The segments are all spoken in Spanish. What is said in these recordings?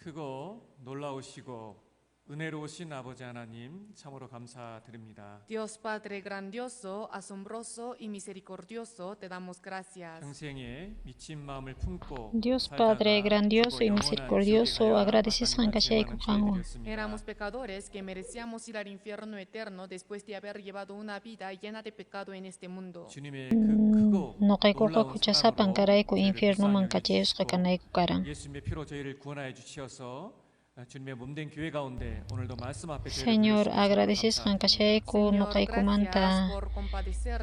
크고 놀라우시고 은혜로우신 아버지 하나님 참으로 감사드립니다. Dios Padre grandioso, asombroso y misericordioso, te damos gracias. 평생에 미친 마음을 품고 Dios Padre grandioso y misericordioso, agradeces hankashay kukanwa. Éramos pecadores que merecíamos ir al infierno eterno después de haber llevado una vida llena de pecado en este mundo. 주님의 그 크고 Noqaykuqa 놀라운 kuchasapan karayku 사랑으로 infiernoman 저희를 kachayusqa 불쌍히 kanayku karan. 여기시고 예수님의 피로 저희를 구원하여 주시어서 주님의 몸된 교회 가운데 오늘도 말씀 앞에 Señor, agradeces hankashayku noqaykumanta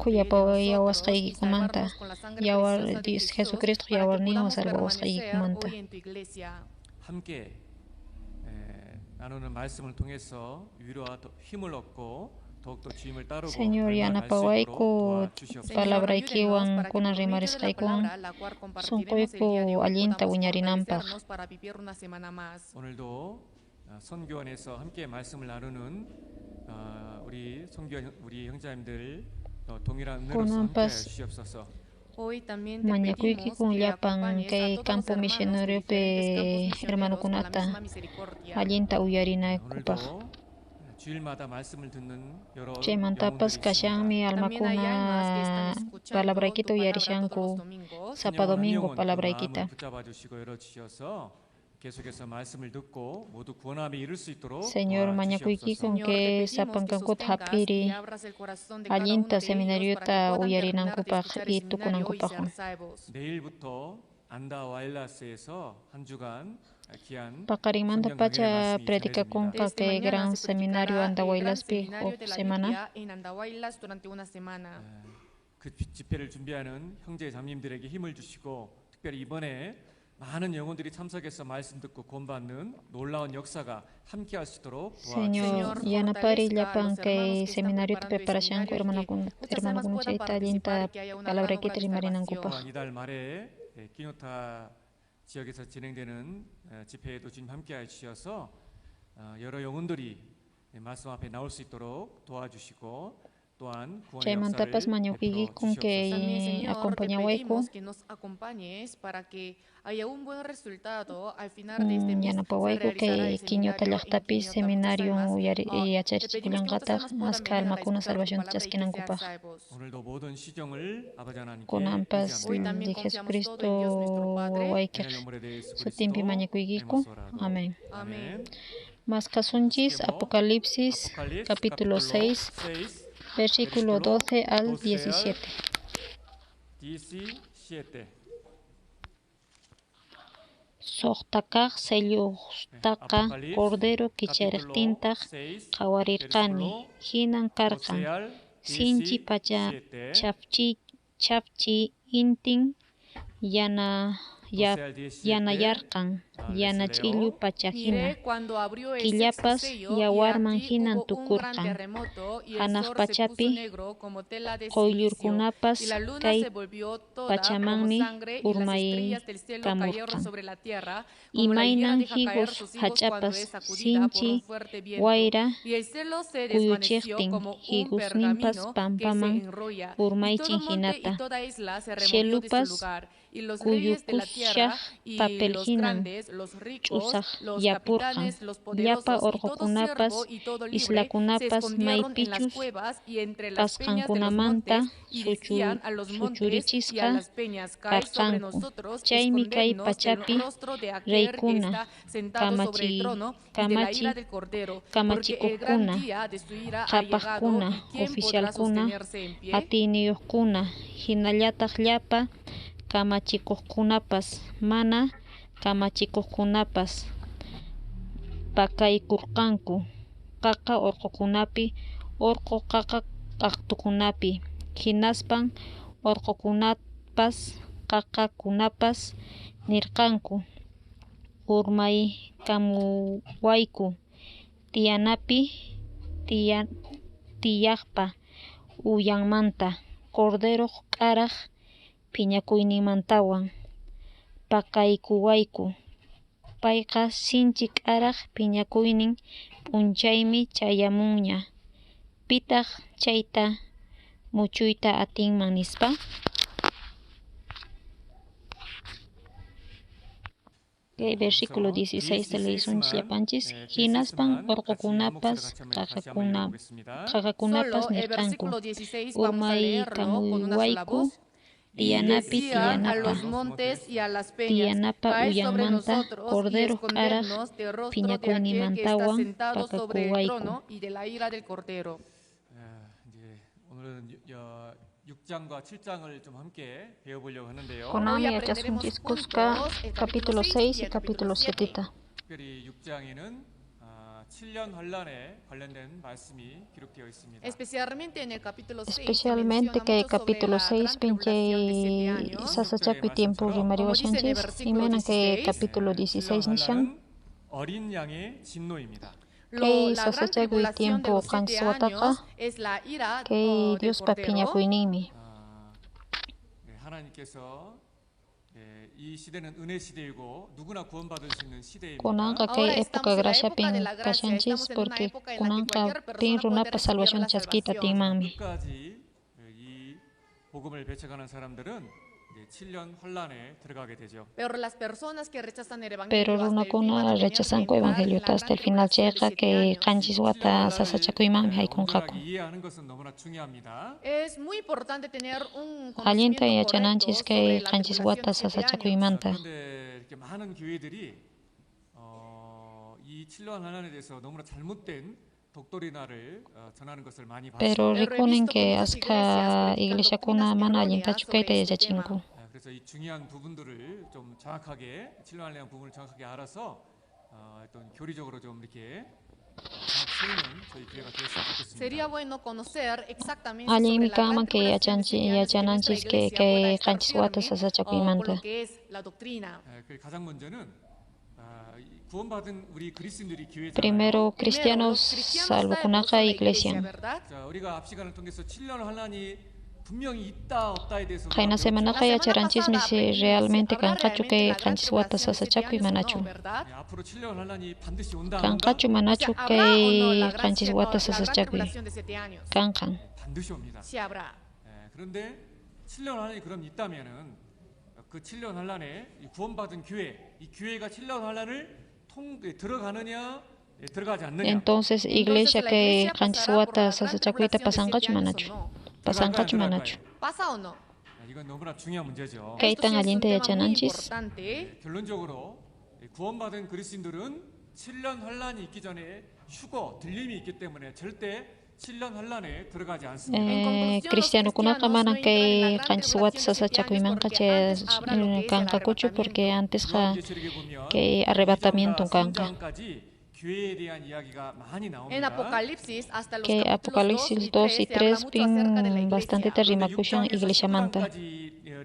kuyapawayawasqaykikumanta yawar Dios Jesucristo yawarninwan salvawasqaykikumanta. 함께 나누는 말씀을 통해서 위로와 힘을 얻고 더욱더 주님을 따르고 Señor, yanapawayku palabraykiwan kunan rimarisqaykuwan sunquyku allinta wiñarinanpaq. 오늘도 선교원에서 함께 말씀을 나누는 우리 형제님들 동일한 은혜로서 함께하여 주시옵소서. Mañakuykikun llapan kay campo misionariopi hermanokunata allinta uyarinaykupaq. 주일마다 말씀을 듣는 여러 Chaymantapas kashanmi almakuna palabraykita uyarishanku sapa domingo palabraykita. 붙잡아 주시고 열어 주셔서 계속해서 말씀을 듣고 모두 구원함에 이를 수 있도록 Señor, mañakuykikun que sapankankut hap'iri allinta seminariota uyarinankupaq y tukunankupaqwan. 내일부터 안다 와일라스에서 한 주간 귀한 Paqarinmanta pacha predicakunqa kay gran seminario Andahuaylaspi huk semana. 그 집회를 준비하는 형제 자매님들에게 힘을 주시고 특별히 이번에 많은 영혼들이 참석해서 말씀 듣고 구원받는 놀라운 역사가 함께할 수 있도록 Señor, yanapari llapan kay seminario preparashanku hermanokun chayta allinta palabraykita rimarinankupaq. 이달 말에 끼노타 지역에서 진행되는 집회에도 주님 함께해 주셔서 여러 영혼들이 말씀 앞에 나올 수 있도록 도와주시고 또한 구원의 Chaymantapas 역사를 mañakuykikun que acompañawayku yanapawayku kay Quiñota llaqtapis seminario yacharichikullanqataq ashka almakuna salvacionta chaskinankupaq. 오늘도 모든 시정을 아버지 하나님께 Kunanpas de Jesucristo wawaykiq sutinpi mañakuykikun. Amén. Mas kasunchis Apocalipsis capítulo 6 versículo 12 al 17. Soqtaqaq sellustaqa cordero kichariqtintaq qawarirqani hinan karqan sinchi pacha chapchi intin yanayarqan yana ch'illu pacha hina killapas yawarman hinan tukurqan hanaq pachapi quyllurkunapas kay pachamanmi urmaykamurqan imaynan higos hach'apas sinchi wayra kuyuchiqtin higosninpas pampaman urmaychin hinata shelupas kuyukushaq papel hinan ch'usaq yapurqan llapa urqukunapas islakunapas maypichus pasqankunamanta suchurichisqa karqanku chaymi kay pachapi reykuna kamachikuqkuna qhapaqkuna oficialkuna atiniyuqkuna hinallataq llapa kamachikuqkunapas mana kamachikuqkunapas pakaykurqanku qaqa urqukunapi urqu qaqa qaqtukunapi hinaspan urqukunapas qaqakunapas nirqanku urmaykamuwayku tiyanapi tiyaqpa uyanmanta cordero q'araq phiñakuyninmantawan paqaykuwayku payqa sinchi q'araq phiñakuynin p'unchaymi chayamunña pitaq chayta muchuyta atinman nispa. versículo 16 de Leison Chiapanchis, Hinaspan orcocunapas, cajacunapas Solo el nircancu, versículo 16 vamos a Urmai leerlo con una sola camuihuaicu, voz. Y Tianapi decía a Tianapa, los montes y a las peñas, Tianapa caed sobre Uyamanta, nosotros y Cordero Caraj, escondernos del rostro de Piñacuini aquel que está Mantawan, sentado sobre el Pacacuaicu. trono y de la ira del Cordero. 이제 오늘은 6장과 7장을 좀 함께 배워보려고 하는데요. Konami Hoy Yachasun aprenderemos Cusca, juntos el capítulo capítulo 6 y el capítulo 7. 특별히 6장에는 7년 환란에 관련된 말씀이 기록되어 있습니다. Especialmente en el capítulo 6 Especialmente que capítulo 6 pinche sasachakui tiempo rimario chanchis, y menan que capítulo 16 nishan, 어린 양의 진노입니다. que la gran sasachakui tribulación de tiempo los 7 kansuataka, años es la ira que del Dios Cordero. papiñakuinimi. 하나님께서 이 시대는 은혜 시대이고 누구나 구원받을 수 있는 시대입니다. Kunanka que época gracia pin kachanchis porque kunanka pin runa pa salvación chaskita timami. 끝까지 이 복음을 배척하는 사람들은 7년 환란에 들어가게 되죠. Pero las personas que rechazan el evangelio Pero hasta runa el fin van kuna a tener rechazan que ko entrar evangelio en la hasta el gran final tribulación de checa 7 que años. kanchis wata sasachakuimam hay kun kaku. 이해하는 것은 너무나 중요합니다. Es muy importante tener un Alienta conocimiento y correcto achananchis sobre que la kanchis tribulación wata de 7 años. sasachakuimanta. 그런데 이렇게 많은 교회들이 이 7년 환란에 대해서 너무나 잘못된 독도리나를 전하는 것을 많이 Pero 봤습니다. recuerden que aska iglesia kuna mana alienta chukaita yachachinku. 그래서 이 중요한 부분들을 좀 정확하게 7년 환란에 대한 부분을 정확하게 알아서 어떤 교리적으로 좀 이렇게 세우는 저희 교회가 되었으면 좋겠습니다. Sería bueno conocer exactamente Ali sobre mi la gran kama que tribulación de 7 años que nuestra achananchis iglesia pueda que estar kanchis wata firme, con sasachakuimanta. lo que es la doctrina. 그 가장 먼저는 구원받은 우리 그리스도인들이 교회잖아요. Primero Primero, cristianos, los cristianos salvo salvos kunaka son la iglesia, iglesia. ¿verdad? 자, 우리가 앞 시간을 통해서 7년 환란이 분명히 있다 없다에 대해서 Jaina semana kaya charanchis misi realmente kankachu que kanchis wata sasachaku manachu. 앞으로 7년 환란이 반드시 온다. Kankachu manachu que kanchis wata sasachaku. Kankan. 반드시 옵니다. Sí habrá. 그런데 7년 환란이 그럼 있다면은 그 7년 환란에 구원받은 교회, 이 교회가 7년 환란을 들어가느냐, 들어가지 않느냐. Entonces iglesia que kanchis wata sasachakuita pasankachu manachu. Pasankachu manachu. ¿Pasa o no? 이건 너무나 중요한 문제죠. Kay Esto sí tan es un aliente tema muy achananchis. importante. 결론적으로 구원받은 그리스도인들은 7년 환란이 있기 전에 휴거, 들림이 있기 때문에 절대 7년 환란에 들어가지 않습니다. Cristiano kunaka manan que kanchis wata sasachakuiman kache kankakuchu porque antes ja que arrebatamiento kanka. 교회에 대한 이야기가 많이 En 나옵니다. Apocalipsis, hasta los Que capítulos Apocalipsis 2 y 3 se habla mucho acerca de la pin bastante iglesia. terrimakushan iglesia manta.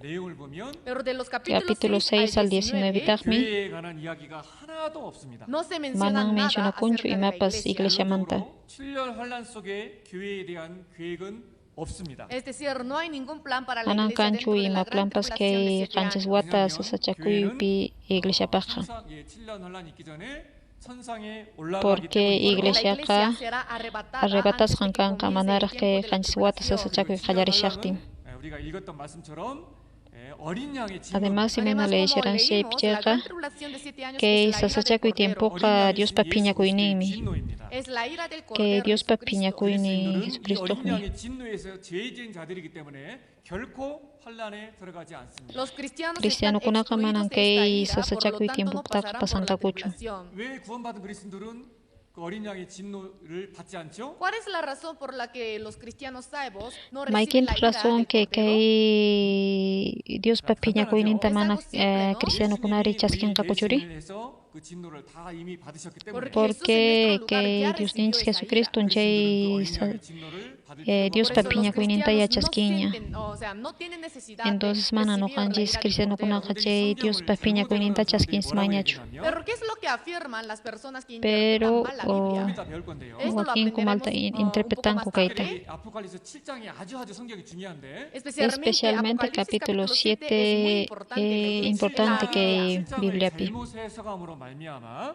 내용을 보면 Pero de los Capítulo capítulos 6 al 19 tahmi 교회에 관한 이야기가 하나도 없습니다. no se menciona manang nada menciona kunchu acerca y de la mapas iglesia manta. 7년 환란 속에 교회에 대한 계획은 없습니다. Es decir, no hay ningún plan para la Manang iglesia dentro kanchu de y la ma gran plampas tribulación de que 7 kanchis años. wata sasachakuy pi iglesia paja. 7년 환란 있기 전에 천상에 올라가기 Porque 때문에 iglesia ka será arrebatada arrebatas antes de que kankan comience el kamanar tiempo que de la kanchis wata tribulación. sasachakuy khalari shaktim. 우리가 읽었던 말씀처럼 어린 양의 Además, si me Además, le como hicieran leímos, shape la checa, gran tribulación de 7 años que es la ira del sasachakuy tiempo Cordero. ka Dios papiñakuinimi. Es la ira del Que Cordero Dios Jesucristo. papiñakuini 이 Jesucristo 어린 mi. 양의 진노에서 죄진 자들이기 때문에 결코 환란에 들어가지 않습니다. Los cristianos Cristiano están kunaka excluidos manan de esta que ira, por sasachakuy lo tanto tiempo no tak pasarán por la pasankakuchu. tribulación. 왜 구원받은 그리스도인들은 그 어린 양의 진노를 받지 않죠? ¿Cuál es la razón por la que los cristianos salvos no Maikin reciben la ira razón del que Cordero? Dios papiñakuinin tamana ¿no? cristiano kunari chaskin kakuchuri. 해서 그 진노를 다 이미 받으셨기 때문에 Porque que Dios ninch Jesucristo 그리스도인들은 그 nchei 어린 양의 진노를 받을 필요가 Dios Por eso los papiñakuinin taya cristianos no chasquiña. sienten, o sea, no tienen necesidad Entonces de mana no recibir la kanjis ira del cristiano Cordero. kunaka chei Dios papiñakuinin ta chaskin smañachu. Pero ¿qué es lo que afirman las personas que Pero interpretan mal la Biblia? 이따 배울 건데요. Esto lo Joaquín kumalta aprenderemos, interpretan un poco más kukaita. tarde. 아포칼립스 7장이 아주 성경이 중요한데 Especialmente Apocalipsis capítulo capítulo 7 es muy 7 importante que Biblia pi. 잘못 해석함으로 말미암아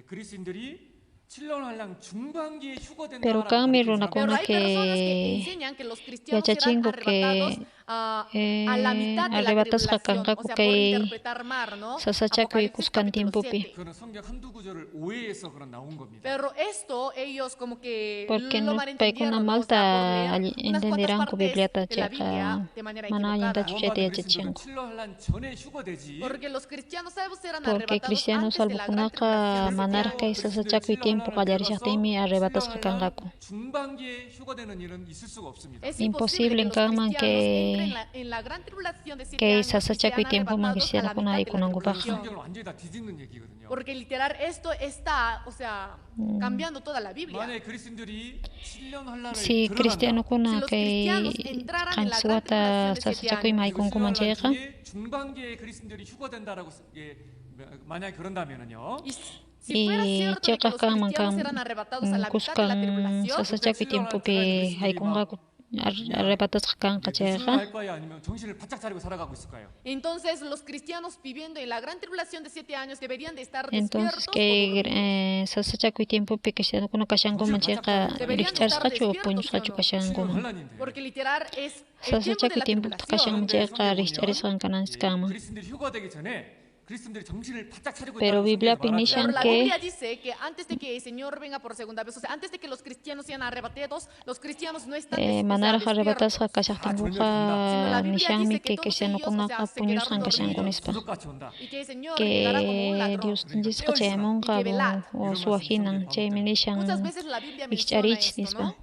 그리스도인들이 7년 환란 중반기에 휴거된다라고 Pero kami 가르치는 runa 사람들이 Pero kuna hay personas que que enseñan que los cristianos serán yachachingo arrebatados que a la mitad de la arrebatasqa tribulación, o kanqaku sea, por kay interpretar mar, ¿no? sasachakuy Apocalipsis kusqan capítulo tiempupi. 7. 그거는 성경 한두 구절을 오해해서 그런 나온 겁니다. Pero esto ellos como que Porque lo no paykuna malentendieron, ¿no? O sea, por malta leer unas cuantas entenderán ku partes Bibliata de la Biblia chayqa de manera mana allinta equivocada. chuchayta 구원받은 그리스도들은 yachachinqa. 칠러한란 전에 휴거되지. Porque los cristianos salvos eran Porque arrebatados cristianos antes de la gran salvokunaqa tribulación. manarqa sasachakuy tiempo qallarisaqtimi arrebatasqa kanqaku. 중반기에 휴거되는 일은 있을 수가 없습니다. Es Imposible imposible que los encaman cristianos que- entren en la gran tribulación de 7 que años y sasachakuy sean tiempo man arrebatados a cristiano la kuna mitad ay de la kunangu 그래서 tribulación. 성경을 완전히 다 뒤집는 얘기거든요. Porque literal esto está, o sea, cambiando toda la Biblia. 만약에 그리스도들이 7년 환란을 Si cristiano 들어간다. kuna Si los kay cristianos entraran en la gran qansuata tribulación de 7 sasachakuy años, maykunkuman chayqa 중반기에 그리스도들이 휴거된다라고 만약에 그런다면은요. Si fuera y cierto de que los chayqa cristianos eran arrebatados a la mitad de la kusqan tribulación, sasachakuy tiempopi haykunqaku arrebatasqa kanqa 무슨 chayqa. 할 거야 아니면 정신을 바짝 차리고 살아가고 있을까요? entonces los cristianos viviendo en la gran tribulación de 7 años deberían de estar Entonces despiertos o que dormidos. sasachakuy tiempopi cristiano kuna kashankuman chayqa rikch'asqachu puñusqachu kashankuman. 환란인데. Porque literal es el tiempo de sasachakuy la tiempo kashanman tribulación. chayqa rikch'arisqan kananchikama. 그리스도들이 휴거되기 전에 그리스도들이 정신을 바짝 차리고 Pero 있다는 Biblia 성경이 말하죠. Pero la que- Biblia dice que antes de que el Señor venga por segunda vez, o sea, antes de que los cristianos sean arrebatados, los cristianos no están manaraq despiertos. arrebatasqa kasaqtinkuqa nishanmi que cristianukunaqa puñusqan kashankunispa. 부족같이 온다. Y que el Señor llegará como un Que ladrón. Dios nisqa chaymunqa suwahinan chaymi nishan Muchas veces la Biblia menciona rikch'arich esto, nispa. ¿no?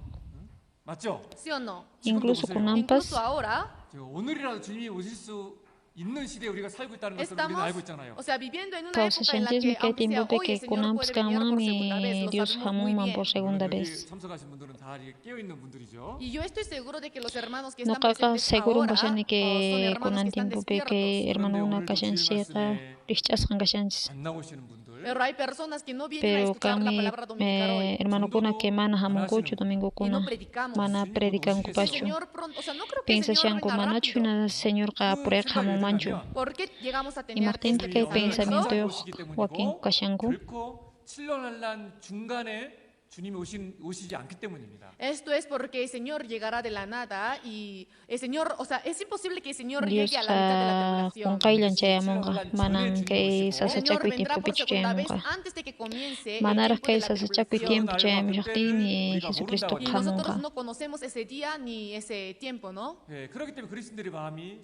맞죠? ¿Sí o no? Incluso 보세요. kunampas Incluso ahora 오늘이라도 주님이 오실 수 있는 시대에 우리가 살고 있다는 것을 우리는 estamos, 알고 있잖아요. o sea, viviendo en una causa época en la shentismi que, que aunque sea tiempo hoy, que el Señor kunampas puede venir por segunda vez, kamami lo Dios sabemos muy hamuman bien. por segunda 여기 vez. 참석하신 분들은 다 깨어 있는 분들이죠. Y yo estoy seguro de que los hermanos que están Noqaqa presentes seguro ahora kashani son que hermanos que kunan están tiempo pe despiertos. que hermano una 오늘도 kashanchikqa 주일 rikch'asqan kashanchis. 안 나오시는 분들. Pero hay personas que no vienen a Pero escuchar la kami palabra dominical hoy. hermano kuna que mana hamunkuchu domingo Y no kuna predicamos. mana predikan El kupachu. Señor pronto, o sea, no creo que el Piensa Señor shanku venga mana rápido. chuna señor qa purek hamumanchu. ¿Por qué llegamos a Y tener Martín este que pensamiento? pensamiento Joaquín kashanku. 결코 7년 환란 중간에 주님이 오시지 않기 때문입니다. Esto es porque el Señor llegará de la nada y el Señor, o sea, es imposible que el Señor Dios llegue a la mitad de la kung tribulación. kailan chayamunqa manan kay El Señor sasachakuy vendrá tiempo por pichu segunda vez chayamunqa. antes de que comience el Manaraq tiempo de kay la sasachakuy tribulación. tiempo chayamujaqtimi Jesucristo Y nosotros hamunqa. no conocemos ese día ni ese tiempo, ¿no? 예, 그렇기 때문에 그리스도들의 마음이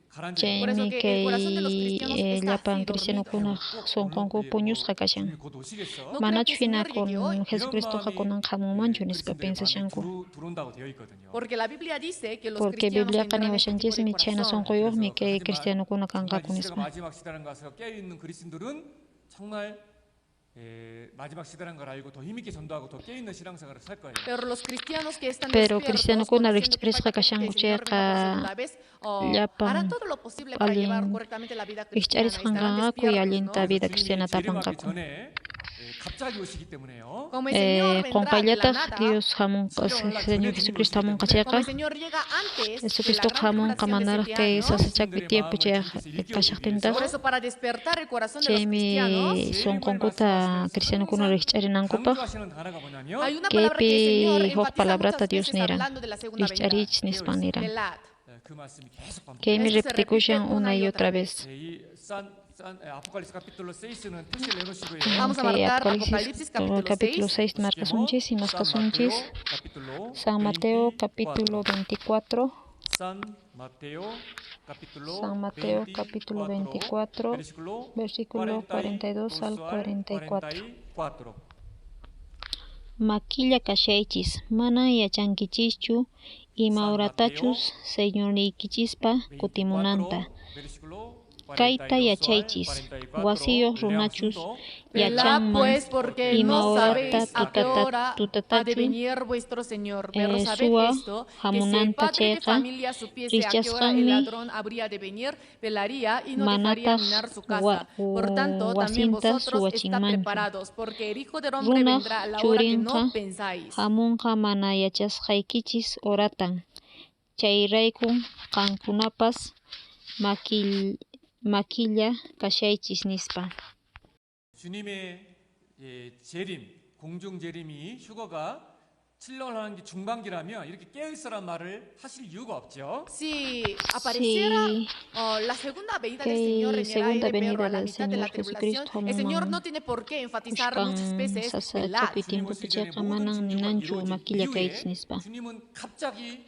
가라앉아 Por eso Chaymi que el kay corazón de los cristianos está llapan así, cristiano dormido. kuna sonqonku puñusqa kashan. 곧 오시겠어. No Mana creo que el chhina Señor con llegue hoy. Jesucristoqa kunan hamumanchu nispa piensa shanku. 들어온다고 되어 있거든요. Porque la Biblia dice que los Porque cristianos Biblia tendrán qani este tipo de washanchis mi chayna corazón. sonqoyoqmi kay cristiano kuna kanqaku 시대가 nispa. 마지막 시대라는 것을 깨어 있는 그리스도들은 정말 마지막 시대라는 걸 알고 더 힘있게 전도하고 더 깨어 있는 신앙생활을 살 거예요. Pero los cristianos que están Pero despiertos, cristiano kuna conociendo que falta risqa que el Señor venga por segunda vez, llapan harán todo lo posible para llevar alin correctamente la vida cristiana. rikch'arisqan Estarán kanqaku despiertos, allinta ¿no? vida 주님이 cristiana 재림하기 tapanqaku. 전에 갑자기 오시기 때문에요. Como el Señor vendrá de la Qonqayllataq nada, Dios hamunqa Señor Jesucristo hamunqa como chayqa el Señor llega antes Jesucristo de la gran hamunqa tribulación manaraq de 7 kay años. sasachakuy tiempo chay kashaqtintaq. Por eso, para despertar el corazón de los Chaymi cristianos, sonqonkuta cristiano kuna rikch'arinankupaq 강조하시는 단어가 뭐냐면 hay una palabra que el Señor kaypi huk enfatiza palabrata muchas Dios veces niran hablando de la segunda venida. rikch'arich nispan niran. Velad. 그 말씀이 계속 반복. Kaymi Eso se reptikushan repite una y otra vez. 아포칼립스 capítulo 6는 표시를 내놓으시고요. Vamos a Kay marcar Apocalipsis capítulo 6 marca sunchis y marca sunchis. San Mateo capítulo 24. San Mateo capítulo 24, versículo 42 al 44. Maquilla kashaychis, mana yachankichishchu, imauratachus señorniykichispa kutimunanta. Kayta yachaychis, wasiyoq runachus Velad yachanman pues porque no sabéis a qué hora ha de tutatachu venir vuestro Señor. Pero sabed suwa esto, que si el hamunanta padre de chayqa familia supiese a qué hora el rishchasqanmi ladrón habría de venir, velaría y no dejaría manataq minar su casa. Por tanto, también wasinta vosotros estad suwachinmanchu. preparados, porque el Hijo del Hombre Runaq vendrá a la hora que no churinqa pensáis. hamunqa mana yachasqaykichis oratan. Chayrayku qankunapas maquilla kashaychis nispa. 주님의 재림, 공중 재림이 휴거가 7년하는 게 중반기라면 이렇게 깨어 있으란 말을 하실 이유가 없죠. Si apareciera Si la segunda venida del Señor que en el aire, segunda pero venida a la del mitad de la Señor tribulación, Jesucristo el Señor hamuman no tiene por qué enfatizar kushkan muchas veces sasa velad. chapi 주님 timpu 오시기 전에 picheka 모든 manang 징조가 ninanchu 이루어진 makilla 이후에 kaitsnispa. 주님은 갑자기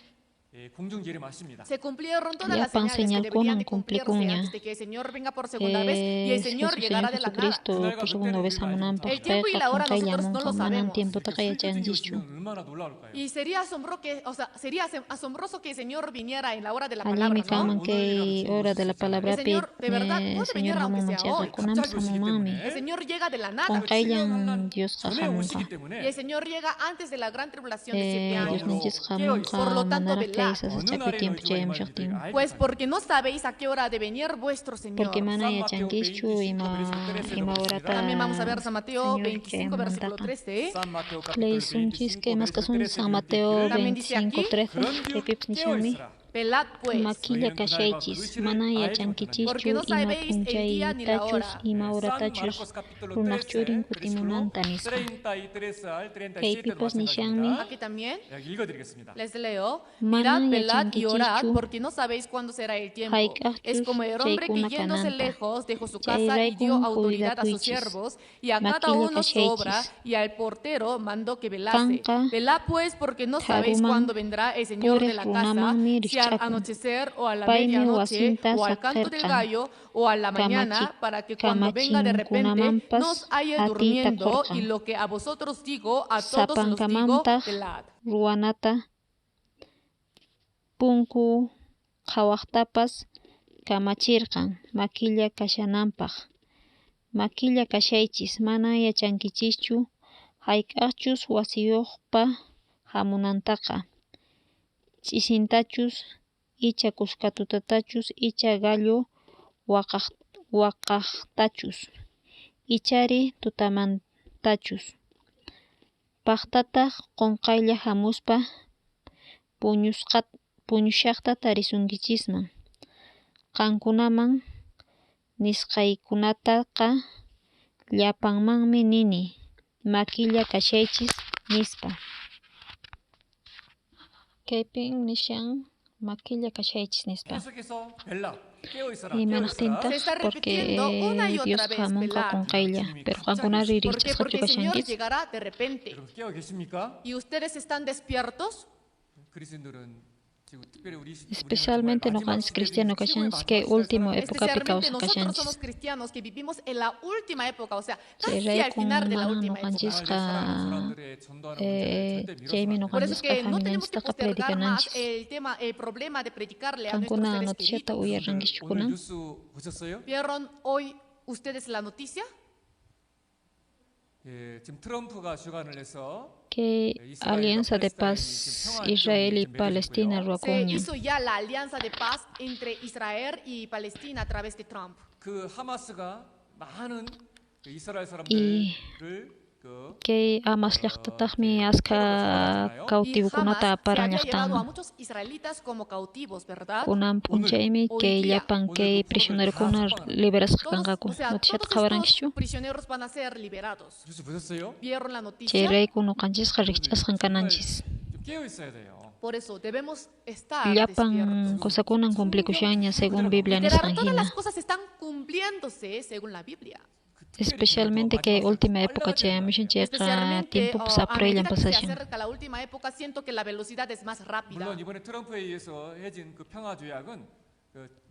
공중 예림하십니다. Se cumplieron todas Ya las pan señales que señal deberían de kunan cumpli cumplirse kuña. antes de que el Señor venga por segunda vez y el Señor Jesús llegará Señor de la nada. Jesucristo 그날과 por segunda vez 그때는 hamunan 우리가 El 알지 tiempo y paqqa la hora kunqay nosotros llamun no lo manan sabemos. tiempo 못합니다. taqay 이렇게 chanjischu. 설득이 얼마나 놀라울까요? Y sería asombroso que el Señor viniera en la hora de la Allimi palabra, ¿no? kaman que hora de la palabra El Señor de verdad puede venir Señor aunque hamuman sea chaqa hoy. kunam 갑자기 오시기 samumami. El 때문에 Señor llega de la nada. Kunqay llan Dios 전에 hamunqa. 오시기 Y el 때문에 Señor llega antes de la gran tribulación de 7 Dios años. ninjis Por hamunqa lo tanto, manaraq velad. kay sasa 어느 chapi 날에 tiempo 너희가 이 chayam 말을 shaqtin. 알고 Pues 있다는 porque no sabéis a qué hora de venir vuestro Señor. Porque mana ya San Mateo changischu 25, ima versículo ima 13 orata También vamos a ver San Mateo Señor 25, versículo mantaqa. 13. San Mateo Ley capítulo sunchis 25 que más que son versículo San 13 Mateo También dice aquí, 25:13 그런 que 즉 pips 깨어 nishami 있으라. Velad pues, makilla kashaychis mana ya chankichis porque no ima sabéis el punchay día ni la tachus hora. ima San oratachus Marcos capítulo runaqchurin 13 kutimunan versículo tanisqa 33 al 37 Kay pipas nishangmi Aquí también 여기 읽어드리겠습니다. les leo. Mana Mirad, ya velad y orad, chankichichu porque no sabéis cuándo será el tiempo. hayk'aqchus Es como el hombre que chaykuna yéndose kananta. lejos dejó su Chay casa y dio raykun autoridad a sus cuidakuychis. siervos, y a cada Makilla uno su obra, kashaychis. y al portero mandó que velase. Kanqa Velad pues, porque no sabéis tharuman cuándo vendrá el Señor de la purek casa, runamanmi si al rikchakun. anochecer o a la Paymi medianoche wasinta o al canto del saqirqan. gallo o a la mañana, para que cuando venga de repente Kamachinkunamanpas nos haya atita durmiendo, korqan. y lo que a vosotros digo, a todos los digo, Sapankamantaq velad. ruwanata punku qhawaqtapas kamachirqan makilla kashananpaq. Makilla kashaychis mana yachankichischu hayk'aqchus wasiyuqpa hamunantaqa. Ch'isintachus icha kuskatutatachus icha gallo waqaqtachus ichari tutamantachus. Paqtataq qunqaylla hamuspa puñushaqta tarisunkichikman. Qankunaman nisqaykunataqa llapanmanmi nini makilla kashaychis nispa. Kaypin nishan makilla kashaychis nispa. 계속해서 벨라 깨어 있어라. Y 깨어 manaqtintaj Se está porque repitiendo una y Dios otra vez, hamunqa velad. qunqaylla pero qankuna ¿Por qué? ririkchasqa Porque el Señor chukashankis. llegará de repente. 여러분 깨어 계십니까? ¿Y ustedes están despiertos? 그리스도인들은 지금 특별히 Especialmente no gans cristiano kashanchis que último época Especialmente picausa nosotros somos kashanchis. cristianos que vivimos en la última época, o sea, Che casi al raykun final de la mana última no época. qanchisqa chaymi no Por eso que no tenemos que qanchisqa postergar más predicananchis. el problema de predicarle a nuestros Qankuna seres noticiata queridos. 오늘 uyarrankichkuna. 뉴스 보셨어요? ¿Vieron hoy ustedes la noticia? 지금 트럼프가 주관을 해서 Que alianza de paz Israel y Palestina Se ruakuña. hizo ya la alianza de paz entre Israel y Palestina a través de Trump. 그 하마스가 많은 그 이스라엘 Y 사람들을 그 que amaslaqtataqmi aska Y cautivukunata Hamas se había llevado a aparanllaqtanman. muchos israelitas como cautivos, ¿verdad? Kunan punchaymi que llapan que prisionerokuna liberasqa kanqaku. O sea, Noticiata todos qhawarankichu. estos prisioneros van a ser liberados. 뉴스 보셨어요? ¿Vieron la noticia? Chay rayku nuqanchisqa rikch'asqan kananchis. 좀 깨어 있어야 돼요. Por eso debemos estar Llapan despiertos. kusakunan cumplikushaña según Biblia Literal, nisqan todas las hina. cosas están cumpliéndose según la Biblia. Especialmente que última época chayamishan chayqa Especialmente tiempo a aprellan medida que se pasashan. acerca la última época, siento que la velocidad es más rápida. 물론 이번에 트럼프에 의해서 해진 그 평화 조약은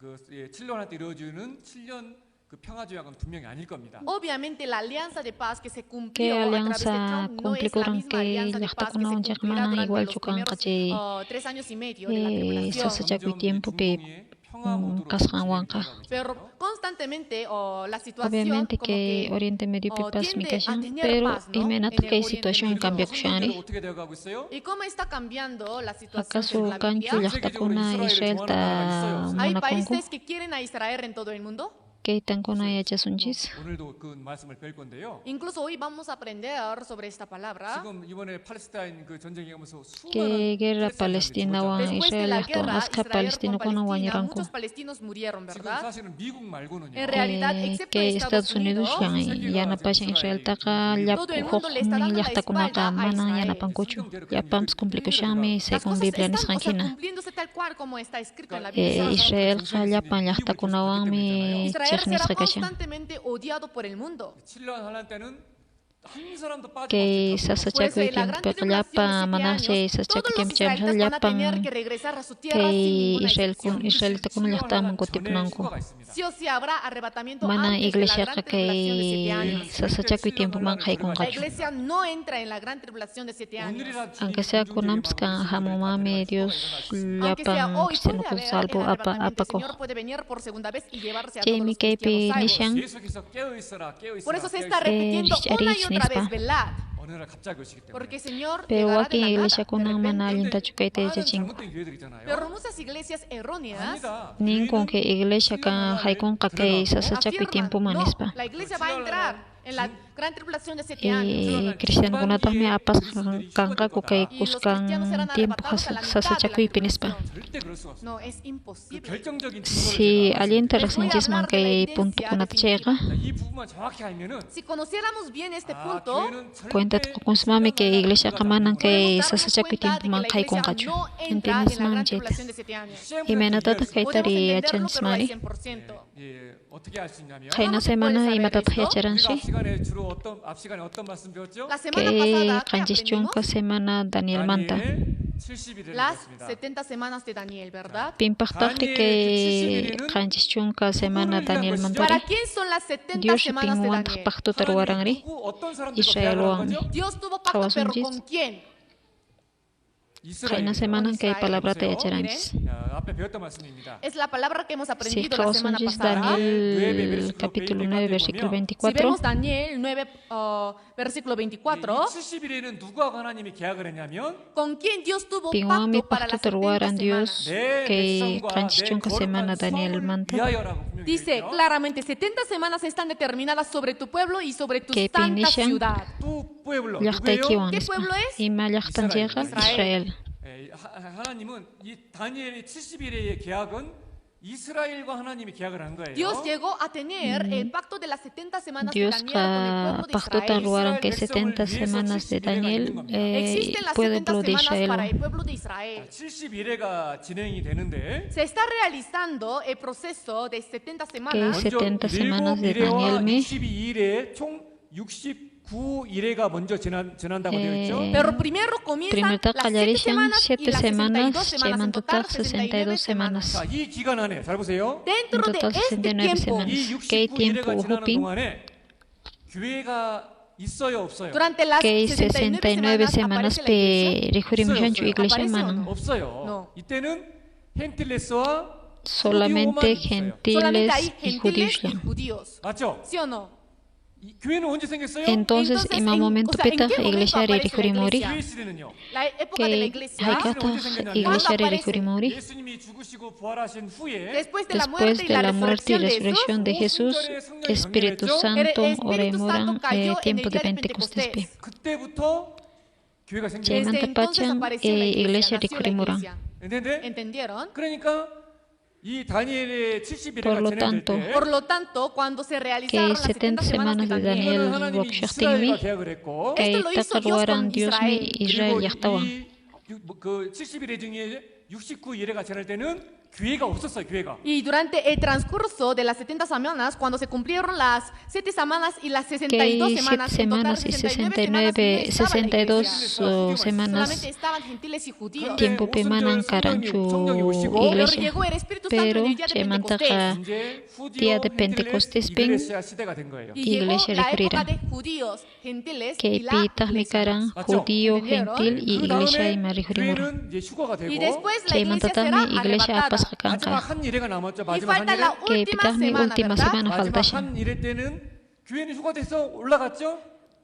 7년한테 이루어지는 7년 그 평화 조약은 분명히 아닐 겁니다. Obviamente la alianza de paz que se Que cumplió a través de alianza Trump no es la cumplikuran misma que alianza de paz que se llaqtakunawan cumplirá llaqmana durante igual los chukan primeros qache 3 años y medio de la tribulación. sasachakuy tiempo pe 평화 모드로 kasqanwanqa. Pero constantemente la situación Obviamente como que que Oriente Medio pipas mi tiende a kashan, tener pero paz, ¿no? imenat En el kay Oriente situation Medio. cambiakushani. 어떻게 되어가고 있어요? ¿Y cómo está cambiando la situación ¿Acaso según la Biblia? kanchu llaqtakuna Israel ta Hay munakunku? países que quieren a Israel en todo el mundo. que tango na ya jasunjis. 오늘도 그 말씀을 뵐 건데요. Incluso hoy vamos a aprender sobre esta palabra. 지금 이번에 팔레스타인 그 전쟁이 오면서 Que guerra Palestina wa Después de Israel la yahto guerra aska Israel Palestina con kono wa Palestina, niranko. muchos palestinos murieron, 지금 ¿verdad? 사실은 미국 말고는요. En realidad, excepto Que Estados Estados Unidos Unidos, yang yana pa sing Israel ta ka yap Todo el mundo le está hok dando la yahta kuna espalda ka a mana yana Israel. pankochu. Yapams complico shami Las según cosas Biblia están, o sea, nisankina. cumpliéndose tal cual como está escrito en la Biblia. Israel ka yapan yahta kuna wa mi Israel cheknis será rekasha. constantemente odiado por el mundo. 7년 환란 때는 한 사람도 Que 빠짐없이 sa sa Pues chakui la tiempo gran pe tribulación yapa de 7 mana che años, sa todos chakui los tiempo jam israelitas van a tener yapan que regresar a su tierra sin que ninguna Israel excepción. kun Israel ta kun yahta man ko tipnanko. Sí o sí habrá arrebatamiento Mana antes de la iglesia gran ka tribulación de 7 que años. sa sa chakui tiempo man kai kun La gachu. iglesia no entra en la gran tribulación de 7 años. Aunque sea kunams ka hamumame Dios Aunque sea yapan hoy, cristiano puede kun haber salvo el apa arrebatamiento. apa El ko. Señor puede venir por segunda vez y llevarse a todos Jamie los cristianos KP salvos. Nishang 계속해서 깨어 있어라, 깨어 있어라. Por eso se 깨어 está 있어라. repitiendo una y otra vez, Rispa. velad. 어느 날 갑자기 오시기 때문에. Porque el Señor Pero llegará aquí de la iglesia nada, kun de ang repente. manalin ta chukay te 많은 jaching. 잘못된 교회들 있잖아요. Pero muchas iglesias erróneas 아니다. Nin kung ke iglesia ka haikon ka kay sa sa chakui tiempo afirman, manis no, pa. la iglesia va a entrar en la gran tribulación de 7 años. Cristiano kuna ta me apas kangka ko kay Y los kuskang cristianos serán tiempo arrebatados a la sa mitad de la chakui pinis pa. tribulación. 절대 그럴 수가 없어. No, es 그 imposible. 결정적인 Si 증거를 alien 제가 tersinjis man kay punto kuna ta chega. 자, 이 부분만 정확히 알면은 Si conociéramos bien este 아, punto, 교회는 Cuenta 절대 kung sumami ke iglesia ka manan kay sa podemos sa chakui darnos tiempo man cuenta de kay que kung la iglesia kachu. no entra en Entiendes la man gran jet. tribulación de 7 años. Imena ta ta kay Podemos tari entenderlo, achans pero al mani. 100%. 예, 어떻게 알 수 있냐면 Kay na ¿Cómo se semana puede saber imatat esto? hacharan 우리가 si. 앞 시간에 어떤 말씀 배웠죠? La semana Que pasada, ¿qué kanjis chung aprendimos? ka semana Daniel manta. 70일을 Las 했습니다. 70 semanas de Daniel, ¿verdad? Pimpaktakti que kanjis chung ka semana Daniel ¿Para mantari. quién son las 70 Dios semanas de pinguan Daniel? takpakto taruarangri. 어떤 사람들과 Israel 계약을 한 왕. 거죠? Dios tuvo pacto, pero Kawasunjis. ¿con quién? Kay na semana kay palabra te acharan. 앞에 배웠던 말씀입니다. Es la palabra que hemos Si aprendido la semana Kawasunjis pasada. Daniel capítulo 9 versículo Si 24. vemos Daniel 9, versículo 24, 70일에는 누구와 하나님이 계약을 했냐면 ¿con quién Dios tuvo Pinguami pacto para pakto las 70 taruaran Dios semanas? 내 kay 백성과 kanjis 내 chung ka semana 거룩한 Daniel 성을 manta. 위하여라고 분명히 Dice 되어 있죠. claramente, 70 semanas están determinadas sobre tu pueblo y sobre tu Que santa Pinishan ciudad. 또 pueblo Llaqtay 누구예요? kiwan ¿Qué ispa. pueblo es? Ima llaqtan llega Israel. 하나님은 이 다니엘의 70일의 계약은 이스라엘과 하나님이 계약을 한 거예요. Dios llegó a tener el pacto de las 70 semanas de Dios Daniel con el ka pueblo de pakto Israel. taruaran que 70 semanas de Daniel Existen las 70 pueblo de semanas para Israel. el pueblo de Israel. 70일회가 진행이 되는데 Se está realizando el proceso de 70 Que semanas. 70 semanas de 7일회와 Daniel me 22일회 총 69일회가 먼저 지난다고 되어 있죠. Pero primero comienzan Primero ta las 7 kallarishan semanas y 7 las 62 semanas, semanas. En llamando total, ta 69 62 semanas. 자, 이 기간 안에 잘 보세요. Dentro En de total este 69 tiempo, semanas. 이 ¿Qué tiempo 69일회가 지나는 huping? 동안에 교회가 있어요, 없어요? durante las Que 69 69 semanas aparece la iglesia. pe rijurimshan chu iglesia ¿Aparece o manan. no? 없어요. No. 이때는 헨틸레스와 Solamente Solamente gentiles hay y gentiles judíos. y judíos. 맞죠? ¿Sí o no? 이 교회는 언제 생겼어요? Entonces, Entonces, ima ¿en- momento o sea, ¿en peta qué momento iglesia aparece la rijurimori. iglesia? 교회 시대는요. La época de la Que iglesia. haikata iglesia rijurimori. 예수님이 죽으시고 부활하신 후에 Después de la Después muerte y de la la muerte y resurrección de Jesús, resurrección de Jesús, Espíritu El Santo, el Espíritu ore moran Santo cayó en tiempo el de día de Pentecostés. pe. 그때부터 교회가 생겨요. Jay desde manta entonces pachan apareció la iglesia iglesia, nació la rijurimura. iglesia. ¿Entendés? ¿Entendieron? 그러니까 이 다니엘의 70일에가 Por lo 진행될 tanto, 때 Por lo tanto, cuando se Que realizaron las 70 70 semanas de semanas de Daniel, Daniel 이거는 하나님이 workshopting me. 이스라엘과 계약을 했고 Que Esto lo hizo Dios takalwaran con Dios mi Israel. Israel 그리고 yaktawan. 그 70일의 중에 69일회가 지날 때는 교회가 없었어요. 교회가. y durante el transcurso de las 70 semanas, cuando se cumplieron las 7 semanas y las 62 Que 7 semanas, en total semanas y 69 69, semanas, no estaba la iglesia. 62 semanas Solamente estaban gentiles y judíos. tiempo pe manan karan chu Pero iglesia. llegó el Espíritu Santo Pero en el día de che Pentecostés. mantaja 이제 día 후디오 de Pentecostés 헨틸레스 이글레시아 시대가 된 거예요. Y llegó Iglesia la requerida. época de judíos, gentiles que y la pitas mi iglesia. karan 맞죠? judío ¿Entendieron? gentil y 그 iglesia y 다음에 marijurimura. 교회는 이제 휴거가 되고 Y después la Che iglesia mantata será mi iglesia arrebatada. apas 마지막 hakanka. 한 일회가 남았죠. Y 마지막 한 falta 일회. la Que última pitas mi semana, última ¿verdad? semana falta 마지막 siya. 한 일회 때는 교회는 휴거돼서 올라갔죠.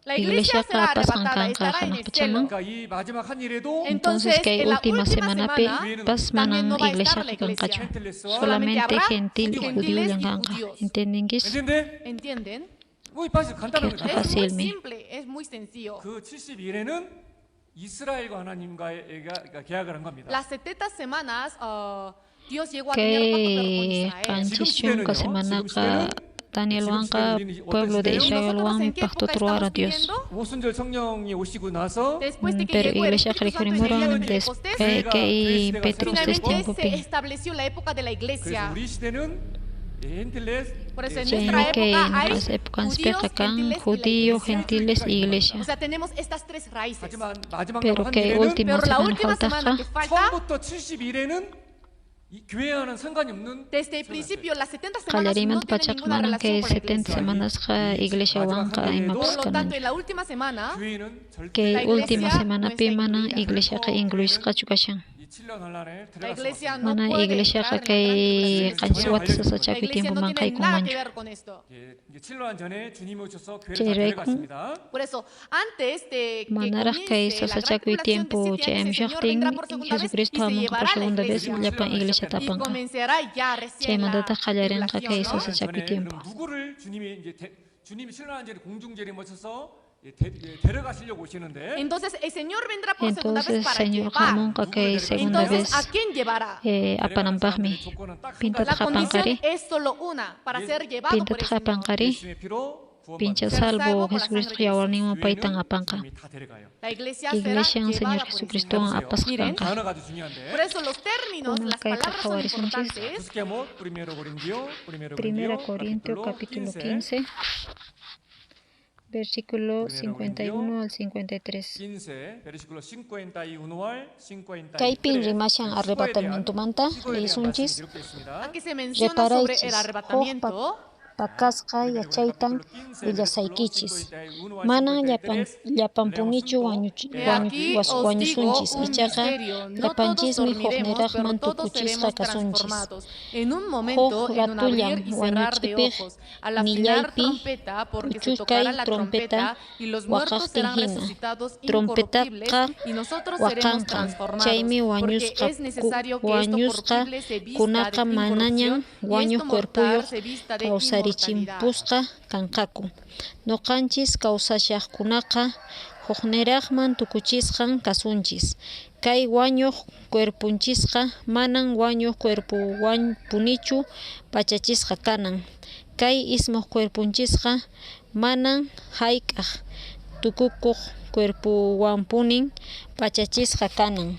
La iglesia será arrebatada, estará en el cielo. 그러니까 이 마지막 한 일에도 Entonces que en la última semana pe semana pas también manang no va a iglesia estar la kan iglesia. kacho. Solamente Solamente habrá gentil y judío gentiles yang y kan judíos. ¿Entienden qué es? ¿entiende? ¿Entienden? 뭐 빠지 간단한 Que 거죠. Es fácil, muy mi. simple, es muy sencillo. 그 70일에는 이스라엘과 하나님과의 계약을 한 겁니다. Las 70 semanas, Dios llegó a tener pacto pero con Que Israel. kanchishun ka semana ka Daniel wangka pueblo de ¿Y Israel nosotros wang en qué pacto época truara estamos Dios. viviendo? 오순절 성령이 오시고 나서 Después de que Pero llegó el iglesia Espíritu Santo en el día Kalimuran de Pentecostés, después que Pentecostés tiempo finalmente se pe. estableció la época de la 그래서 iglesia. 우리 시대는 엔틀레스 Por eso en Tiene nuestra que época en hay las épocas judíos, pecacan gentiles y la judíos, iglesia. gentiles y iglesia. O sea, tenemos estas tres raíces. 하지만 마지막 Pero 한 que 일에는 última Pero la semana última semana que falta falta, 처음부터 70일에는 이 교회와는 상관이 없는 desde el principio, las 70 semanas no Kalariman tienen pachak ninguna manang relación que con la 70 iglesia. semanas ka iglesia wangka Por imaps lo tanto, kanan. en la última semana, 교회는 절대 Que La última iglesia semana no pe está manang incluida. iglesia ka English ka chukashan. 이 7년 환란에 la 들어갈 수 iglesia 없습니다. no Mana puede iglesia entrar ka en la gran kay tribulación. kanchwat sa La chapi iglesia tiempo no man kay tiene nada que kumancho. ver con esto. 이게 7년 한 전에 주님이 오셔서 교회를 다 Cherek 데려갔습니다. Por eso, antes de que Manarach kay comience sa la gran chapi tribulación de tiempo 7 che años, em el Señor shachting vendrá por segunda vez y Jesucristo se among por llevará a la segunda vez iglesia. llapan iglesia Y tapanka. comenzará ya Che recién la mandata khallaren ka kay sa tribulación, ¿no? chapi 전에 tiempo. 그럼 누구를 주님이 이제 주님이 신령한 자리 공중제리 모셔서 데려가시려고 오시는데 Entonces el Señor vendrá por segunda vez Entonces para Señor llevar. jamon ka kay segunda vez Entonces, ¿a quién llevará? apanampahmi. Pintat La condición hapankari. es solo una, para ser llevado por el Pintat Señor. hapankari. 예수님의 피로 Pincha 구원받는 salvo Jesucristo yawarning mo paitang apanka. 주님이 다 데려가요. La iglesia será Iglesia ng Señor llevada por el Jesucristo Señor. ang apas Miren, kanka. 단어가 아주 중요한데. por eso los términos, Una las kay palabras son kakawari son importantes. Busquemos Primera Corintios Primera Corintios capítulo 15, versículo 51 al 53. 15, versículo 51 al 53. Kay pinrimasyan arrebatamiento manta, lisunchis, Aquí se menciona sobre el reparaichis, arrebatamiento. pakasqa yachaytan willasaykichis. Manan llapanpunichu He aquí os digo wañusunchis, un ichaqa misterio, no todos llapanchismi dormiremos, hukniraqman pero todos tukuchisqa seremos kasunchis. transformados. En un momento, en un abrir y cerrar de ojos, al afinar trompeta, porque se tocará la trompeta y los muertos serán resucitados incorruptibles y nosotros seremos transformados, porque es necesario que esto corruptible se vista de incorrupción y esto mortal se vista de inmortalidad. Chimpusqa kankaku. Noqanchis kawsashaqkunaqa hukniraqman tukuchisqan kasunchis. Kay wañuq cuerpunchisqa manan wañuq cuerpupunichu pachachisqa kanan. Kay ismuq cuerpunchisqa manan hayk'aq tukukuq cuerpuwanpunin pachachisqa kanan.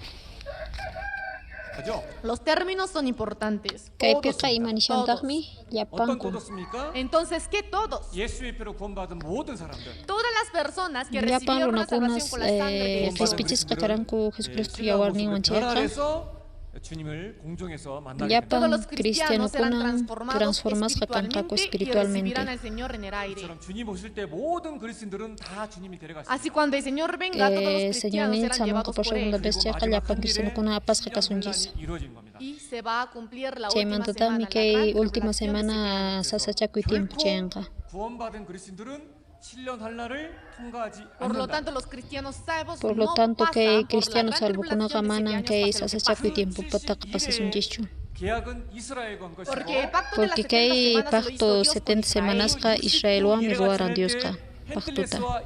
Los términos son importantes. Kaypiqa imanishantaqmi 어떤 llapanku. 도도습니까? Entonces, ¿qué todos? 예수의 피로 구원받은 모든 사람들. Todas las personas que Llapan recibieron la salvación runakunas con la sangre de Jesús. rispichisqa karanku Jesucristo yawarnin wanchayqa. 변화해서 주님을 공중에서 만나게 Llapan Todos los cristiano cristianos serán kunan transformados transformasqa kankaku espiritualmente y espiritualmente. recibirán al Señor en el aire. 이처럼 주님 오실 때 모든 그리스도인들은 다 주님이 데려가십니다. Así cuando el Señor venga, todos los Señor cristianos nin serán samanku llevados por por segunda Él. vez chayqa llapan cristiano kuna apasqa kasunchis. 이루어진 겁니다. Y se va a cumplir la última Chaymantataqmi semana, la kay gran última tribulación semana del Señor. sasachakuy tiempo chayanqa. 구원받은 그리스도인들은 7년 환란을 통과하지 Por lo 않는다. tanto, los cristianos salvos Por no lo tanto pasan kay por la cristiano gran salvo kunaqa tribulación de 7 manan años, kay pase lo que pase. sasachakuy tiempo pataqa pasasunchis. 계약은 이스라엘과 한 것이고 Porque el pacto de las Porque 70 kay semanas lo hizo pacto Dios con 70 semanas Israel. ka Israelwa miruaran Dios ka. Pactuta. 헨틀레스와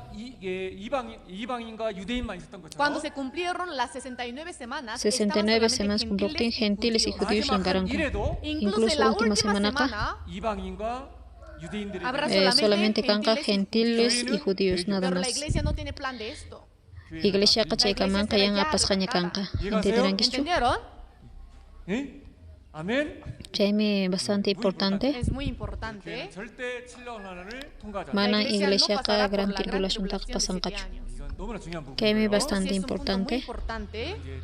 이방인과 유대인만 있었던 Cuando 것처럼 se cumplieron las 69 semanas, 69 estaban semanas solamente kumploktin gentiles y judíos 마지막 한 langgaranku. 일에도 Incluso Incluso en la última última semana semana, 이방인과 유대인들이 Habrá solamente kanka gentiles y judíos nada pero la más. iglesia no tiene plan de esto. Iglesia kachaykaman kayan apasqaña kanka. ¿Entenderankichu? ¿Entendieron? 예? 아멘. Chaymi bastante importante. Es muy importante. 절대 7년 환란을 통과하지 않는다. Mana La iglesia iglesia no ka pasará por gran la gran tribulación tak tribulación de pasan 7 kachu. años. 이건 너무나 중요한 Kaymi 부분이에요. bastante Sí, es un punto muy importante. importante. 이제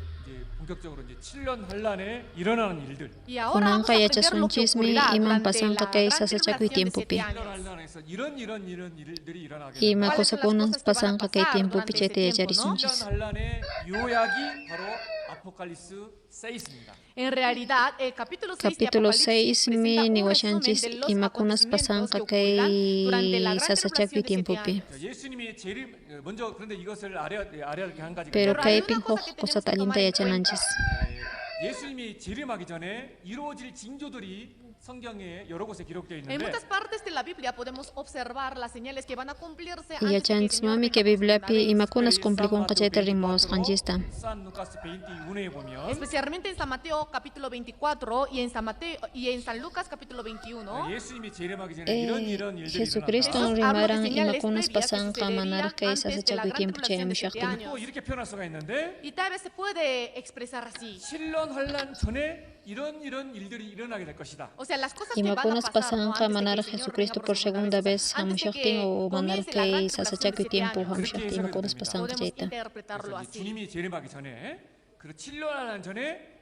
본격적으로 이제 7년 환란에 일어나는 일들. Y ahora Kunan vamos a kaya aprender lo que chasunchis mi ocurrirá iman durante pasan la ka kay gran sasachakuy tribulación tiempo de pi. 7 7년 años. 환란에서 이런 일들이 일어나게 Y 됩니다. makosakunan pasan ka kay tiempo pi chete 7년 yacharisunchis. 환란의 요약이 바로 En realidad, el capítulo 6 de Capítulo Apocalipsis 6 presenta mi un resumen niwashanchis de los imakunas acontecimientos que pasanqa ocurrirán durante la kay gran sasachapi tribulación de 7 tiempopi. años. 예수님이 제일 먼저 그런데 이것을 알아야 할 게 한 가지가 Pero Pero hay kaypin una cosa huk que tenemos qusata que tomar allinta en yachananchis. 예수님이 재림하기 전에 이루어질 징조들이 성경에 여러 곳에 기록되어 En 있는데 muchas partes de la Biblia podemos observar las señales que van a cumplirse antes de que el Yachanchis Señor mami venga que por segunda bibliapi vez. imakunas cumplicun qachayta rimos qanchista. 산 루카스 21에 보면 Especialmente en San Mateo capítulo 24 y en San Lucas capítulo 21. 예수님이 재림하기 전에 이런 일들이 Jesucristo Esos 일어난다. hablo de rimaran señales imakunas previas que pasanqa sucederían manar kay antes de la sasachapi gran tiempo tribulación de chayam 7 shakti. años. 또 이렇게 표현할 수가 있는데 Y tal vez se puede expresar así. 신론 환란 전에 이런 일들이 일어나게 될 것이다. O sea, las cosas que van a Imakunas pasar, ¿no? pasanqa Antes de que manar el Señor Jesucristo venga por segunda vez antes de hamushaktin que o manar comience la gran kay tribulación de sasachapi 7 tiempo años. hamushakti imakunas pasanqa Podemos chayta. interpretarlo 그래서 así. 주님이 재림하기 전에 그리고 7년 환란 전에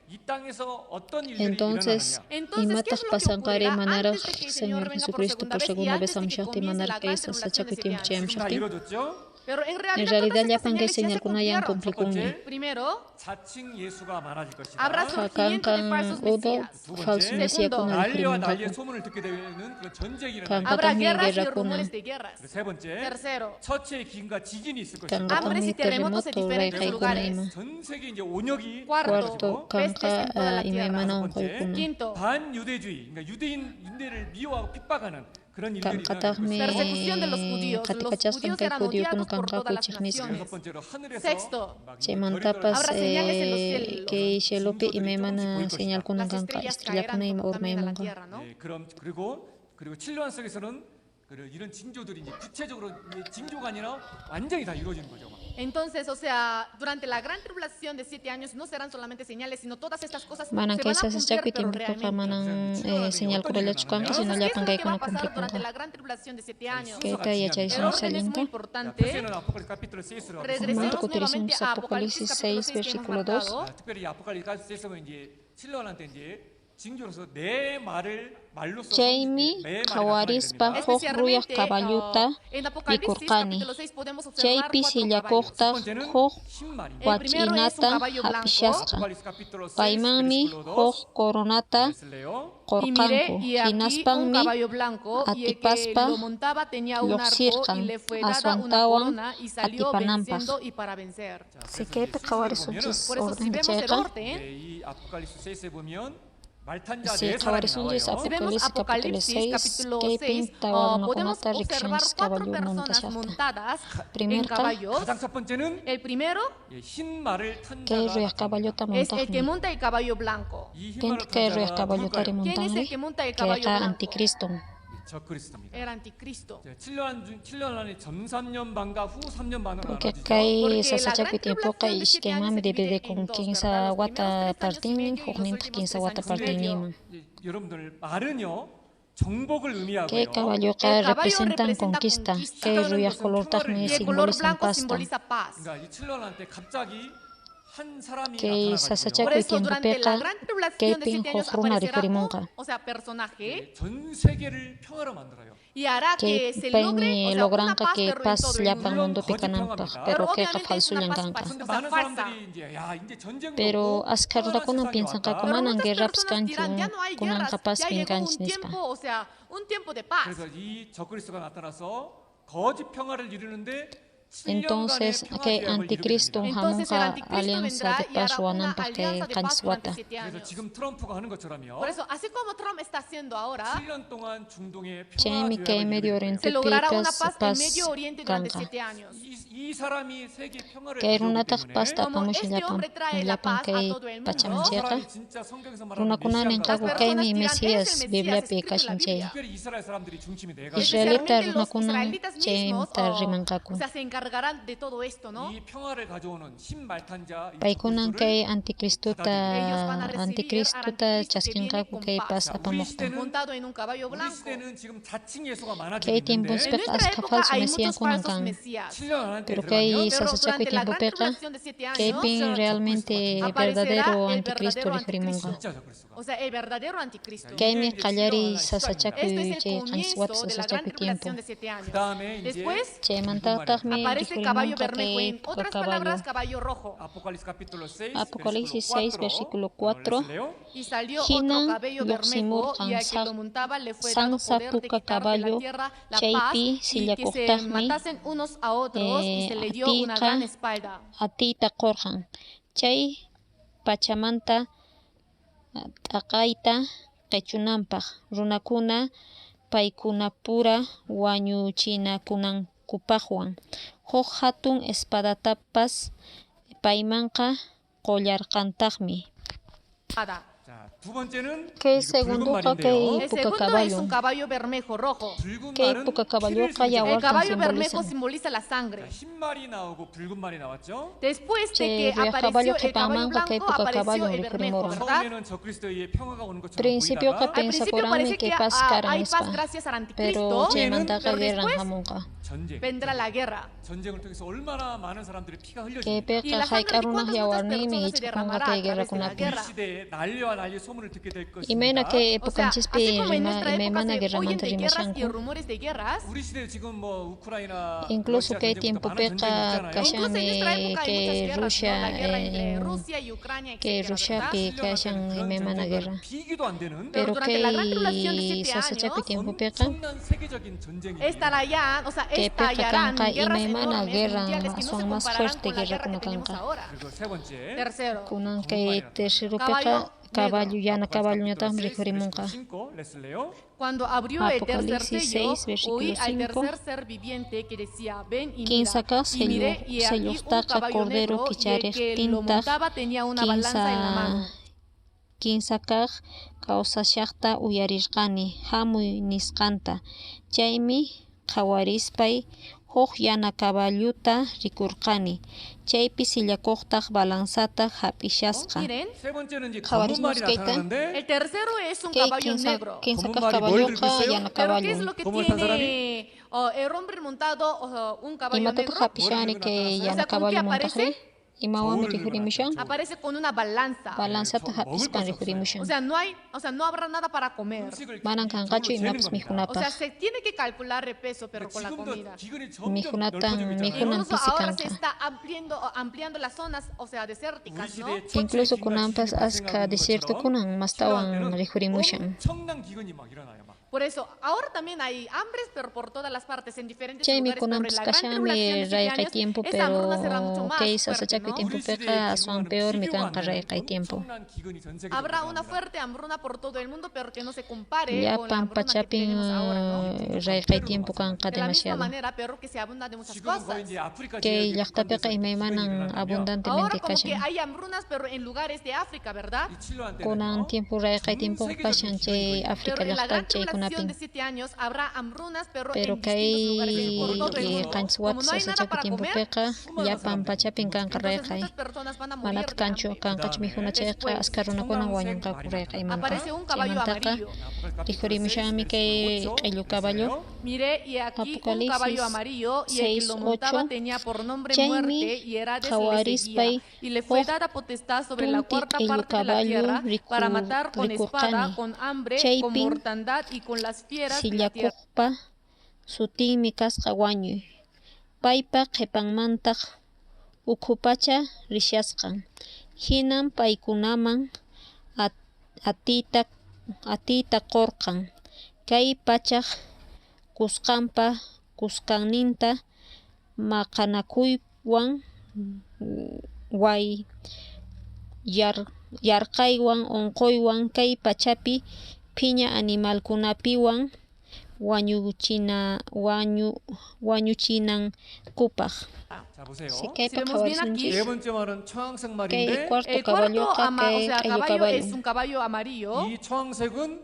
이 땅에서 어떤 일들이 Entonces, 일어나느냐. Entonces, ¿qué imatak es lo que pasankare ocurrirá manaraj antes de que el Señor Señor venga por Jesucristo por segunda segunda vez vez y antes de que hamushakti comience manar la kay gran tribulación de sasachapi 7 tiempo años? chayam 지금 다 shakti. 이루어졌죠? Pero en En realidad, realidad todas ya estas pangay señales ya señal se kuna yang cumplieron. 첫 cumplicungi. 번째, Primero, 자칭 예수가 많아질 것이다. habrá surgimiento de Kakang falsos udo mesías. falso mesia Segundo, kuna 난리와 난리의 rikirimkaku. 소문을 듣게 되는 그런 전쟁이 일어나는 Kang 거예요. habrá katang guerras y guerra kuna. rumores de guerras. 세 번째, Tercero, 처치의 기근과 지진이 있을 Kang 것이다. hambres y katang terremotos en terremoto diferentes kay kuna lugares. ima. 전 세계 이제 온역이 Cuarto, 벌어지고 pestes en toda la kangka tierra. imemanong 다섯 koy 번째, kuna. Quinto, 반유대주의, 그러니까 유대인들을 미워하고 핍박하는 그런 일들이 Kang 일어날 katagmi 것이다. persecución de los judíos. Los katikachas judíos kangkay eran judío kuna odiados por kangka todas las kuchiknis. naciones. 여섯 번째로 하늘에서 Sexto, 막 Chemantapas Habrá señales en los cielos. kay shelopi 징조들이 imemana 조금씩 보일 señal 것이다. kuna las kangka estrellas estrella caerán kuna ima también a la urmaimunga. tierra, ¿no? 그리고 7년 속에서는 이런 징조들이 이제 구체적으로 이제 징조가 아니라 완전히 다 이루어지는 거죠. 막. Entonces, o sea, durante la gran tribulación de 7 años no serán solamente señales, sino todas estas cosas Manang se van kay a sasachapi cumplir, pero tiempo ka realmente. manang señal kurala chukang Entonces, sino ¿qué ya es lo pangay que va kuna a pasar durante kumplipungka. la gran tribulación de 7 años? Kay kaya chay El orden es muy salinka. importante. 표시는 아포칼립스 카피톨 6로 Regresemos Marco nuevamente a 3 Apocalipsis Apocalipsis capítulo 6, 6 que hemos versículo 2. marcado. 특별히 아포칼립스 6에서 이제 신령한테 이제 징조로서 내 말을 말로써 Chaymi 내 말이 kawarispa 나타나게 됩니다. huk ruyaq Especialmente caballuta en Apocalipsis mikurqani. capítulo 6 podemos observar Chaypi 4 caballos. sillakuqtaq 첫 번째는 huk 신말입니다. El primero es un wach'inata caballo blanco. hap'ishasqa. 아포칼립스 카피톨 6 Paymanmi 베르시클로 huk coronata 레슬레요. Y miré, qorqanku. y aquí un Hinaspangmi caballo blanco, y el que atipaspa lo montaba tenía un arco, lluqsirqan. y le fue dada una Aswantawan corona, y salió atipanampaq. venciendo y para vencer. Sikaypi qawarisunchis Por eso, si orden vemos el chayqa orden, 이 아포칼립스 6에 보면 말탄자 si 네 사람이 qawarisunchis 나와요. si vemos Apocalipsis capítulo Apocalipsis 6 capítulo kaypin 6, tawarnakunata podemos observar rikshanis 4 caballo personas montashaqta. montadas en Primer caballos. 가장 첫 번째는 El primero 흰 말을 탄 kay 자가 ruyaq caballota es el que montaqmi. monta el caballo blanco. 이 흰 Pin 말을 kay 탄 ruyaq 자가 caballota 누굴까요? ri ¿Quién es el montangri que monta el kay caballo qa blanco? anticristo. 적그리스도입니다. Era anticristo. 7년 안에 전 3년 반과 후 3년 반으로 Porque 나눠지죠. kay sasachapi tiempo kay iskemami debede con 15 wata partin, huknin 15 wata partinima. 여러분들 말은요 정복을 의미하고요. Kay caballo ka representan conquista, kay ruyaq color Y takni el color simbolis ng blanco pasta. simboliza paz. 그러니까 이 7년한테 갑자기 한 사람이 Kay Por sasachapi 나타나가지고요. eso, tiempo durante la peka, gran tribulación kay de pin 7 años hukru na aparecerá referimonka. o sea, personaje 전 세계를 평화로 만들어요. y hará Kay que se pain logre, o sea, logran una ka paz, que pero en pas todo el yapang mundo. mundo pikanampak, pero kay ka obviamente falso es una yang paz kangka. 근데 o sea, 많은 falsa. 사람들이 이제 야 이제 전쟁도 Pero 없고 askar 평안한 da kunang 세상이 piensan ka 왔다. Pero kumanang muchas gerraps personas dirán, kanchung ya no hay kunang guerras, kapas ya llegó pinkanch un nispa. tiempo, o sea, un tiempo de paz. 그래서 이 적그리스도가 나타나서 거짓 평화를 이루는데 Entonces, que anticristo Entonces el hamunka anticristo alianza vendrá de y hará paz una wanampak alianza que de paz durante kanswata. 7 그래서 años. 지금 트럼프가 하는 것처럼요. Por eso, así como Trump está haciendo ahora, 7년 동안 중동의 Chemi que Medio 평화 Oriente se logrará una pikas paz en pas Medio Oriente durante kanka. 7 años. 이 사람이 세계 평화를 Que 가져오기 runatak 때문에 pasta Como pamush este hombre trae la Japan paz a kay todo el mundo, 이 pachamcheqa. 사람이 진짜 성경에서 말하는 Runa kunanin 메시아인가 kagu Las kay personas mi dirán, Mesías "Es el Biblia Mesías pi escrito en la kashinche. Biblia". 특별히 이스라엘 사람들이 중심이 돼가지고 Israelita Especialmente los runakunang israelitas mismos, chem tarrimankaku. o sea, se encargarán de todo esto, ¿no? 이 평화를 가져오는 신말탄자 이 Paikunang 적그리스도를 kay anticristo ta Ellos van a recibir anticristo al ta anticristo que chaskinkaku viene kay con pas paz. apamokta. Montado en un caballo 우리 blanco. 시대는 지금 자칭 예수가 많아지고 Kay tiempos 있는데 En pek nuestra aska época falso hay Mesías muchos falsos kunangkang. mesías. 7년 안에 Pero 들어가면 kay Pero sasachaku durante la tiempo gran peka, tribulación de 7 kay años, pin realmente aparecerá verdadero el anticristo verdadero rifrimunga. 진짜 적그리스도가 o sea, el verdadero anticristo. Kay mi 이제 kallari 신령한 sasachaku Este es el che kanswat comienzo de la gran sasachaku tiempo. tribulación de 7 años. 그 다음에 이제 Después Che mantakak mi aparece caballo rikurinunqa bermejo, kay en época otras caballo. palabras, caballo rojo. Apocalipsis capítulo 6, Apocalipsis 6, versículo 4. les leo. Y salió otro Hinan cabello bermejo, y al que lo montaba le fue dado sang poder de sapuka quitar de la caballo, tierra la paz chaypi y que se sillakuqtaqmi matasen unos a otros, y se le dio una atiqa gran espalda. atiyta qurqan. Chay pachamanta t'aqayta q'ichunanpaq runakuna paykunapura wañuchinakunankupaqwan huk hatun espadatapas paymanqa qollarqantaqmi. 자, 두 번째는 Que 이거 붉은 segundoqa 말인데요. kay El época segundo es caballo. un caballo bermejo rojo. 붉은 Que 말은 época caballo 피를 kaya 상징해요. El wartan caballo bermejo simboliza. simboliza la 자, sangre. 흰 말이 나오고 붉은 말이 나왔죠. Después de Che, que ria apareció caballo el que caballo pamanqa kay blanco, época apareció caballo el bermejo, rikurimura. ¿verdad? 처음에는 적그리스도의 평화가 오는 것처럼 Principio 보이다가 ka Al principio pensakurami parece que que paz hay karan paz ispa. gracias al Pero anticristo, chaymantaqa pero guerran después hamunqa. 전쟁. vendrá la guerra. 전쟁을 통해서 얼마나 많은 사람들의 피가 Que 흘려집니까? Y peqa la sangre de hayk'arunaq cuántas muchas yawarnimi personas se ichqunqa derramará kay a través de la guerrakunapi. 우리 guerra. 시대에 난리와 난리 소문을 듣게 될 Imena 것입니다. que O sea, épocanchikpi así como en nuestra época imaymana se oyen guerramanta de guerras y rimashanku. rumores de guerras, 우리 시대 지금 뭐 우크라이나 Incluso 러시아 que 전쟁부터 tiempo 많은 peqa 전쟁이 있잖아요. incluso en nuestra kashan época hay que muchas guerras, ¿no? Rusia La guerra entre Rusia y Ucrania, que etcétera, Rusia ¿verdad? pi kashan imaymana guerra. 비교도 안 되는 Pero durante la gran tribulación de que 7 sasachapi años, tiempo peqa 엄청난 세계적인 전쟁이 estallarán, o sea, que peqa estallarán kanqa guerras imaymana enormes guerra mundiales que no se son más compararán fuerte con la guerra guerra que tenemos kunakanqa. ahora. 그리고 세 번째 Tercero, Kunan que tercero Caballo peqa caballo yana 아포칼립스 caballo capítulo ñataq 6, rikurimunqa. versículo 5, les leo. cuando abrió el tercer Apocalipsis sello, 6, versículo oí al 5. tercer ser viviente que decía, ven y Quinza mira. ka Y miré, y aquí un sellos caballo cordero negro, y el que lo kicharejtintaq montaba tenía una balanza en la mano. quinza kaq kawsashaqta uyarirqani hamuy nisqanta. Chaymi qhawarispay huk yana caballuta rikurqani. Chaypi sillakuqtaq balanzata hap'ishasqa. Miren, 세 번째는 이제 가발이 검은 말이 스케이트? 나타나는데 el tercero es un Que caballo negro. quinza 검은 kaq 말이 뭘 들고 caballoqa 있어요? yana Pero ¿qué es caballo. lo que ¿Cómo está tiene el hombre montado, un caballo Imataqa negro? hap'ishani que O yana sea, ¿con qué caballo aparece? montaqri imawami rikurimushan. Aparece con una balanza. Balanzata 먹을 hap'ispan 것이 rikurimushan. O sea, no habrá nada para comer. 음식을 Manan kanqachu 재는 imapas 겁니다. O sea, mijunapaq. se tiene que calcular el peso, pero con la comida. 지금도 기근이 점점 미훈atan, 넓어지고 있잖아요. 미훈- Incluso ahora se Pisicanca. está ampliando las zonas, o sea, 우리 desérticas, ¿no? 시대에 첫째 Incluso 기근과 kunampas 지진이 aska 발생하는 desierto 것처럼 kunan mastawan 필요한 rikurimushan. 때는 엄청난 기근이 막 일어나요. 막. Por eso, ahora también hay hambres, pero por todas las partes, en diferentes Chaymi lugares. Pero en kunampas la gran tribulación kashami de 7 rayqay años, tiempo esa hambruna será pero mucho más que fuerte, sasachapi ¿no? tiempo 우리 시대의 peqa asuan 기근은 peor mi 비교가 안 kanqa 되는 rayqay tiempo. 엄청난 기근이 전 세계적으로 Habrá una 일어납니다. fuerte hambruna por todo el mundo, pero que no se compare con la Llapan hambruna que pachapin tenemos ahora, ¿no? rayqay tiempo kanqa De la misma demasiado. manera, pero que se abunda de muchas 지금은 거의 cosas. 이제 아프리카 Que 지역에 llaqtapiqa 국한돼서 imaymanan 기근이 일어나면요. abundantemente Ahora como que kashan. hay hambrunas, pero en lugares de África, ¿verdad? 이 칠로한 Kunan 때는요. tiempo rayqay tiempo kashan chay África Pero en la gran llaqta chay tribulación de kunapin. 7 años habrá hambrunas, pero Pero en distintos lugares kay por todo el mundo. qanchwat Como no hay nada sasachapi para tiempo comer, peqa llapan pachapin kanqa entonces rayqay. muchas personas van a morir Manat de kanchu hambre. kanqach mijunachayqa Después, askarrunakunan wañunqaku rayqay manqa. Aparece un caballo Chaymantaqa amarillo. rikurimushami kay q'illu caballo. Mire, y aquí un Apocalipsis caballo amarillo, y el que lo 6:8. montaba tenía por nombre Chaymi muerte, y era de qhawarispay y le fue huk dada potestad sobre la puntik cuarta q'illu parte de la caballo tierra para matar con espada, rikurqani. con hambre, con Chaypin mortandad y con las fieras de la tierra. Sillakuqpa sutinmi kasqa wañuy. Paypa qhipanmantaq ukhupacha rishasqan. Hinan paykunaman atiyta qurqan. Kay pachaq kusqanninta maqanakuywan yarqaywan unquywan kay pachapi phiña animalkunapiwan wañuchinankupaq. 자 보세요. Si kay Si vemos bien aquí, 네 번째 말은 초항색 kay 말인데 cuarto el caballo cuarto, o kay sea, q'illu caballo es caballo. un caballo amarillo, 이 초항색은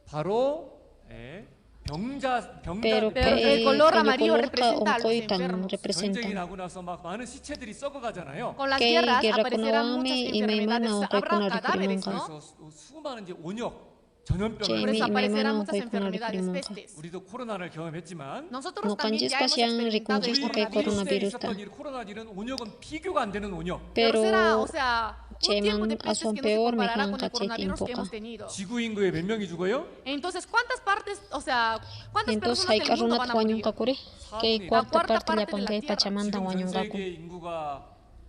바로 병자 Pero Pero el kay color q'illu amarillo colorqa representa a los unquytan enfermos. 전쟁이 representan. 나고 나서 막 많은 시체들이 썩어가잖아요. con las Kay guerras guerra aparecerán kunawami muchas imaymana enfermedades, unqaykuna habrá cadáveres, rikurimunqa. ¿no? 그래서 수많은 이제 온역, 전염병을 Chaymi Por eso aparecerán imaymana muchas unqaykuna enfermedades, rikurimunqa. pestes. 우리도 코로나를 경험했지만 Nosotros No también ya hemos kanjispas yang experimentado el rikunjis 우리 kay coronavirus. 시대에 coronavirus 있었던 이 코로나 일은 온역은 비교가 안 되는 온역. Pero Pero será, o sea, tiempo de chayman peces aswan que no se peor mi comparará con kanqa el chay coronavirus que tiempoqa. hemos tenido. 지구 인구의 몇 명이 죽어요? Entonces, ¿cuántas partes, o sea, cuántas Entonces personas del mundo van hayk'arunata a morir? wañunqakuri kay La cuarta cuarta parte parte de llapan la kay Tierra. pachamanta 지금 전 wañunqaku. 세계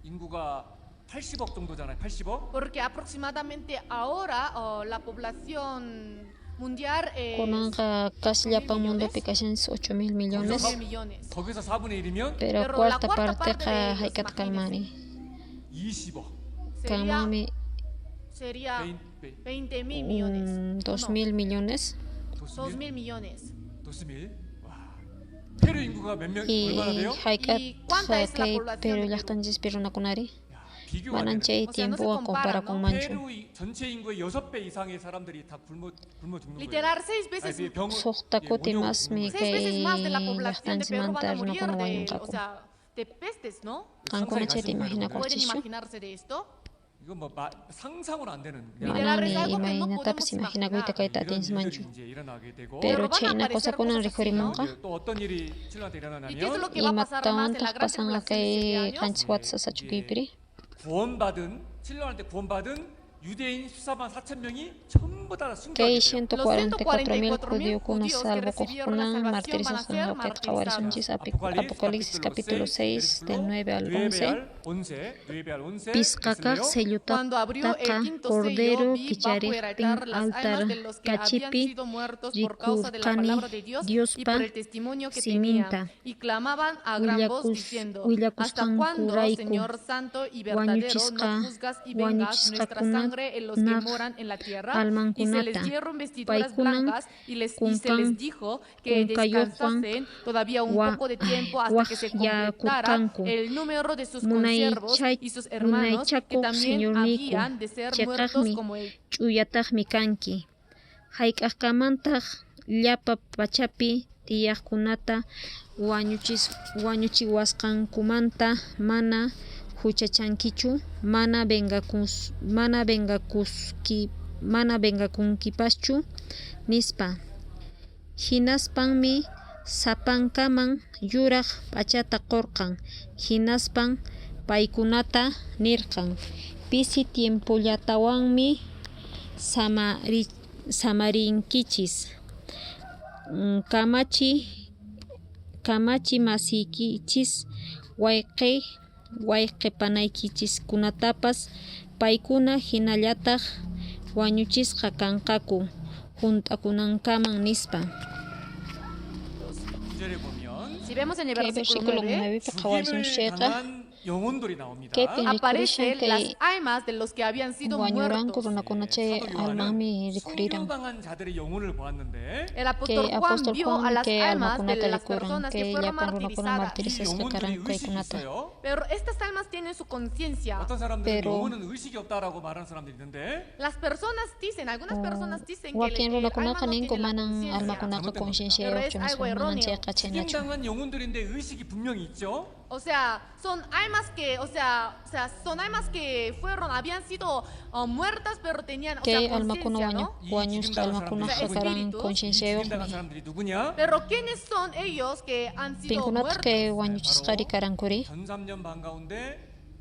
인구가 80억 정도잖아요. 80억. Porque aproximadamente ahora la población mundial es Kunanqa casi 8.000 llapan mundopi millones. kashanchis 8.000 millones, 8.000 millones. 거기서 4분의 1이면 pero Pero la cuarta cuarta parte parte de qa ellos, haykat kalmani 20억. kalmami Sería 20, 20.000 millones. 2.000 millones 2.000 millones. 2.000. 와. 페루 인구가 몇 명, y 얼마나 돼요? haykat ¿Y cuánta es la kay población Peru de Perú? llaqtanchis pirunakunari 야, 비교가 안 manan 되는. chay O sea, no se tiempoqa compara, compara ¿no? con manchu. 페루 전체 인구의 6배 이상의 사람들이 다 굶어 죽는 거예요. Literal, 6 veces, 아니, 병- Suqtakuti 예, mas mi 6 veces kay más de la población de Perú van a llaqtanchimanta morir runakuna de, o wañunqaku. sea, de pestes, ¿no? Qankuna chayta 가시는 거예요, imagina 그러면? ¿Pueden kurchischu imaginarse de esto? 이건 뭐 상상으로 안 되는. Literal, manami es algo que no imahinatapas podemos imahinakuyta kayta 이런 atinchis manchu. 일들이 이제 일어나게 되고. Pero van a chayna aparecer cosa kunan cosas así, ¿no? rikhurimanqa 또 어떤 일이 칠한테 ¿Y qué es 일어나냐면 lo que va a pasar más en la imattawantaq gran pasanga tribulación de 7 kay años? qanchis wata sasachukuypiri 구원받은 7년할 때 구원받은 유대인 14만 4천 명이 전부 다 kay 순교하게 돼요. 144.000 judíos judíokuna que recibieron la salvokuqkuna salvación martirizasqanqa van a ser qhawarishanchis Apocalipsis capítulo 6 del 9 al 11 pisqaqa Cuando abrió el sellutaqa quinto cordero sello, vi bajo el kichariqtin altar las almas altar de los que habían kachipi sido muertos por causa de la rikurqani palabra de Dios y Diospa por el testimonio que siminta. tenían. Y clamaban a gran voz diciendo, ¿hasta Willakusqan cuándo, kurayku, Señor Santo y verdadero, wañuchisqa, no juzgas y vengas nuestra sangre en los que wañuchisqakunaq moran en la tierra? Y se almankunata, les dieron vestiduras paykunan blancas y se kunkan les dijo que kunkayuqwan descansasen todavía un poco de tiempo hasta que se completara waqyakurqanku. el número de sus Munay consiervos chay- y sus hermanos que munaychakuq también señor niku, habían de ser chayqaqmi muertos como el ch'uyataqmi kanki hayk'aqkamantaq llapa pachapi tiyaqkunata wañuchiwasqankumanta mana huchachankichu mana vengakunkipaschu nispa hinaspanmi sapankaman yuraq p'achata qurqan hinaspan paykunata nirqan pisi tiempollatawanmi samarinkichis kamachi masiykichis wayqipanaykichis-kunatapas paykuna hinallataq wañuchisqa kanqaku hunt'akunankaman nispa. 구절에 보면 Si vemos en el Kay versículo versículo 9, 9 qhawarishan 죽임을 shayqa 당한 영혼들이 나옵니다. kay aparecen tinrikurishan las kay almas de los que habían sido wañuranku muertos. runakuna chay 사도 almanmi 요한은 rikuriran 순교당한 자들의 영혼을 보았는데 El kay apóstol Juan apostol vio a Juan las kay almas de almakunata las likuran personas que kay fueron llapan runakuna martirizadas. 이 martirizasqa 영혼들이 karan 의식이 kaykunata 있어요. Pero estas almas tienen su conciencia. 어떤 사람들은 Pero- 영혼은 의식이 없다라고 말하는 사람들이 있는데 Las personas dicen, algunas personas dicen que wakin el alma runakunaqa no ninku tiene la manan conciencia. almakunaqa consciencia Pero es yuqchunisqa algo manan erróneo. chayqa chaynachu 죽임당한 영혼들인데 의식이 분명히 있죠. O sea, son almas que, son almas que habían sido muertas, pero tenían, kay conciencia, almakuna ¿no? wañusqa almakunaqa 사람들이 karan espíritus, consciencia 이 yuqmi 죽임당한 사람들이 누구냐? Pero ¿quiénes son ellos que han sido pinkunata muertos? kay wañuchisqari karankuri 전 3년 반 가운데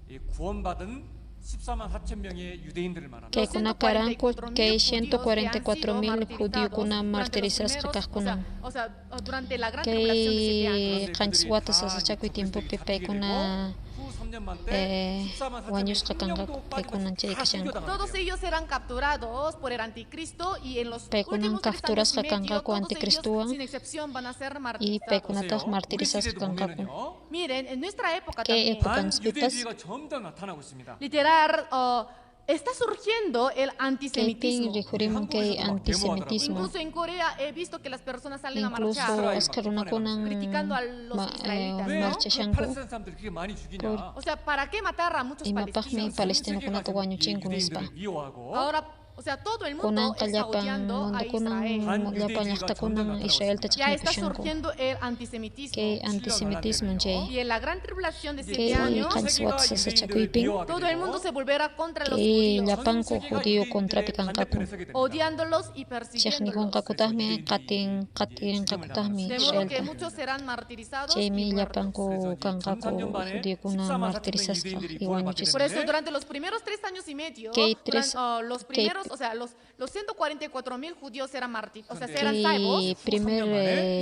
이 구원받은 14만 4천 명의 유대인들을 말합니다. kay kuna karanku kay 144,000 judíokuna martirizasqa kaqkunan durante la gran tribulación de 7 años. kay qanchis wata sasachakuy tiempopi paykuna 후 3년 만 때 14만 4천 wañusqa 명 kanqa 도 paykunan chay kashanku Todos ellos eran capturados por el anticristo y en los Paykunan últimos 3 años y capturasqa medio, kanqaku todos anticristuwan ellos, sin excepción, van a ser y martirizados. paykunataq martirizasqa kanqaku Miren, en nuestra época kay también, epokanspipas 반유대주의가 점점 나타나고 있습니다. literal, está surgiendo el kay antisemitismo. tin rikuriman kay antisemitismo Incluso en Corea he visto que las personas salen a incluso marchar askarrunakunan criticando a los israelitas, 왜 ¿no? marchashanku 팔레스타인 사람들 그렇게 많이 죽이냐? O sea, ¿para qué matar a muchos imapaqmi palestinos? palestinakunata wañuchinku nispa 유대인들을 미워하고 Ahora, o sea, todo el kunan mundo está odiando a qallapan Israel. llapan llaqtakunan Israel Ya está tachaqnikushanku surgiendo el antisemitismo. kay antisemitismo chay Y en la gran tribulación de 7 kay años, qanchis wata sasachakuypin todo el mundo se volverá contra los kay judíos, llapanku judío contrapi kanqaku odiándolos y persiguiéndolos. chaqnikunqakutaqmi qatirinqakutaqmi De modo que Israelta muchos serán martirizados y chaymi muertos. llapanku kanqaku judíokuna martirizasqa y wañuchisqa Por eso, durante los primeros 3 años y medio, los primeros, o sea, los 144,000 judíos eran martirizados, o sea, eran salvos. y primer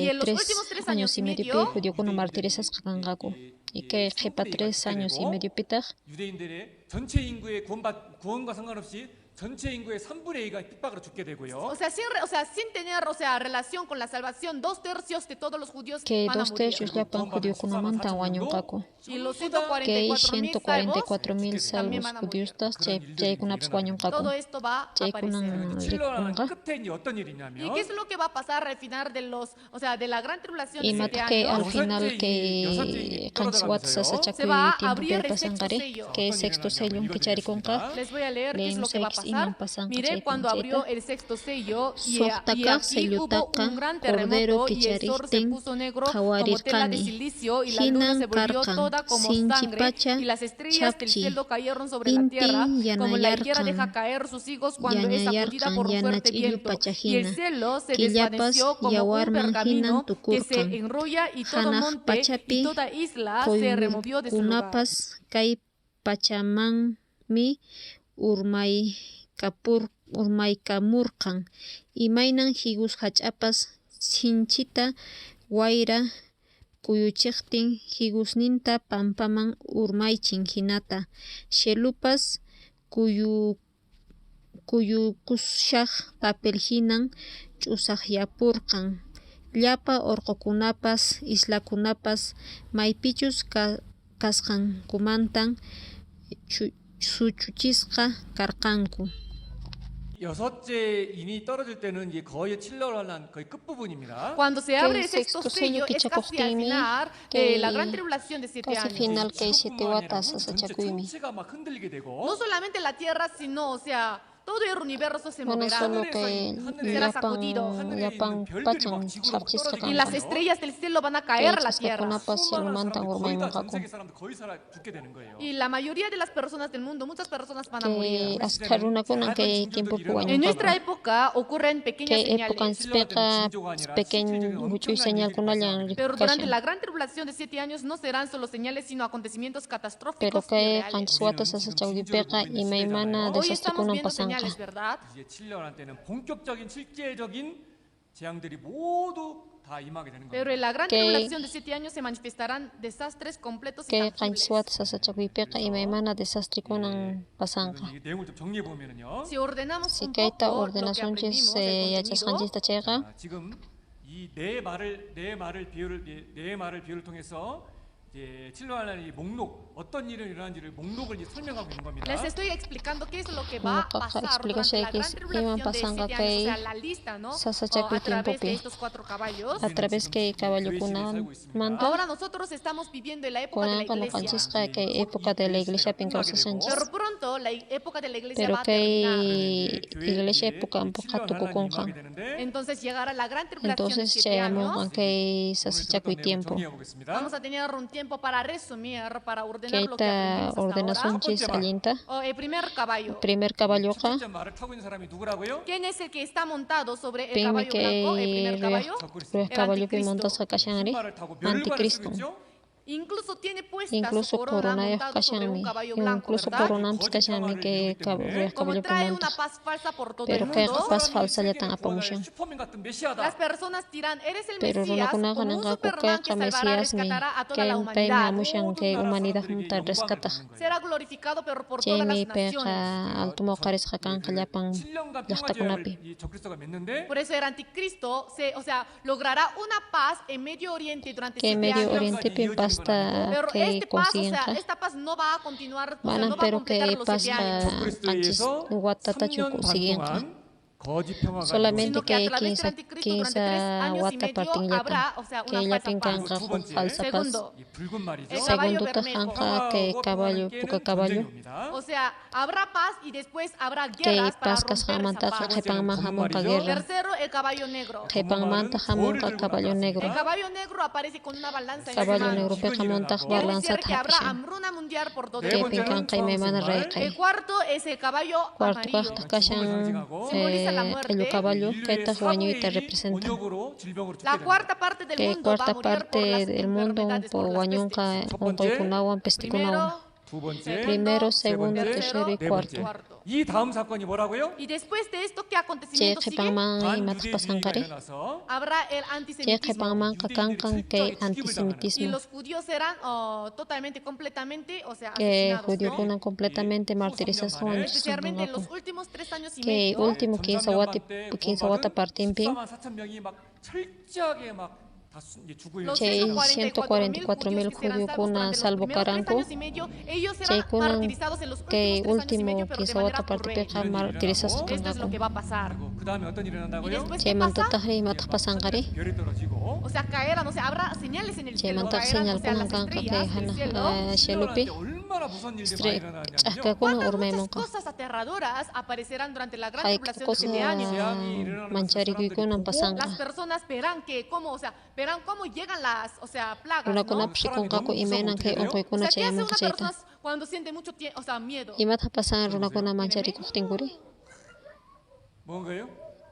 Y en los 3 últimos 3 años y medio pi judíokuna martirizasqa kanqaku y que qhipa 3 años y medio pitaq 유대인들의 전체 인구의 구원과 상관없이 전체 인구의 3분의 2가 핍박으로 죽게 되고요. O sea, sin tener, o sea, relación con la salvación, 2/3 de todos los judíos que van a 2/3 morir. llapan judíokunamantan wañunqaku Y los que 144,000 144,000 salvos judíostas chaykunapas wañunqaku todo esto va a chaykunan aparecer. 칠러라는 rikunqa 끝에 이제 어떤 ¿Y 일이냐면 qué es lo que va a pasar al final de o sea, de la gran tribulación de 7 imat que al años? final que qanchis sasachakuy tiempo perpasanqari que sexto sello que charikunqa Les voy a leer qué es lo que va a leemos iman pasar. pasanqa Miré cuando abrió el sexto sello y aquí hubo un gran terremoto y el sol se puso negro como tela de silicio y la luna se volvió toda como sangre y las estrellas del cielo cayeron sobre la tierra como la higuera deja caer sus higos cuando es sacudida por un fuerte viento y el cielo se desvaneció como un pergamino que se enrolla y todo monte y toda isla se removió de su lugar. kunapas kay pachamanmi urmaykamurqan imaynan higus hach'apas sinchita wayra kuyuchiqtin higusninta pampaman urmaychin hinata shelupas kuyukushaq papel hinan ch'usaqyapurqan llapa urqukunapas islakunapas maypichus kasqankumantan suchuchisqa karqanku 여섯째 인이 떨어질 때는 이제 거의 칠러라는 거의 끝부분입니다. Cuando se abre el sexto sexto sello sello es casi al final de la gran tribulación de 7 casi años. final que 7 watas 전체 sasachakuymi 천체가 막 흔들리게 되고 No solamente la tierra, sino, o sea, todo el universo se no moverá. solo que será sacudido. llapan pachan sarchisqa Y las estrellas del cielo van a caer a la tierra. kunapas silumantan 전 urmaymunqaku 세계 사람들 거의 죽게 되는 거예요. Y la mayoría de las personas del mundo, muchas personas van a que morir. asqarunakunan que tiempo En nuestra puwañunqaku época ocurren pequeñas que época señales. speqa pequeño huchuy señalkunallan Pero durante rikukashan la gran tribulación de 7 años no serán solo señales, sino acontecimientos pero catastróficos y que reales. qanchis watas sasachawpiqa imaymana Hoy estamos desastres viendo pasanqa señales, ¿verdad? 이제 칠려할 때는 본격적인 실제적인 재앙들이 모두 다 임하게 되는 Pero 겁니다. en la gran Que- tribulación de 7 años se manifestarán desastres completos y que tangibles. qanchis watas sasachawpiqa imaymana desastrikunan pasanqa 이 내용을 좀 정리해 보면은요. Si ordenamos si un kayta poco lo que ordenasunchis aprendimos, el contenido, yachasqanchista chayqa 지금 이 내 말을 비유를 통해서 이제 칠러하는 이 목록 어떤 일이 일어나는지를 목록을 이제 설명하고 있는 겁니다. les estoy explicando qué es lo que va a pasar durante explicación la que gran tribulación de 7 años, o sea, la lista, ¿no? sasachakuy A través tiempo de pi. estos 4 caballos. a través que caballukuna manta Ahora nosotros estamos viviendo en la época de la kunanqa iglesia. nuqanchista que época de la iglesia pinkawasasanchis Pero pronto la época de la iglesia pero va a que terminar. iglesia época ampuqa tukukunqa Entonces llegará la gran tribulación de entonces 7 años. chayamunqan que sasachakuy tiempo Vamos a tener un tiempo para resumir, para ordenar lo que kayta aprendimos hasta ahora. ordenasunchis allinta El primer caballo. primer caballuqa 첫째 말을 타고 있는 사람이 누구라고요? ¿Quién es el que está montado sobre el pinmi caballo blanco? El primer que caballo. ruiq caballupi montasqa kashanri 신발을 타고 멸관을 anticristo 쓰고 있죠? Incluso tiene puesta incluso su corona corona montado sobre un kashanmi caballo blanco, incluso ¿verdad? corona kashanmi que ruiq Como caballupi trae una montas paz falsa por todo el pero que mundo, paz falsa llatan apamushan 슈퍼맨 같은 메시아다. las personas dirán, eres el pero Mesías, runakuna como un kananqa Superman kuqa que salvará, mesíasmi rescatará a toda que la paymi humanidad. amushan que humanidad munta rescata Será glorificado pero por todas chaymi las payqa naciones. altumo qarisqa kanqa llapan 7년간 llaqtakunapi 평화제를 이 적그리스도가 맺는데 Por eso el anticristo, o sea, logrará una paz en Medio Oriente durante que 7 Medio años. Oriente pi pasta Pero que este paz, o sea, consiguen esta paz no va a continuar, o sea, manan no va a pero completar que los 7 años. pasta anchis watata chuku siguen solamente que 15 wata parting llapan que llapin kanqa huk falsa pas. Segundo tajanqa que caballo puka caballo O sea, habrá paz y después habrá que guerras para paskas romper esa hamantaqa paz. qhipanman hamunqa guerra. Tercero, el caballo negro. Qhipanmanta hamunqa caballo El negro. caballo negro aparece con una balanza en su Caballo mano. negro pe hamuntaq Quiere decir balanzata que habrá hapishan. hambruna mundial por todo el Que mundo. pinkanqa imaymana rayqay. El cuarto es el caballo Cuarto amarillo. kaqta kashan Simboliza la muerte. el caballo que ta wañuyta representa. La cuarta parte del Que mundo va a cuarta morir parte por las del mundo enfermedades, por por las wañunqa pestes. unquykunawan pestikunawan. Primero, segundo, tercero y cuarto. 이 다음 사건이 뭐라고요? Y después de esto, ¿qué Che acontecimiento sigue? qhipanman imataq pasanqari. Habrá el Che antisemitismo. qhipanman qakanqan que Y antisemitismo. los judíos serán totalmente, completamente, o sea, Que asesinados, ¿no? judiokunan completamente martirizasawan Especialmente en los chasqanqaku. últimos 3 años y Que medio. último 15 wata partinpin 14,400명이 막 철저하게 막 다 죽을 Los Che 144,000 144,000 judíos que serán salvos judíos durante los salvo primeros 3 caranco. años y medio, ellos Che serán kunan martirizados en los que últimos 3 años y último medio, pero de 15 manera wata partinpin cruel. martirizasqanqaku. Esto es lo que va a pasar. 그 다음에 어떤 일이 Y 일어난다고요? después, Che ¿qué pasa? mantataqri imataq pasanqari. 별이 떨어지고 O sea, caerán, o sea, habrá señales en el Che cielo, mantaq caerán, o sea, señalkunan las kanqa que estrellas del cielo. shelupi 얼마나 무서운 일들이 많이 stre 일어나냐면요. ch'aqakunan Muchas urmaymunqa. cosas aterradoras aparecerán durante la gran Hay tribulación de cosa 7 años. mancharikuykunan pasanga. Las personas verán que cómo, o sea, verán cómo llegan las, o sea, plagas, Runakuna ¿no? pishqunqaku imaynan kay O unquykuna sea, ¿qué hace chayamunqa una chayta. persona cuando siente mucho o sea, miedo? Imataq pasan runakuna mancharikuqtinkuri. 뭔가요?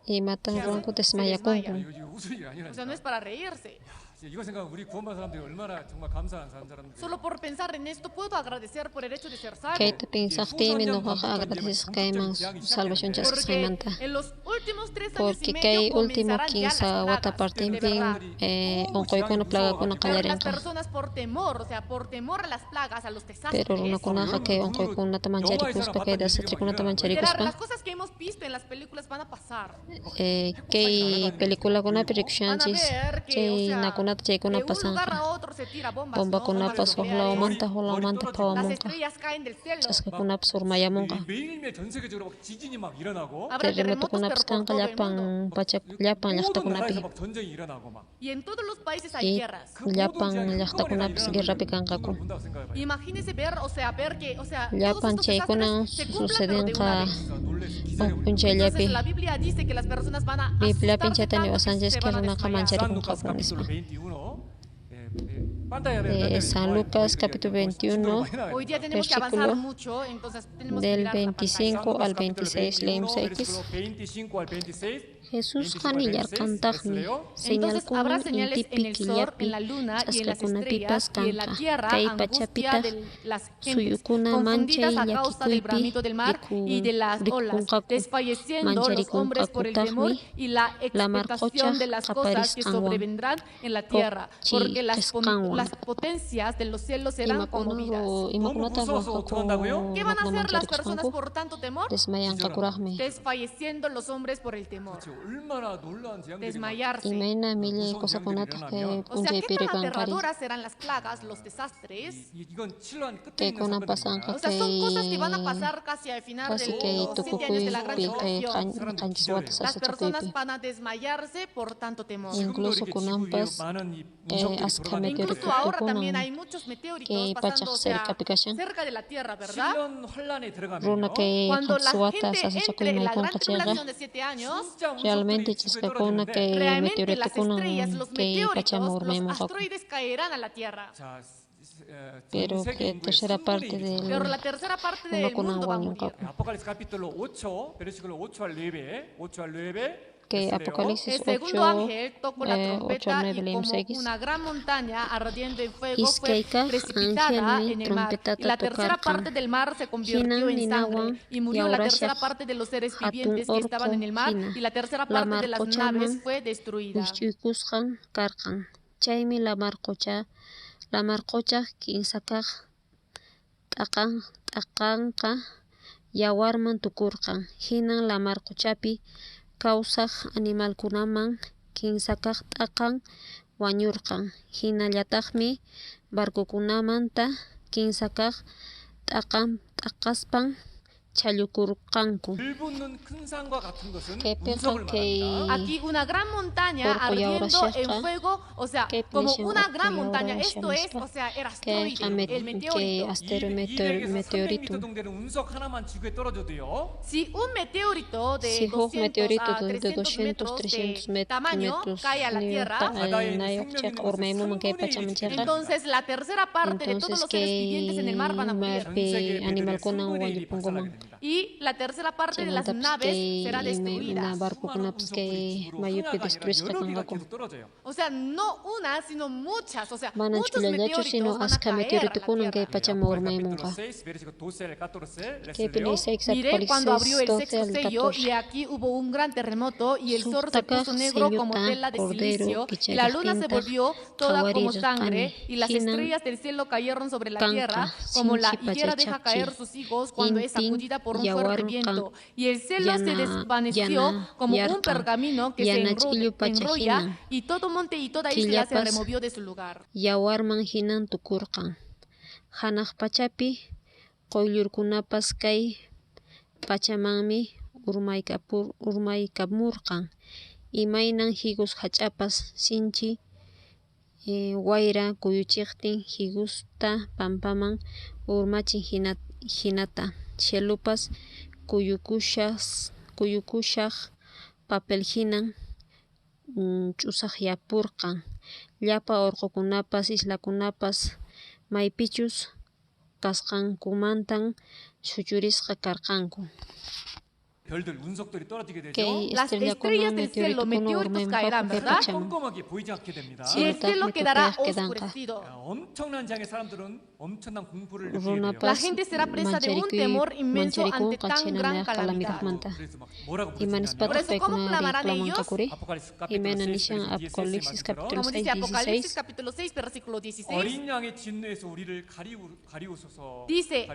Imataq runku Se desmayakunku. 이거 웃을 일이 아니라. O sea, no es para reírse. 이거 생각하면 우리 구원받은 사람들이 얼마나 정말 감사한 사람들. Solo por pensar en esto puedo agradecer por el hecho de ser salvo. Kayta pinsaqtimi nuqaqa agradecesqayman salvación Porque chasqaymanta. en los últimos 3 años y Porque medio kay último comenzarán ya 15 las wata plagas, de partinpin verdad. unquykuna plagakuna Pero las qallarinqa. personas por temor, o sea, por temor a las plagas, a los desastres. Pero runakunaqa kay unquykunata mancharicuspa kay desastrikunata Literal, mancharicuspa. las cosas que hemos visto en las películas van a pasar. Kay peliculakunapi Van a rikushanchis ver que, o chay sea, nakunata chaykuna de un lugar pasanqa. a otro se tira bombas, ¿no? Bombakunapas Bombas nucleares. huqlawmanta Las phawamunqa. estrellas caen del cielo. Ch'asqakunapas urmayamunqa. 매일매일 전 세계적으로 막 지진이 막 일어나고 Habrá terremotos, pero Terremotukunapas por kanqa todo el mundo. llapan pacha llapan 모든 llaqtakunapi. 나라에서 막 전쟁이 일어나고 막. Y en todos los países hay Y guerras. 그 모든 llapan 지역에 llaqtakunapis 한꺼번에 guerrapi 일어나는 kanqaku. 걸 본다고 생각해봐요. Imagínese ver, o sea, ver que, o sea, todos Llapan estos chaykunan desastres se cumplan, pero de una sucedinqa vez. 놀래서 기사를 punchayllapi. Entonces la Biblia dice que las personas van a Biblia asustarse pinchaytani tanto que wasanchis se que van a runaqa desmayar. San mancharikunqa Lucas capítulo nispa. 21. pantalla San Lucas capítulo 21 Hoy día tenemos que avanzar versículo mucho, entonces tenemos que del mirar la 25 pantalla. al 26 leemos X. 25 al 26. Jesús hanillarqantaqmi Entonces habrá señalkunan señales intipi en el sol, killapi en la luna y en las ch'asqakunapipas estrellas y en la kanqa. tierra, Kay angustia pachapitaq de las gentes, suyukuna confundidas manchay a causa del bramido del mar y de las olas, rikunqaku desfalleciendo los hombres por el temor y la expectación de las cosas que qaparisqanwan. sobrevendrán en la tierra, porque las qisqanwan. potencias de los cielos serán conmovidas. imakunata ¿Qué van a hacer las personas por tanto temor? desmayanqakuraqmi. Desfalleciendo los hombres por el temor. 얼마나 놀라운 재앙들이 막 Desmayarse. Imayna mili kusaqkunata que O sea, ¿qué punchaypiri tan qankari. aterradoras serán las plagas, los desastres? 이건 치료한 끝에 Que 있는 kuna 사건들입니다. pasanqa O sea, son cosas que van a que pasar casi al final de casi los que 7 años de la gran tukukuy tribulación. qanchis Las personas sasachakuypi. van a desmayarse por tanto temor. Incluso 지금도 이렇게 kunampas 지구 위에 많은 이 무적들이 askhame 돌아다니고 Incluso 있어요. ahora también kunan hay muchos meteoritos que pasando, pachak o sea, cerca pikashan. cerca de la Tierra, ¿verdad? 7년 환란에 Runa 들어가면요. que Cuando la qanchis gente entre sasachakuy en la maykun gran qachiqa tribulación de 7 años, 진짜 realmente 운석들이 지구에 chiskakuna 떨어지는데 que realmente meteorito las estrellas, kunan los que meteoritos, pachamur los maymunqaku. asteroides caerán a la Tierra. 자, Pero 전 세계 que 인구의 tercera 3분의 parte 1이 Pero del la tercera parte del kunang mundo va a morir. wañunqaku. 아포칼립스 capítulo 8, versículo 8 al 9, 8 al 9. Que El Apocalipsis segundo 8, ángel tocó la 8 al trompeta 9 y leemos como X. una gran montaña ardiendo en fuego fue Iskaika precipitada angelmi en el mar. trompeta Y la tercera tocarkan. parte del mar se convirtió Hinan en sangre ninawan y murió la tercera yaurashaq parte de los seres hatun vivientes que estaban en el mar orqu y la tercera hina. parte de las Lamarquchaman naves fue destruida. wisch'uykusqan karqan. Chaymi lamarqucha kinsakaq t'aqanqa yawarman tukurqan. Hinan lamarquchapi kawsaq animalkunaman kinsakaq t'aqan wañurqan. Hinallataqmi barkukunamanta kinsakaq t'aqaspan challukurqanku. 불붙는 큰 산과 같은 것은 Kaypiqa 운석을 kay 말합니다. Aquí una gran montaña Porco ardiendo yawarashqa. en fuego, o sea, Kay como pinishan una porco gran montaña. yawarashqa Esto es, nispa. o sea, el Kay asteroide, el kay meteorito. asteroid 200에서 300m meteorito. 정도는 운석 하나만 지구에 떨어져도요. Si un meteorito de Si un 200 meteorito a de 300 200, 300 de tamaño metros cae a la Tierra, 바다에 있는 나요 생명 check 있는 or 것은 may mo man kay 3분의 1이 pachamcheca. entonces la tercera parte de todos Entonces los seres vivientes en el mar van a morir. 전 marpe 세계 animal 배들의 ko nang 3분의 1이 wagi pungumang. 박살나게 됩니다. Y la tercera parte de las Tapos naves kay será na destruida. barko ko na pas kay 지구로 mayupi 하나가 destruis 아니라 ka 여러 kang 개가 ako. 계속 떨어져요. O sea, no una, sino muchas. O sea, Manan muchos chulalacho sino meteoritos van a aska caer a meteorito la ko nang kay Tierra. pachamor may capítulo mungka. 6, versículo 12 al 14, les Kay leo. pinay sa exat Miré cuando abrió el 12 sexto al sello 14. y aquí hubo un gran terremoto y el sol se Suhtaka puso negro como senyuta tela de cordero silicio y la luna se kicharikinta volvió toda como kawarir sangre y las hinan estrellas del cielo cayeron sobre la kanka tierra como la sinchi higuera deja pachachaki caer sus higos cuando es inting sacudida por un fuerte yawarkan viento y el cielo se desvaneció como un yarka pergamino que se yana ch'illu enrolla pachahinan y todo monte y toda isla se killapas removió de su lugar. yawarman hinan tukurqan. Hanaq pachapi quyllurkunapas kay pachamanmi urmaykamurqan. Imaynan higos hach'apas sinchi wayra kuyuchiqtin higusta pampaman urmachin hinata. Cielupas kuyukushaq papel hinan ch'usaq yapurqan. Llapa urqukunapas islakunapas maypichus kasqankumantan shuchurisqa karqanku. 별들 운석들이 떨어지게 되죠. Kay Las estrellas del cielo, meteoritos caerán, ¿verdad? 꼼꼼하게 보이지 않게 됩니다. Y el cielo quedará quedan oscurecido. 엄청난 장의 사람들은 엄청난 공포를 느끼게 Runa 돼요. La pas gente será presa de un temor inmenso ante tan gran calamidad. manta. 그래서 막 뭐라고 Imanis 부르시냐면 Por eso, patak ¿cómo na clamarán reclaman ellos? kakuri. 아포칼립스 Imenan 카피톨 siyang 6 Apocalipsis capítulo Como dice 6, Apocalipsis 16. capítulo 6, versículo 16, 어린 양의 진노에서 우리를 가리우소서. dice,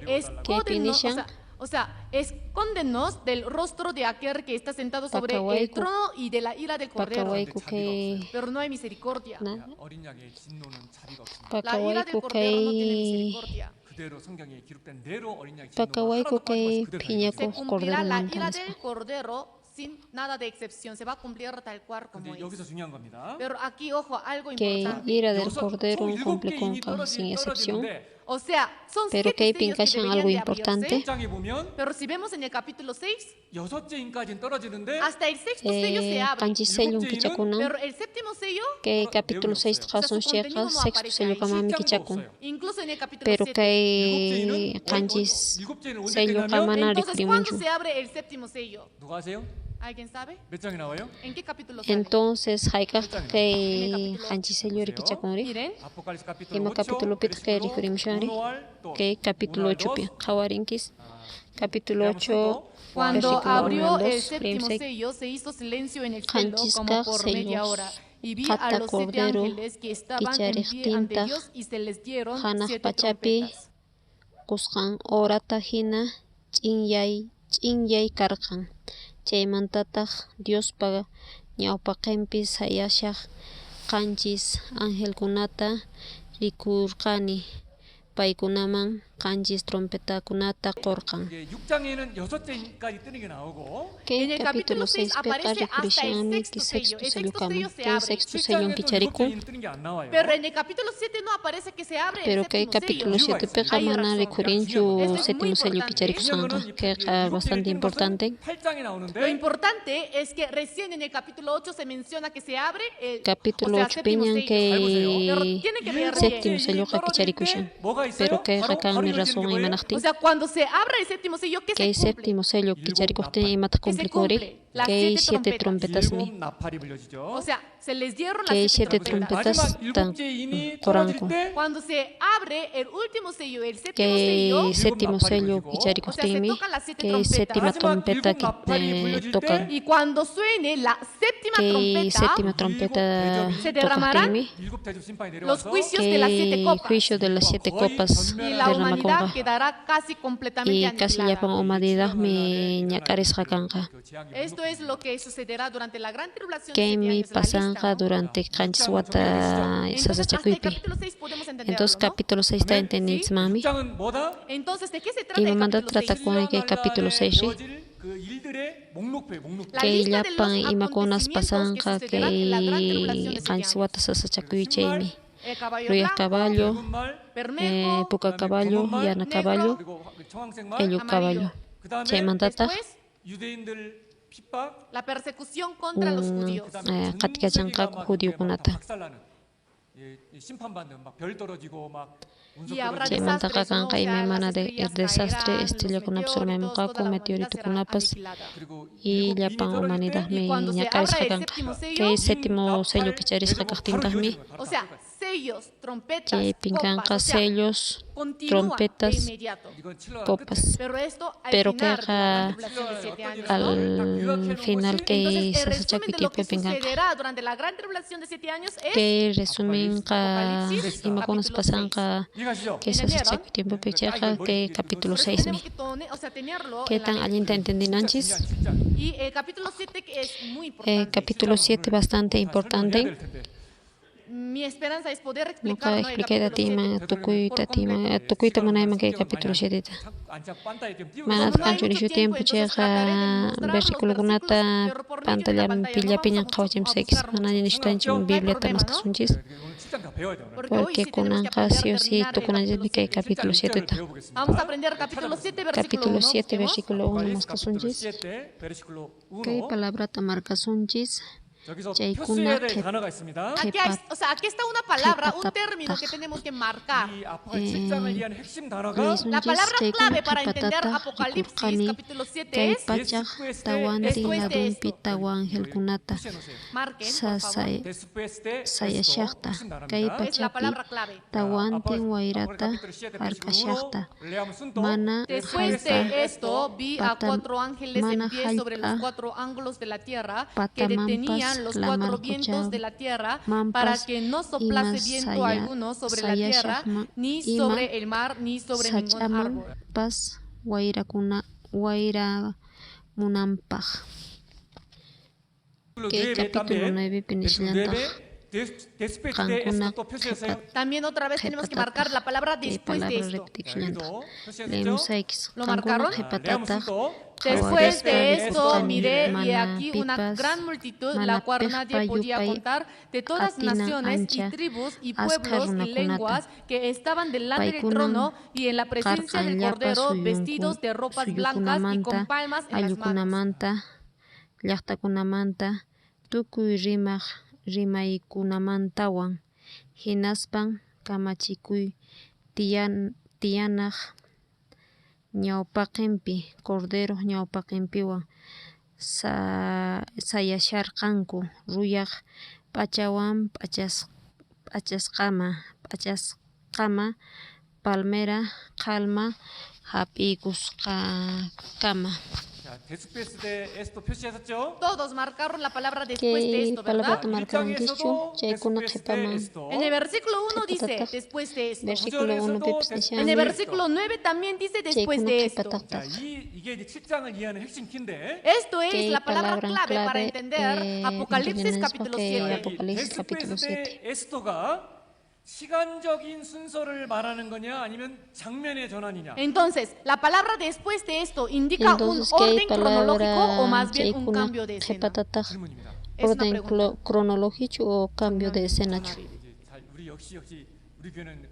Que o sea, escóndenos del rostro de aquel que está sentado sobre el Pakawaiku. trono y de la ira del Cordero. Pakawaiku kay Pero no hay misericordia. na 어린 양의 진노는 자비가 없습니다. La ira del pakawaiku Cordero no tiene kay misericordia. 그대로 성경에 기록된 대로 어린 양의 진노가 pakawaiku 하나도 kay 빠짐없이 그대로 piñaku Se 행해졌어요. cumplirá cordero la ira mantanas. del Cordero sin nada de excepción. Se va a cumplir tal cual como 근데 여기서 es. 중요한 겁니다. Pero aquí, ojo, algo Que importante. ira del 여섯- cordero 총 일곱 cumple 개 con 인이 sin excepción. 떨어지는데 O sea, son Pero 7 que hay sellos que pincachan deberían algo de importante. abrirse. 1장에 보면 Pero si vemos en el capítulo 6, 여섯째 인까지는 떨어지는데 hasta el sexto sello se abre. kanji sello kichakuna Pero el séptimo sello, kay capítulo 6 O sea, rason su contenido cheqa no sexto aparece sello ahí. kamami 실장도 kichakun. 없어요. incluso en el capítulo Pero 7. kay kanji 일곱째는 언제 sello 끝나면 kamana Entonces, ¿cuándo rikurimunchu. se abre el séptimo sello? 누가 아세요? ¿Alguien sabe? 몇 장이 나와요? ¿En qué capítulo sale? Entonces haykaq kay kanji sello rikichakunri. Miren, 아포칼립스 카피톨 Ima 5초 capítulo pit kay rifurimshari. Kay capítulo 8 pi qawarinkis. Capítulo 8 cuando versículo abrió 1 al el 2, séptimo Primsek. sello, se hizo silencio en el cielo Kanchis como kaq por media sellos. hora. Y vi a Hatta los 7 cordero, ángeles que estaban en pie ante kichariktintaj, Dios y se les dieron hanaq 7 pachapi trompetas. qusqan orata hina ch'inllay karqan. Chaymantataq Diospa ñawpaqinpis hayashaq qanchis angelkunata rikurqani. Paykunaman qanchis trompetakunata qorqan. 6장에는 여섯째 인까지 뜨는 게 나오고 Kay En el capítulo capítulo 6 6 peqa aparece hasta el rikurishani sexto ki sello. sexto El sello sexto kama. sello se Kay abre. sexto sello 7장에도 kichariku. 일곱째 인 뜨는 게 안 나와요. Pero en el capítulo 7 no aparece que se abre Pero el kay séptimo capítulo sello. 7 peqa Hay mana razón. rikurinchu Esto es séptimo muy sello importante. kicharikusanga. Kayqa bastante importante. 8장에 Lo 나오는데 importante es que recién en el capítulo 8 se menciona que se abre el Capítulo o sea, 8 séptimo piñan sello. Pero que tiene que ver séptimo bien. sello ka kicharikushan. 뭐가 있어요? Pero kay qaqanmi razón imanaqtin. O sea, cuando se abre el séptimo sello, ¿qué Kay se cumple? séptimo sello kicharikustin imata Que se cumplicuri. cumple. Las Kay 7 7 trompetasmi. 일곱 나팔이 불려지죠. O sea, se les dieron Kay las 7 7 trompetas. trompetas 마지막 tan 일곱째 인이 떨어질 qoranku. 때 Cuando se abre el último sello, el séptimo sello, Kay séptimo sello O kicharikustinmi. sea, se tocan las 7 Kay trompetas. séptima 마지막 trompeta 일곱 나팔이 불려질 tocan. 때 y cuando suene la séptima Kay trompeta, séptima trompeta Se derramarán tocastinmi. 일곱 대접 심판이 los 내려와서 juicios de las 7 Kay copas. juicio de las 7 copas Y la humanidad humanidad quedará casi completamente y casi llapan humanidad mi ñakarisqa kanqa. Esto es lo que sucederá durante la gran tribulación. Kaymi pasanqa durante qanchis wata sasachakuypi. Entonces capítulo 6 está entendido, mami. Entonces, ¿de qué se trata Y el me manda capítulo 6? trata con el capítulo 6. Que llapan imakunas pasanqa que qanchis wata sasachakuychaymi. Ruya caballo, puka caballo, yana caballo, ello caballo. Chaymantata la persecución contra los judíos. qatikachanqa judiokunata. Y habrá Chaymantaqa desastres, ¿no? kanqa O sea, imaymana las de estrellas desastre caerán, estrellakuna los meteoritos, surmaymanqaku toda la meteoritokunapas humanidad será aniquilada. y llapan humanidadmi cuando se ñakarisqa abra el kanqa. séptimo sello, Kay séptimo sello kicharisqa kaqtintaqmi O sea, sellos, trompetas, chaypin kanqa copas, o sea, sellos, continúa trompetas, de inmediato. copas. Pero esto al Pero final, que de la tribulación de 7 años, ¿no? al final que Entonces, el resumen sasachakuy de lo que tiempo pinganqa. sucederá durante la gran tribulación de 7 años es Que resumen ka Apocalipsis, imakunas capítulo pasanqa que sasachakuy tiempo pichaqa que capítulo 6 mi. o sea, tenerlo ¿Qué en la tan mente. allinta entendinanchis? Y el capítulo 7 que es muy importante. Capítulo 7 bastante importante. Mi esperanza es poder Nuqa explicar, ¿no? El expliqué capítulo datima siete tukuyta manayman que capítulo 7 ta. Manat kanchuri tiempo cheqa versículokunata pantallapi pillapiña qhawachimsaychis manalla nishtanchik Bibliata maskasunchis. Porque kunanqa sí o sí tukunanchikmi kay capítulo 7 ta. Vamos a aprender capítulo 7, versículo 1. Capítulo 7 ¿Busquemos? versículo 1 maskasunchis. Kay palabrata markasunchis. Chaykuna Aquí, o sea, aquí está una palabra, un término que tenemos que marcar. La palabra clave para entender Apocalipsis capítulo 7 es tawanti ladumpi tawan helkunata marquen, por favor. sayashaqta kay Es la pachapi palabra clave. tawanti wayrata harkashaqta mana Después de esto, vi a 4 ángeles en mana pie sobre los hallqa 4 ángulos de la tierra que patamampas detenían los 4 lamarqucha vientos de la tierra mampas para que no soplase ima viento alguno sobre la tierra, ni ima sobre el mar, ni sobre ningún árbol. sachamanpas wayramunanpaq. Que capítulo 9 pinishllantaq qankuna También otra vez tenemos que marcar la palabra que después de palabra esto. repeticionanta. Leemos X. ¿Lo marcaron? Qepatataq Después de esto Hawarisqa miré y mana aquí una pipas, gran multitud, mana la cual piqpa nadie podía yupay contar, de todas qatinan naciones y ancha tribus y askar pueblos y runakunata. lenguas que estaban delante del Paykunan trono y en la presencia del qarqan Cordero, llapas vestidos de ropas blancas y con palmas en las manos. allqukunamanta llaqtakunamanta tukuy rimaykunamantawan hinaspan kamachikuy tiyanaq ñawpaqinpi Cordero ñawpaqinpiwan sayasharqanku ruyaq p'achawan p'achasqama palmera qalma hap'ikusqakama. después de esto 표시하셨죠? Todos marcaron la palabra después de Que esto, palabra ¿verdad? marcaron dicho chaykuna qhipaman En el versículo 1 dice Qhipatataq. después de esto. versículo 1 pipis En el nishani versículo 9 también dice después chaykuna de esto. qhipatataq. 이게 이제 7장을 이해하는 핵심 키인데 Esto es Que la palabra palabra clave para clave, entender Apocalipsis entendemos capítulo que 7. Apocalipsis capítulo 7. 데스페스데 에스토가 시간적인 순서를 말하는 거냐 아니면 장면의 전환이냐? Entonces, la palabra después de esto indica Entonces, un ¿qué orden cronológico o más palabra bien un chaykuna cambio de escena. qhipatataq? 질문입니다. Es una orden pregunta. cronológico o cambio de escena? 우리 역시 우리 교회는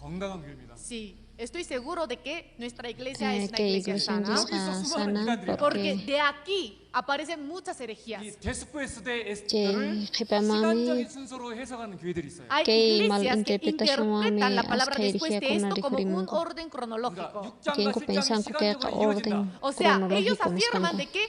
건강한 교회입니다. Sí, estoy seguro de que nuestra iglesia es una Que iglesia iglesia sana. está sana Porque porque de aquí aparecen muchas herejías. 이 데스페스데 에스토를 que qhipamami 시간적인 순서로 해석하는 교회들이 있어요. Hay que iglesias que malinterpretación interpretan la mami palabra hasta después de herejía esto con como un referimiento. orden cronológico. 그러니까 Quien 6장과 pensan 7장이 que 시간적으로 orden 이어진다. O sea, ellos cronológico afirman mismo. de que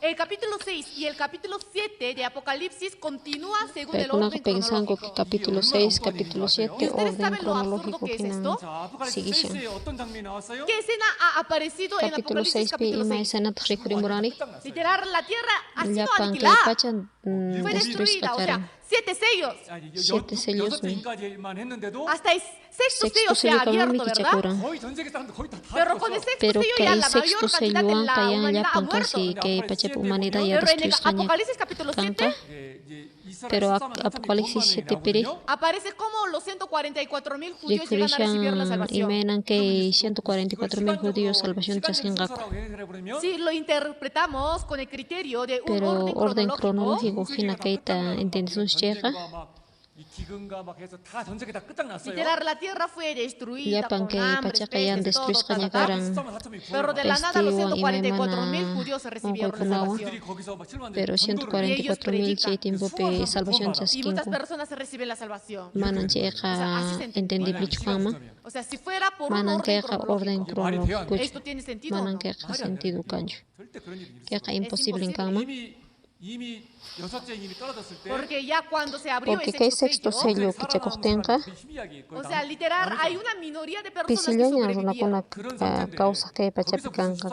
el capítulo 6 y el capítulo 7 de Apocalipsis continúan según el Kuna orden pensan que cronológico. capítulo 6, capítulo 7 ¿Y ustedes orden saben lo absurdo cronológico que es que esto? 자, 아포칼립스 시기션. 6에 어떤 장면이 나왔어요? ¿Qué escena ha aparecido en capítulo Apocalipsis 6 pi capítulo ima 6? escena referimurani 끝장났어요. Literal, la tierra ha sido llapan kay aniquilada. pachan Fue destruida, o destruyishqa sea, 7 sellos. Siete sellos, 여섯 인까지만 했는데도 Hasta el sexto sexto sello se ha sello kami abierto, ¿verdad? kichakuran. 거의 전 세계 사람들 거의 다 Pero con el 죽었어. sexto Pero sello kay ya la mayor sexto cantidad de selloan la kaya humanidad ha llapan muerto. kasi kay pachap humanidad ya Pero en destruyishqaña Apocalipsis capítulo 7 kanqa. Pero Apocalipsis 7 piri aparece como los 144,000 judíos llegan a recibir la rikurishan salvación. imenan kay 144,000 judíos salvación chaskinqaku. Si lo interpretamos con el criterio de un Pero orden cronológico, cronológico hina kayta entiendesuncheqa 이 기근과 막 해서 다 전 세계 다 끝장났어요. literal, la tierra fue destruida llapan con kay hambre, pachaqayan pestes, todo, destruyishqaña ta, ta, ta. karan Pero de la nada los Pestiwan 144,000 imemana judíos recibieron la onkoykunawan. salvación. 거기서 막 7만 Pero 144,000 chay tiempopi salvación Y muchas chaskinku personas reciben la salvación. manan chayqa entendiblichqanman O sea, si fuera por un manan orden kayqa orden cronológico, cronológico ¿esto tiene sentido o manan no? kayqa sentido kanchu 절대 그런 일이 있어. kayqa imposible kanman 이미 여섯째 임이 떨어졌을 때 Porque ya cuando se abrió porque el kay sexto sexto sello, sello kichakuqtinqa o sea, literal, hay una minoría de personas que pisillaña sobrevivían. runakuna kawsaq kay pachapi kanqa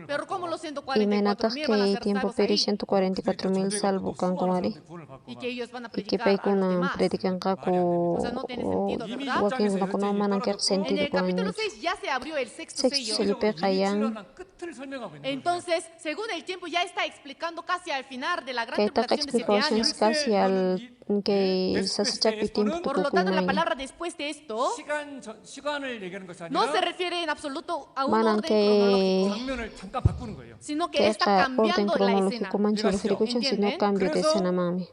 Pero como los imenataq 144,000 van a kay ser tiempo salvos peri ahí, 144,000 salvo kanqumari y que ellos van a y que predicar a los paykuna demás. predikanqaku O sea, no tiene sentido, ¿verdad? wakin runakuna manan kayqa En sentido el capítulo kuanñuchu 6 ya se abrió el sexto sexto sello. sello pi qayan Entonces, según el tiempo, ya está explicando casi al final de la gran kaytaqa tribulación de 7 años. explications casi al que sasachapi tiempo Por lo tanto, la tukukuymay palabra después de esto 시간을 얘기하는 것이 no se 아니라 refiere en absoluto a un manan orden que cronológico, 장면을 잠깐 바꾸는 거예요. sino que está kayqa orden cambiando la escena. cronológico manchu refiricuchan sino ¿Entienden? cambio de escena mami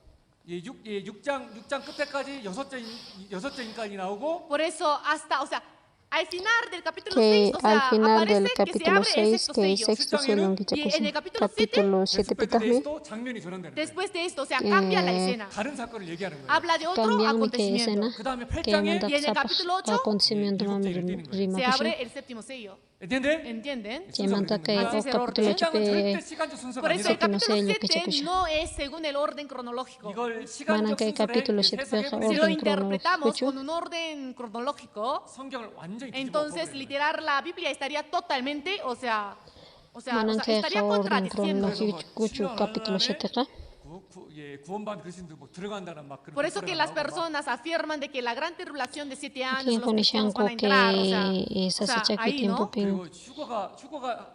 6장 끝에까지 여섯째 인까지 나오고 Por eso, hasta, o sea, al final del capítulo que 6, o sea, al final aparece del que se capítulo abre el 6 sexto que sello. sexto sello Y en el capítulo 7, capítulo 7 pitahmi 또 장면이 전환되는 거예요. después de esto, o sea, cambia la escena. 다른 사건을 얘기하는 거예요. Habla de otro cambian mi que acontecimiento. escena 그다음에 que 8장에 manda Y en el sapaq capítulo 8, acontecimiento mami rima Se pushin abre el séptimo sello. ¿entiende? ¿Entienden? que manda que Así o es el capítulo orden. 8 8장은 절대 pe 시간적 순서가 Por eso el 아니라 séptimo capítulo sello, 7 que no es según el orden cronológico. 이걸 manan 시간적 que capítulo 순서를 7 pe 해석해버리면 Si lo orden interpretamos cronológico con un orden cronológico, 성경을 완전히 뒤집어 entonces 엎어버려요. literal la Biblia estaría totalmente, manan que estaría orden contradiciendo. cronológico capítulo 7 qa 구원받은 그리스도인들 뭐 들어간다는 막 그런 Por eso que las 소리가 나오고 막 personas afirman de que la gran tribulación de 7 años quien los cristianos van conishanko a entrar, que sasachapi ahí, tiempo ¿no? pin 그리고 휴거가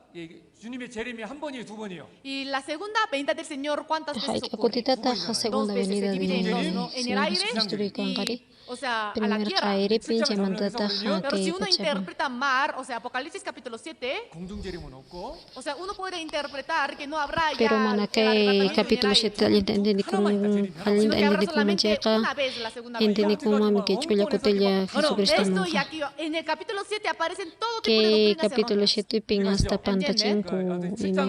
주님의 재림이 한 번이에요, 두 번이에요. Y la segunda venida del Señor, ¿cuántas veces ocurre? akutitata segunda Dos veces venida se divide en dos, ¿no? de En el aire Señor Jesucristo y, o sea, a la primer tierra. qairi pinche mandata Pero si que uno interpreta mar, o sea, Apocalipsis capítulo 7, 공중 재림은 없고 o sea, uno puede interpretar que no habrá ya pero mana el que arrebatamiento capítulo en el 7 al entender con aire, sino que habrá entender con solamente mancheca una vez la segunda venida. entender con mami que chulla cotella Jesucristo Esto monja y aquí, en el capítulo 7 aparecen todo tipo de que doctrinas capítulo erróneas. 7 pin hasta pantachin ku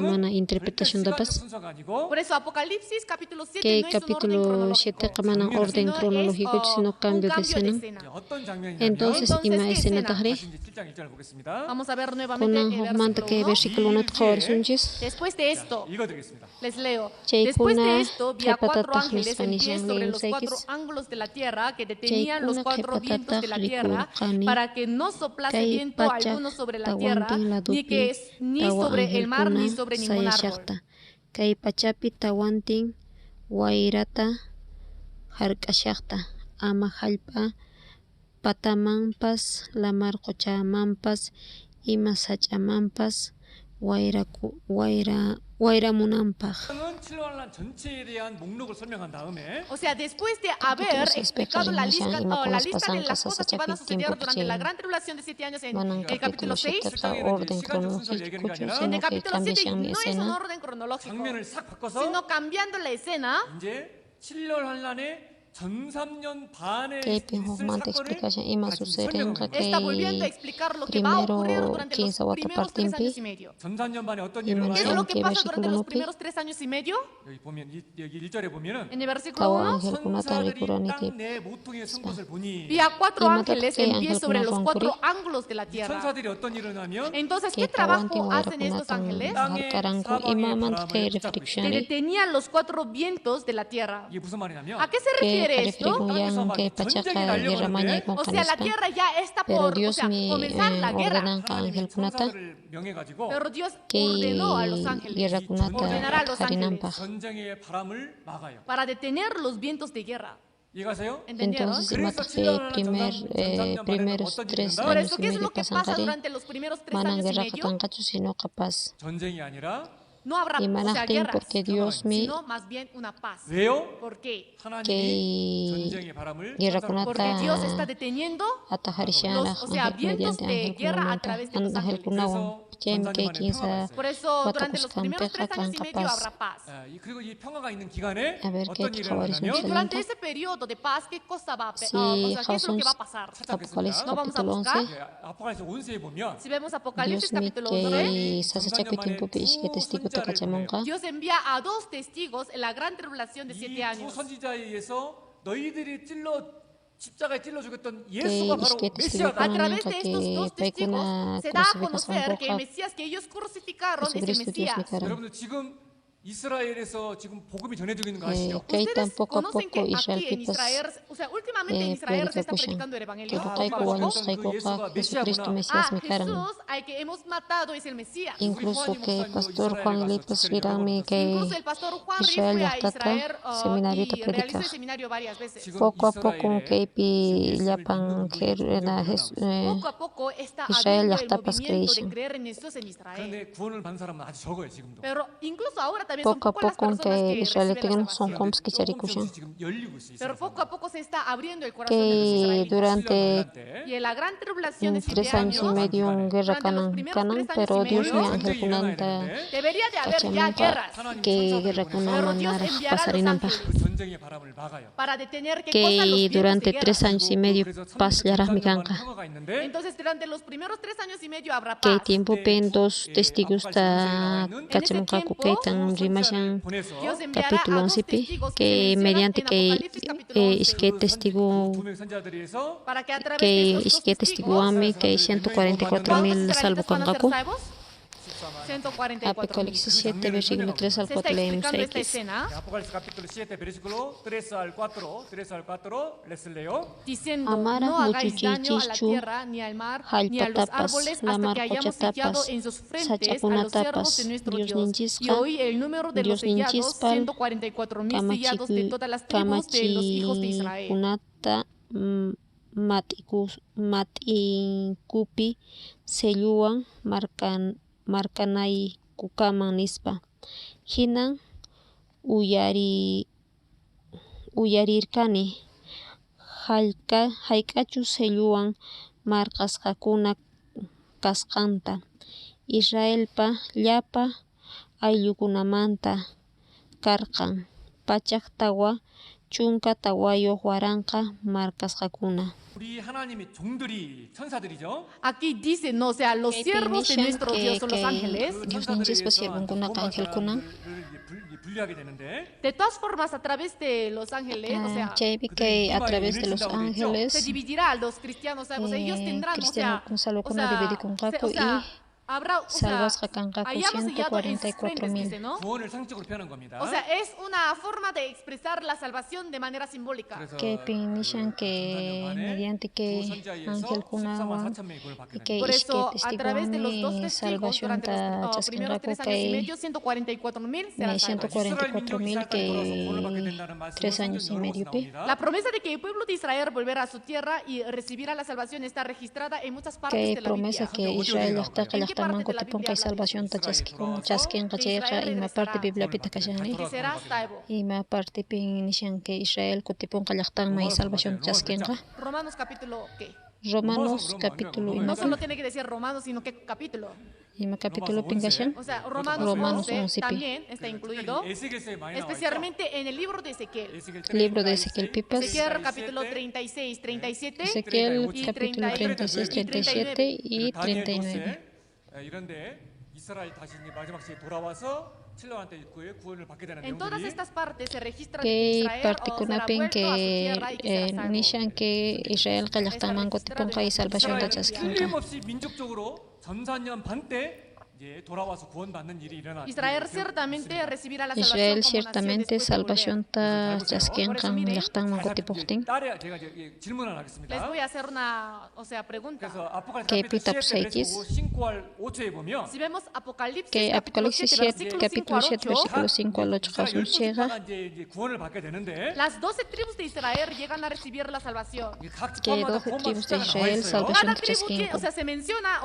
mana interpretación da 시간적 pas 순서가 아니고 Por eso Apocalipsis capítulo 7 que no es un orden capítulo cronológico, 7 kamanan orden sino cronológico es, sino un cambio de cambio de escena escena. 어떤 장면이냐면 entonces Entonces, ima ¿qué escena escena? tahri 다시 이제 7장 1절 보겠습니다. Vamos a ver nuevamente kuna el manta que versículo 1. versículo 1 tkhawar sunjis Después de esto, 읽어드리겠습니다. les leo. Chay Después kuna de esto, vi a 4 qepatataq ángeles en pie Hispanishan sobre leem los 4 saykis. ángulos de la tierra que detenían los kuna 4 vientos de la qepatataq tierra rikurqani. para que no soplase Kay viento pachak alguno sobre la tawan tierra, tin ladupi ni tawa sobre ángel el mar, ni kuna sobre ningún árbol. sayashaqta kay pachapi tawantin wayrata hark'ashaqta ama hallp'a patamanpas lamar quchamanpas ima sach'amanpas wayramunanpaq 은 칠환란 전체에 대한 목록을 설명한 다음에 O sea, después de haber Capítulos explicado la lista, especiales, o la lista de pasancas, las cosas que van a suceder tiempo durante la que gran tribulación de 7 años en manan el capítulo 6, orden cronológico en sino el que capítulo 7 cambian no es un escena orden cronológico, 장면을 싹 바꿔서 sino cambiando la escena. 이제 7년 환란의 전 3년 반에 que 있을 pijomante 사건을 explicación ima 다시 suceden 설명한 거예요. Está volviendo a que explicar lo que va a ocurrir primero durante los 15 watts primeros 3 partimpi años y medio. 전 4년 반에 어떤 Y 일을 ¿Qué es 하나요? lo que que pasa durante versículo los pi. primeros 3 años y medio? 여기 보면 여기 1절에 보면은 En el versículo tawa 1, ángel kuna tari 천사들이 kurani 땅 내 모퉁이에 쓴 것을 보니 vi a 4 Y mata ángeles que en pie ángel sobre kuna los juan 4 kuri. ángulos de la tierra. 천사들이 어떤 일을 하면 Entonces, que ¿qué tawantin trabajo wayra hacen kuna estos tan ángeles? harkaranku ima manta que Que reflexión detenían los 4 vientos de la tierra. 이게 무슨 말이냐면 ¿A qué se que refiere quiere esto? O sea, la tierra ya está por comenzar la guerra. Pero Dios ordenó a los ángeles, ordenará a los ángeles para detener los vientos de guerra. ¿Entendieron? Entonces, primeros 3 Por años eso, y ¿qué es medio lo que pasa pasan durante los primeros 3 manan años y guerra medio? katangachu sino capaz. No habrá Imanahtin guerras, porque Dios me sino más bien una paz. ¿Por qué? que guerra Porque Dios está kunata deteniendo ataharishana vientos de guerra a través de los ángeles. Por eso, durante los primeros 3 años y medio habrá paz. 그리고 이 평화가 있는 기간에 A ver, ¿qué 어떤 일이 favores 일어나냐면 Y durante ese periodo de paz, ¿qué cosa va a Sí, ¿qué es lo que va a pasar? Apocalipsis No vamos a capítulo buscar. 11. 아포칼립스 11에 보면 Si vemos Apocalipsis Dios mi capítulo 11, que sasachaku tiempo pe ishke testigo ta kachamonga. Dios envía a 2 testigos en la gran tribulación de 7 이두 años. 선지자에 의해서 너희들이 십자가에 찔러 죽였던 Que 예수가 바로 ishke testigo 메시아다. A través kunanka de estos que 2 testigos paikuna se da a crucificación conocer que el roja Mesías que ellos crucificaron es el Jesucristo Dios mi Mesías. cara. 여러분들 지금 이스라엘에서 지금 복음이 전해지고 있는 거 Que 아시죠? hay tan Ustedes poco a conocen poco que Israel aquí en pipas Israel, últimamente en Israel se está predicación. predicando el Que Evangelio. tokai kuwanos kai koka Jesucristo Mesías mi cara. Jesús al que hemos matado es el Mesías. Incluso que pastor Juan Lipas Virami que Incluso el pastor Juan Israel fue a yastata Israel seminario ta y realizó predica. el seminario varias veces. Poco a poco que pi llapan Poco a poco está Israel habiendo el yachtapas movimiento de creation. creer en Jesús en Israel. 그런데 구원을 받는 사람은 아주 적어요 지금도. Pero incluso ahora también son Poco a pocas las poco personas que que Israel reciben la tengan son salvación. coms que charikushan. 조금씩 지금 열리고 있어요. Pero 이스라엘 poco a poco se está abriendo el corazón de los Que israelitas. durante Y en la gran tribulación de 7 3 años y años, medio en guerra canan, pero Dios me ángel kunanta debería de haber ya Pachamama guerras que guerra kunama nara pasarinampa. 전쟁의 바람을 막아요. para detener qué cosa los Que vientos durante de 3 guerra. años y medio pas yaras mi canca. 평화가 있는데 Entonces durante los primeros 3 años y medio habrá Que paz. tiempo pen 2 testigos ta kachamuka kukaitan rimashan Dios enviará capítulo a 2 11 pi testigos que se mencionan mediante en que Apocalipsis capítulo 11, isque testigo 두명 선자들이 해서 para que a través de que esos 2 isque testigouami que 144,000 salvo van a ser kangaku. salvos? 144,000. Apocalipsis 7 versículo 3 al Se está 4 leemos explicando esta X. escena Apocalipsis capítulo 7 versículo 3 al 4, les leo. diciendo, Amara no hagáis muchuchi daño a la chischu, tierra, ni al mar, hal ni a los patapas, árboles, la hasta mar que hayamos cochatapas, sellado en sus frentes a sachapuna los siervos tapas, de nuestro Dios Dios. ninchis Y ka, oí el número de los Dios ninchis sellados, pal, 144,000 sellados de todas las tribus de los hijos de Israel. kunata matikupi selluwan markanay kukaman nispa. Hinan uyarirkani hayk'achu selluwan marqasqakuna kasqanta. Israelpa llapa ayllukunamanta karqan pachak tawa chunka tawayuq waranqa marqasqakuna. 우리 하나님의 종들이 천사들이죠. Aquí dice, no, o sea, los siervos de nuestro Dios son los ángeles. Dios ninchis pa siervunkunaq angelkuna. 분리하게 되는데 De todas formas, a través de los ángeles, o sea, chaypi que a través de los se ángeles dividirá a los cristianos, o sea, ellos tendrán, o sea, cristiano con salvakuna dividikunqaku o sea, habrá, o sea, salvasqa kanqaku hayamos sellado en sus frentes, 144,000. dice, ¿no? 구원을 상징적으로 표현한 겁니다. O sea, es una forma de expresar la salvación de manera simbólica. 그래서 Que pinishan que mediante que ángel kunawan y que Por eso, isque a través de los 2 testiguami testigos, salvación durante los ta primeros 3 chaskinqaku años y que medio, 144,000 serán salvos. 144,000 que 3 años y medio pi. La promesa de que el pueblo de Israel volverá a su tierra y recibirá la salvación está registrada en muchas partes Que de la promesa Biblia. que Israel yaqtaqa ¿En qué parte llaqtamanku de la tipun Biblia kay habla de salvación ta chaskinqa chayqa ima parte Biblia pita kashani. Que será salvo. Ima parte pin nishan que Israel kutipunqa llaqtanman y salvación chaskinqa. Romanos capítulo ¿qué? Romanos capítulo No ima solo tiene que decir Romanos, sino qué capítulo. ima capítulo pingashan. O sea, Romanos Romanos 11 11 pi. también está incluido, 에스겔서에 많이 나와 있죠. especialmente en el libro de Ezequiel. Libro de Ezequiel Pipas. Ezequiel capítulo 36, 37 Ezequiel y capítulo 36, 37 y 39. 이런데 이스라엘 다시 이제 마지막 시에 돌아와서 신랑한테 구원을 받게 되는 En todas 내용들이 estas partes se registra que Que Israel partikunapin será vuelto a su que tierra y que será salvo. nishan que Israel qallaqtaman kutipunqa y salvación ta chaskinqa. 틀림없이 민족적으로 전사년 반 때 Israel ciertamente recibirá la Israel salvación ciertamente salvación ta chasquien kan llaqtan mancotipuqtin. Les voy a hacer una, pregunta. Que pitapsaikis. Si vemos Que Apocalipsis 7, capítulo 7, versículo 5 al 8 Jesús llega. Las 12 tribus de Israel llegan a recibir la salvación. Que 12 tribus de Israel salvación Cada tribu chasquien. se menciona,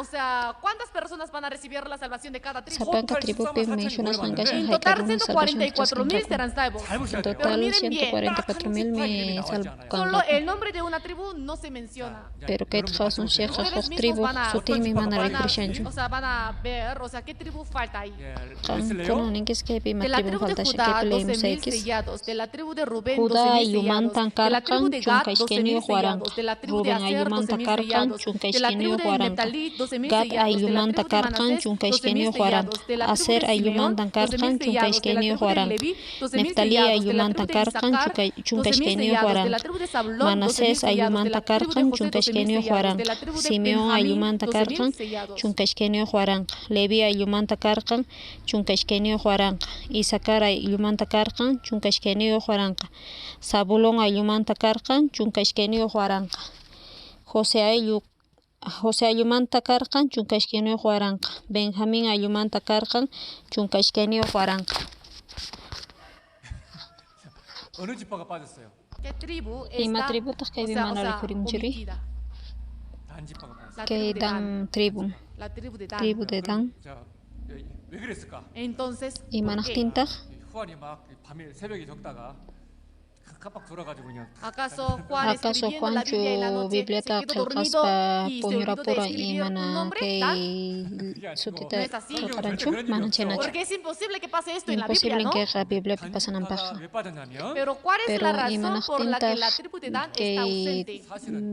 ¿cuántas personas van a recibir la salvación de cada tribu? Sapanca tribu pe mencionas mangashan En hay total cada salvación 144,000 serán salvos. En total 144,000 me salvan. Solo el nombre de una tribu no se menciona. Pero que Jesús llega a Ustedes tribu mismos van suti mi mana a, recrishanju. van a ver, qué tribu falta ahí. Kuno ninges que pe De la tribu tribu de falta Judá, que pe 12,000 seikis. sellados. De la tribu de Rubén, Judá 12,000 ayuman sellados. De la tribu tankarkan de Gad, chunka 12,000 iskenio juaran. sellados. De la tribu de Rubén Aser, ayuman 12,000 takarkan sellados. chunka De la tribu iskenio de juaran. Neftalí, 12,000 Gad sellados. De la ayuman tribu de takarkan Manasés, chunka 12,000 iskenio juaran. sellados. De la tribu Aser de ayuman Simeón, takarkan 12,000 chunka sellados. De la iskenio tribu de juaran. Leví, 12,000 Neftalí sellados. De la ayuman tribu de takarkan Isaacar, chunka 12,000 iskenio sellados. juaran. De la tribu de Zabulón, Manasés 12,000 ayuman sellados. De la tribu de takarkan José, chunka 12,000 iskenio sellados. juaran. De la tribu de Simeón Benjamín, ayuman 12,000 takarkan sellados. chunka iskenio juaran. Levi ayuman takarkan chunka iskenio juaran. Isaacar ayuman takarkan chunka iskenio juaran. Zabulón ayuman takarkan chunka iskenio juaran. José ayuman takarkan chunka iskenio juaran. Benjamín ayuman takarkan chunka iskenio juaran. ¿Qué tribu Ima está, tribu tak kay mana referimchiri. omitida? La Kay tribu de dan tribu. La tribu de Dan. Tribu de Dan. Entonces, Ima ¿por qué? naktintak. 후안이 막 밤에 새벽에 적다가 깜빡 돌아가지고 그냥 ¿Acaso Juan Acaso escribiendo la Biblia en la Juancho noche Biblia se ta quedó dormido kalkaspa y se punyura olvidó de pura escribir un imana nombre? kay ¿No sutita es así? kalkaranchu mana chenachu. Porque es imposible que pase esto en la Biblia, Imposible ¿no? que ka Biblia pasanan paja. 왜 빠졌냐면 Pero ¿cuál es Pero la razón imanak por la que la tintak tribu de Dan está kay ausente?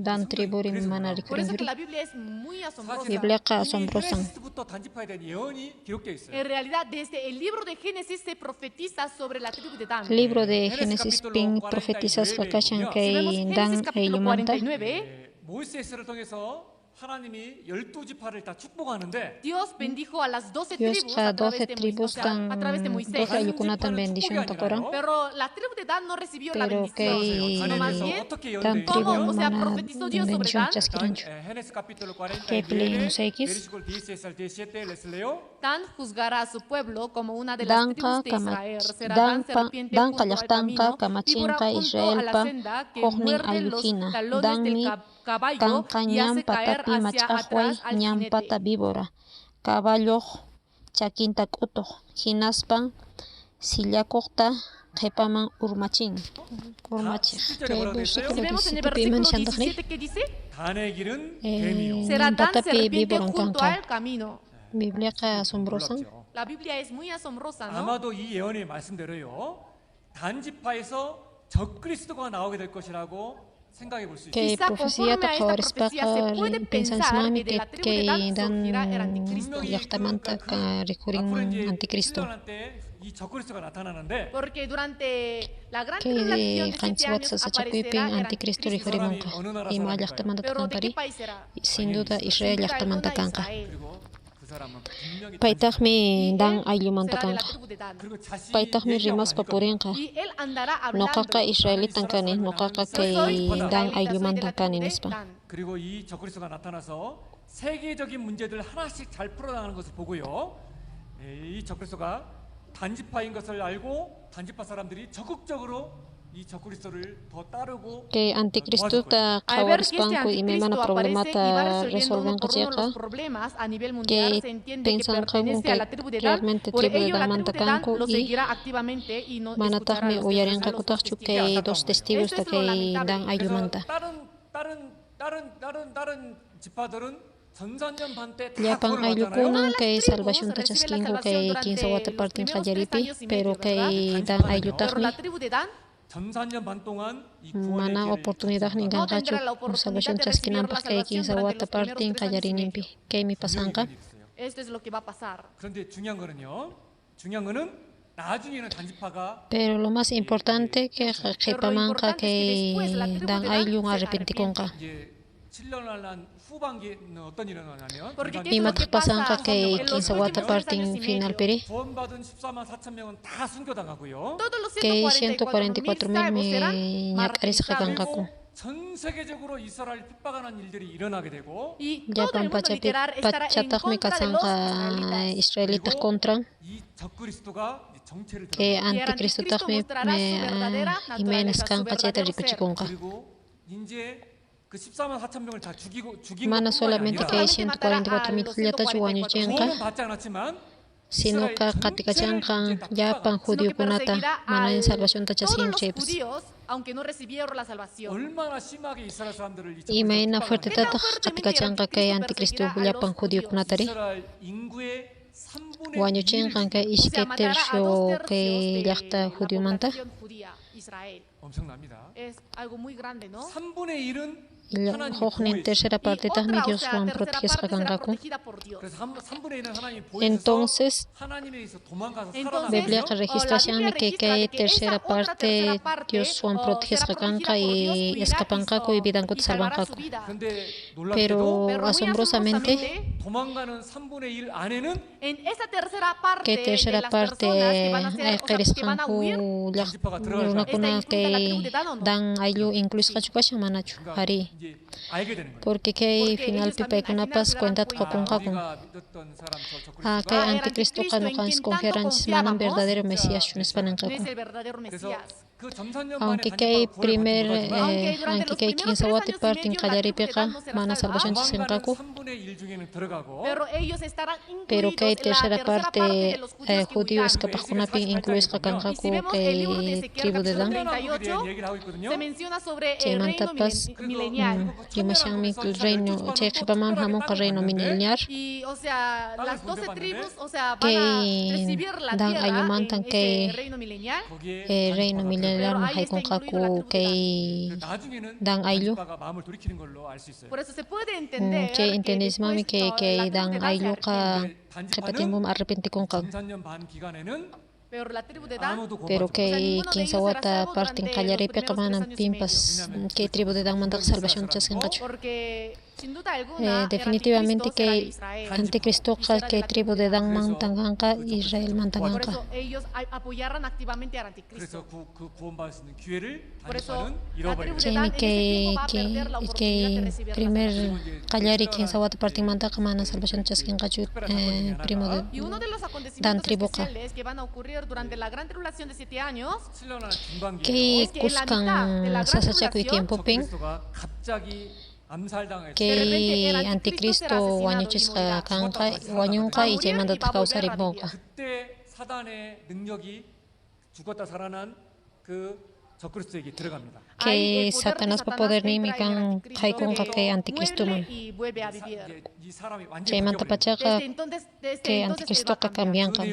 Dan tribu rin mana Por eso que referimchiri. la Biblia es muy asombrosa. Biblia ka asombrosan. 헤네시스부터 단지파에 대한 예언이 기록되어 있어요. En realidad, desde el libro de Génesis se profetiza sobre la tribu de Dan. Libro de Génesis pin profetizas kakashan Si kay vemos Dan Génesis capítulo ayumanta. 49, 모이세스를 통해서 하나님이 12지파를 다 축복하는데 Dios bendijo a las 12 Dios tribus ka a través 12 de tribus Moisés. A través de tan Moisés. 12 ayukuna tan bendición takoran. Pero la tribu de Dan no recibió la Pero bendición. que No, más bien, Dan tribu ¿cómo? O sea, mana profetizó Dios sobre bendición Dan. chaskiranchu. 헤네스 capítulo 49 Que leímos X. versículo 16 al 17 les leo. Dan juzgará a su pueblo como una de las Danka tribus de Israel. Será Dan serpiente Dan junto al kalaktanka camino, víbora kamachinka junto a Israel la pa senda que kohnin muerde los ayuhina. talones Dan del mi caballo kanka y hace caer patapi hacia atrás machahway al pata jinete. víbora. Caballo chakinta kuto. Hinaspan sillakuqta qhipaman urmachin. Urmachik. Que Si versículo vemos en el 17 piman versículo shantakni. 17 que dice, 단의 길은 뱀이요. será Dan patapi serpiente víboron junto kanka. al camino. Biblia ka asombrosan. 몰랐죠. La Biblia es muy asombrosa, ¿no? 아마도 이 예언의 말씀대로요. 단지파에서 적그리스도가 나오게 될 것이라고 생각해 볼 수 있어요. Que Quizá profecía conforme a esta profecía se puede pensan pensar mami que de la que tribu de Dan dan surgirá el anticristo. yaktamanta ka rekurin anticristo. 이 적그리스도가 나타나는데 Porque durante la gran Que tribulación de 7 kanchiwat años sa aparecerá chapipin el anticristo anticristo. rekurimon ka. Ima yaktamanta Pero ¿de qué kankari. país será? Sin duda Israel Sin duda yaktamanta alguna, kanka. Israel. 그리고 그 사람은 분명히 Paitahmi Y dan él ayumanta será de la kanka. tribu de Dan. 그리고 자신이 Paitahmi 얘기하고 rimas 나니까 papurinka. Y él andará hablando. Nokaka Israelitan kani, nokaka kay dan ayumantan kani nispa. 그리고 이 적그리스도가 나타나서 세계적인 문제들 하나씩 잘 풀어나가는 것을 보고요. 이 적그리스도가 단지파인 것을 알고 단지파 사람들이 적극적으로 이 적그리스도를 더 따르고 Que anticristo ta Al ver que este kawarispanku y me mana anticristo problema aparece y va ta resolviendo resolven uno por uno kacheka. los problemas a nivel mundial, Que se entiende que pensan como pertenece a la que tribu de Dan. realmente Por tribu de ello, la Dan tribu de Dan mantakanku lo y seguirá activamente y no escuchará a manatahmi los uyarin a los kakutah testigos. chuke dos testigos Esto ta es lo kay lamentable. dan 그래서 ayumanta. 다른 지파들은 전산년 반때 다 Llapan 구원을 ayukunan 받잖아요. kay tribus salvación ta reciben la chaskingo salvación kay durante kinsa wata los partin primeros 3 kajaripi, años y pero medio, kay ¿verdad? dan Pero ayutahmi la tribu de Dan 전산년 반 동안 이 mana 구원의 oportunidad ni no gangachu tendrá la oportunidad salvación de recibir la chaskinampas kay salvación kinsa durante wata los primeros partin 3 años y kajarinimpi. Kay mi pasanka. esto es lo que va a pasar. 그런데 중요한 거는 나중에는 단지파가 Pero lo más importante que Pero lo jepamanka importante es que que después la tribu dan de Dan ayun se arrepentikonka. 이제 Y mat pasan que 15 wata parting final peri. Que 144,000 mi ñakaris hakangaku. Japan pachatak mi kasanga Israelita kontra. Que antikristo tak mi Jimenez kanka cheta rikuchikonka. Mana solamente que 144,000 yata chuaño chenka, sino que katika chanka Japan judío kunata mana en salvación tachasin chepes. Y maina fuerte tata katika chanka que anticristo Japan judío kunatari. Waño chenka que isketer show que yakta judío manta. Es algo muy grande, ¿no? Y la tercera parte también Dios Juan proteges hakangaku. Entonces, Biblia que registra que tercera parte Dios Juan proteges hakanka y escapangaku y vidanku salvangaku. Pero asombrosamente, en esa tercera parte, que tercera parte Kereskanku una kuna que dan ayo incluso kachukasha manachu hari. Porque que final pipa kuna pas cuenta con kakun. Que anticristo kanu kan escogerán manan verdadero mesías chunes panankaku. Aunque que primer aunque que 15 wati parte en Callaripeka mana salvación chisenkaku. Pero que tercera parte judío escapajunapi incluye kakankaku que tribu de Dan. Se menciona sobre el reino milenial. El reino, Chepamam Hamon reino milenial. Y o sea, las 12 tribus, o sea, van a recibir la tierra en ese reino milenial. Reino milenial mahay kung kaku kay Dan Aylo. Por eso se puede entender. Che entendis mami que Dan Aylo ka kapatimum arrepenti kung kag. Pero que 15 wata parte en Callaripeka que manan pimpas que tribu de Dan mandak salvación chaskengacho. Definitivamente que anticristo que tribu de Dan mantanganka Israel mantanganka. Por eso ellos apoyaron activamente al anticristo. Por eso la tribu de Dan que primer Callari 15 wata parte mandak mana salvación chaskengacho primo de y uno de los Dan acontecimientos tribu especiales que van a ocurrir durante la gran tribulación de 7 años que kuskan sasachaku y tiempo ping que anticristo wañuchis kanka wañunka y manda causar ibonka que Satanás pa poder ni mikan kaikonka que anticristo man que manta pachaca que anticristo ka cambian kan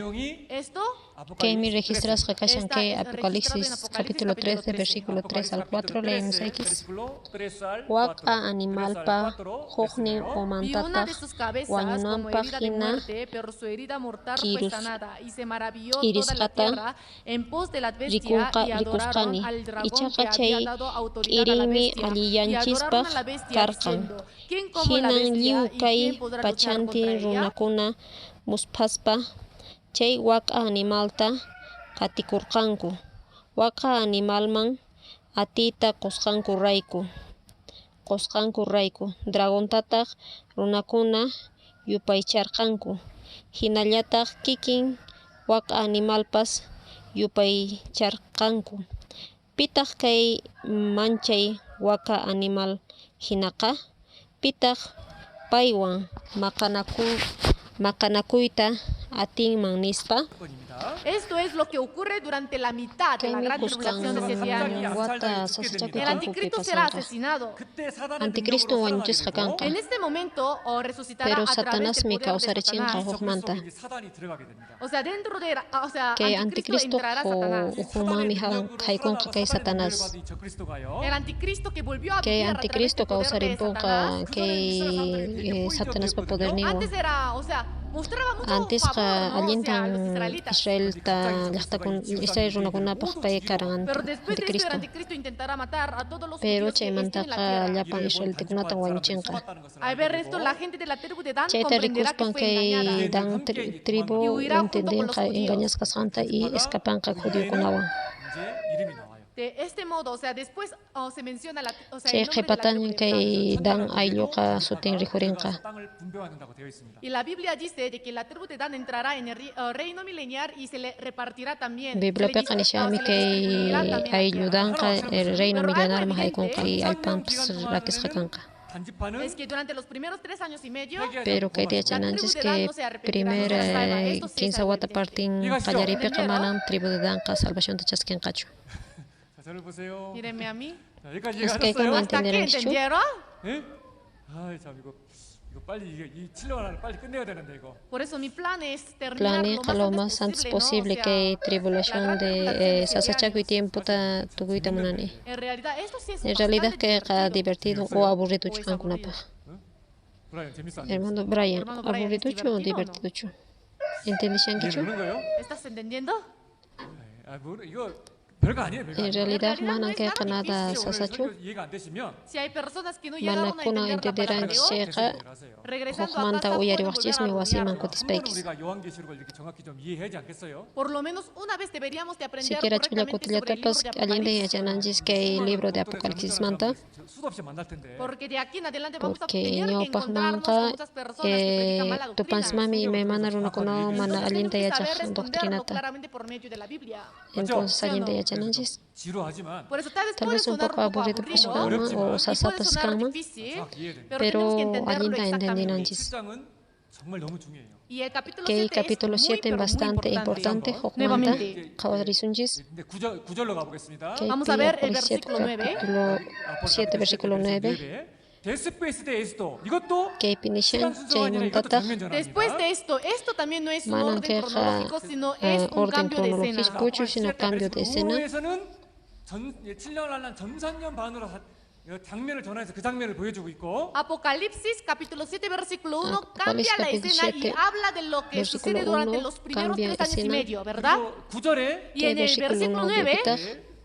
que mi registras recachan que Apocalipsis capítulo 13 versículo 3 al 4 leemos X Waka animal pa hojni o mantata wañunan página iris kata rikuskani ichakachay irimi aliyanchispa karkan hinan liukay pachanti runakuna muspaspa chay waka animalta katikurqanku waka animalman atita qusqanku rayku dragontataq runakuna yupaycharqanku hinallataq kikin waka animalpas yupaycharqanku pitaq kay manchay waka animal hinaqa pitaq paywan maqanakuyta atinman nispa. Esto es lo que ocurre durante la mitad de la gran tribulación de 7 años. El anticristo será asesinado. Anticristo wañuchis hakanka. En este momento resucitará pero a través Satanás del mi poder de causará Satanás. O sea, dentro de que anticristo entrará Satanás. humami haikonka kay Satanás. El anticristo que volvió a Que vivir a anticristo través del poder de causará Satanás. que Satanás pa poder niwo. Antes era, o sea, mostraba mucho Antes favor, ¿no? O sea, alientan a los israelitas, Israel ta llaqtakun Israel runakunapaq pay karananta Pero después de esto el Cristo. anticristo intentará matar a todos los Pero judíos que estén en la chaymantaqa tierra. llapan israeltikunata wañuchinqa. Al ver esto, la gente de la tribu de Dan Chayta comprenderá que rikuspan fue kay engañada. dan tribu entendinqa engañas kasqanta y escapanqa judiokunawan. 이제 이름이 나와요. De este modo, o sea, después se menciona o sea, Chay el nombre de la tribu qhipatan de Dan. kay dan aylluqa sutin rihurinqa. 땅을 분배받는다고 되어 있습니다. Y la Biblia dice de que la tribu de Dan entrará en el reino milenial y se le repartirá también. Biblia nishami kay aylludanqa reino millonar mahaykunqa y alpanpas rakisqakanqa. 단지파는 Es que durante los primeros 3 años y medio, Pero kay tiachananchis que primer 15 wata partin qallaripiqa manan tribu de danqa salvación tachaskinqachu. 자, 저를 보세요. mírenme a mí. 자, 여기까지 Es que 이해하셨어요? ¿Hasta qué entendieron? 예? 아이 참 이거 빨리 이 7년 안에 빨리 끝내야 되는데 이거. Por eso mi plan es terminar Plani lo más antes posible ¿no? O sea, que tribulación de la gran sasachaku y tiempo ta tuguita munani. En realidad, esto sí es En realidad bastante que divertido o aburrido o es chucankunapa. 브라이언 재밌어 안 Hermano Brian, Hermano Brian, aburrido ¿es chu o divertido divertido chu? ¿Entendí Shankichu? 이해는 거예요? ¿Estás entendiendo? 아, 뭐 이거 별거 아니에요, 별거. En realidad manan que kanada sasachu 이해가 안 되시면 Si hay personas que no llegaron a manakuna entender la entenderán palabra de Dios, cheqa regresando a hukmanta casa uyari pueden wachis volver mi a wasiman arruinarlo. kotispekis. 우리가 요한계시록을 이렇게 정확히 좀 이해하지 않겠어요? Por lo menos una vez deberíamos de aprender Siquiera chula correctamente sobre el cotilatapas libro de allende Apocalipsis. yachananchis que el libro de Apocalipsis manta. 수도 없이 만날 텐데. Porque de aquí en adelante vamos a Porque tener que ñawpaq encontrarnos con manqa muchas personas que predican mala doctrina. tupansmami me mana runakunawan mana Entonces tenemos allinta que saber yachaq responderlo doctrinata. claramente por medio de la Biblia. Entonces allinta yachananchis 지루하지만 Por eso tal vez tal puede vez un sonar poco aburrido aburrido, pascama o y sasapas puede sonar kama, difícil, 정확히 이해돼요. pero pero tenemos que entenderlo allinta exactamente. entendinanchis. 7장은 정말 너무 중요해요. Y el capítulo Que el 7 capítulo es 7 muy, es bastante importante. Hokmanta, Nuevamente. Kawarisunjis. 근데 구절로 가보겠습니다. Que Vamos a ver el pilla por versículo 9. capítulo 7, versículo 9. 데스페이스 데 에스도 이것도 Que pinishan 시간 순서가 아니라 이것도 chaymuntataq 장면 Después 전환입니다. de esto también no es un manan orden queja cronológico, sino es un orden cambio de cronológico escena. pucho sino cambio de escena. 에서는 7년 한란 전산년 반으로 장면을 전환해서 그 장면을 보여주고 있고 Apocalipsis capítulo 7 versículo 1 Apocalipsis, cambia la capítulo escena y 7, habla de lo que versículo sucede durante 1, los primeros cambia 3 años y escena. medio, ¿verdad? 그리고 9절에 Y en el versículo 9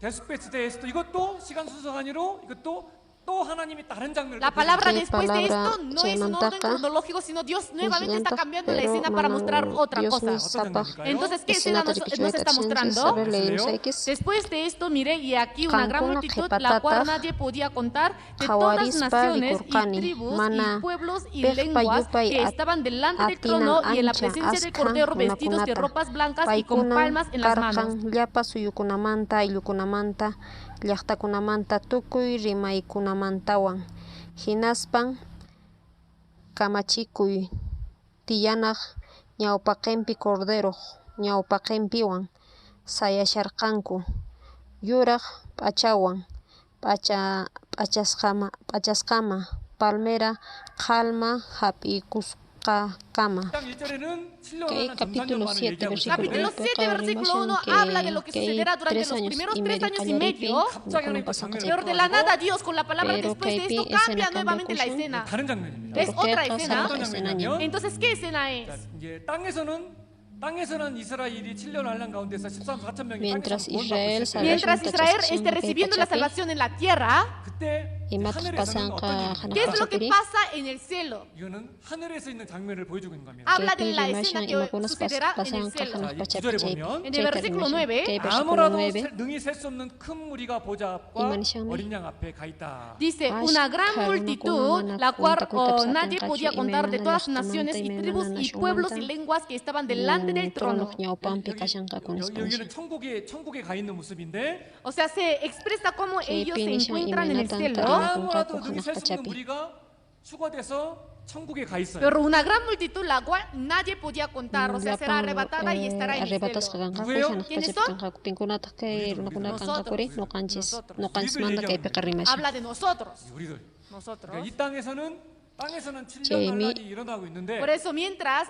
데스페이스 데 에스도 이것도 시간 순서가 아니로 이것도 또 하나님이 다른 장면을 la palabra ¿Qué después de palabra esto no se es un orden mantaca? cronológico, sino Dios nuevamente está cambiando la pero escena para mostrar otra Dios cosa. me sapa. Entonces, ¿qué escena nos está mostrando? Saber leer X. Después de esto, mire, y aquí una gran Cancún, multitud, Jepatata, la cual nadie podía contar, de todas Jawarispa, naciones y Vikurcani, tribus Mana, y pueblos y Pejpa, lenguas Yupay, que estaban delante del Atina, trono y en la Ancha, presencia del Ascan, Cordero vestidos de Unakunata, ropas blancas y con Paikunan, palmas en las manos. Karkan, llapa suyukunamanta, ayllukunamanta, llaqtakunamanta, tukuy rimaykunamantawan. Hinaspan, kamachikuy, tiyanaq, ñawpaqinpi cordero, ñawpaqinpiwan, sayasharqanku, yuraq p'achawan, p'achasqama, palmera, qalma, hap'ikusqakama. 1절에는 7년 Que 한란 capítulo 전산년 7, 반을 얘기하고 versículo Capítulo 있는데 7, versículo 1 habla de lo que sucederá durante los primeros 3 años y medio. Pero de la nada Dios con la palabra Pero después de esto KP escena cambia nuevamente la cambia escena. 다른 장면입니다. Es otra escena. 어떤 장면이냐면 Entonces, ¿qué escena 자, es? 이제 땅에서는 이스라엘이 7년 한란 가운데서 14만 명이 Mientras 땅에서 Israel 구원받고 Mientras 있을 때 Israel esté recibiendo la salvación en la tierra, 그때 Y mat 하늘에서는 pasan 어떤 ka 일이 ¿qué es hanak lo que pachapiri? pasa en el cielo? 이거는 하늘에서 있는 장면을 보여주고 있는 겁니다. Habla Que de la rimashan escena y que magunas sucederá en pasan el ka cielo. hanak 자, 이 pachapi 구절에 chay. 보면 En el versículo 9 Que versículo 아무라도 9 능히 셀 수 없는 큰 무리가 보좌 앞과 이만시하네. 어린 양 앞에 가 있다. dice Ay, una gran claro, multitud, no la cual cuenta, nadie sacan podía cacho, y contar de me todas mandan naciones y y me tribus mandan y pueblos y shumantan. lenguas que estaban delante del trono. 여기는 천국에 가 있는 모습인데 O sea, se expresa cómo Que ellos se pinisha encuentran en el imenatan cielo. tarina. 아무라도 하나 능히 셀 수 가짜피. 없는 무리가 추가돼서 천국에 가 있어요. Pero una gran multitud, la cual nadie podía contar, o sea, será arrebatada y estará en el arrebatas cielo. kagan Nuevo. hanak ¿Quiénes pachapi son? kan pinkunata kay runakuna kan kakuri no kanchis Nosotros. manda kay pekarimasha. Habla de nosotros. 우리들. Nosotros. 그러니까 이 땅에서는 7년 제이미. 한란이 일어나고 있는데 Por eso, mientras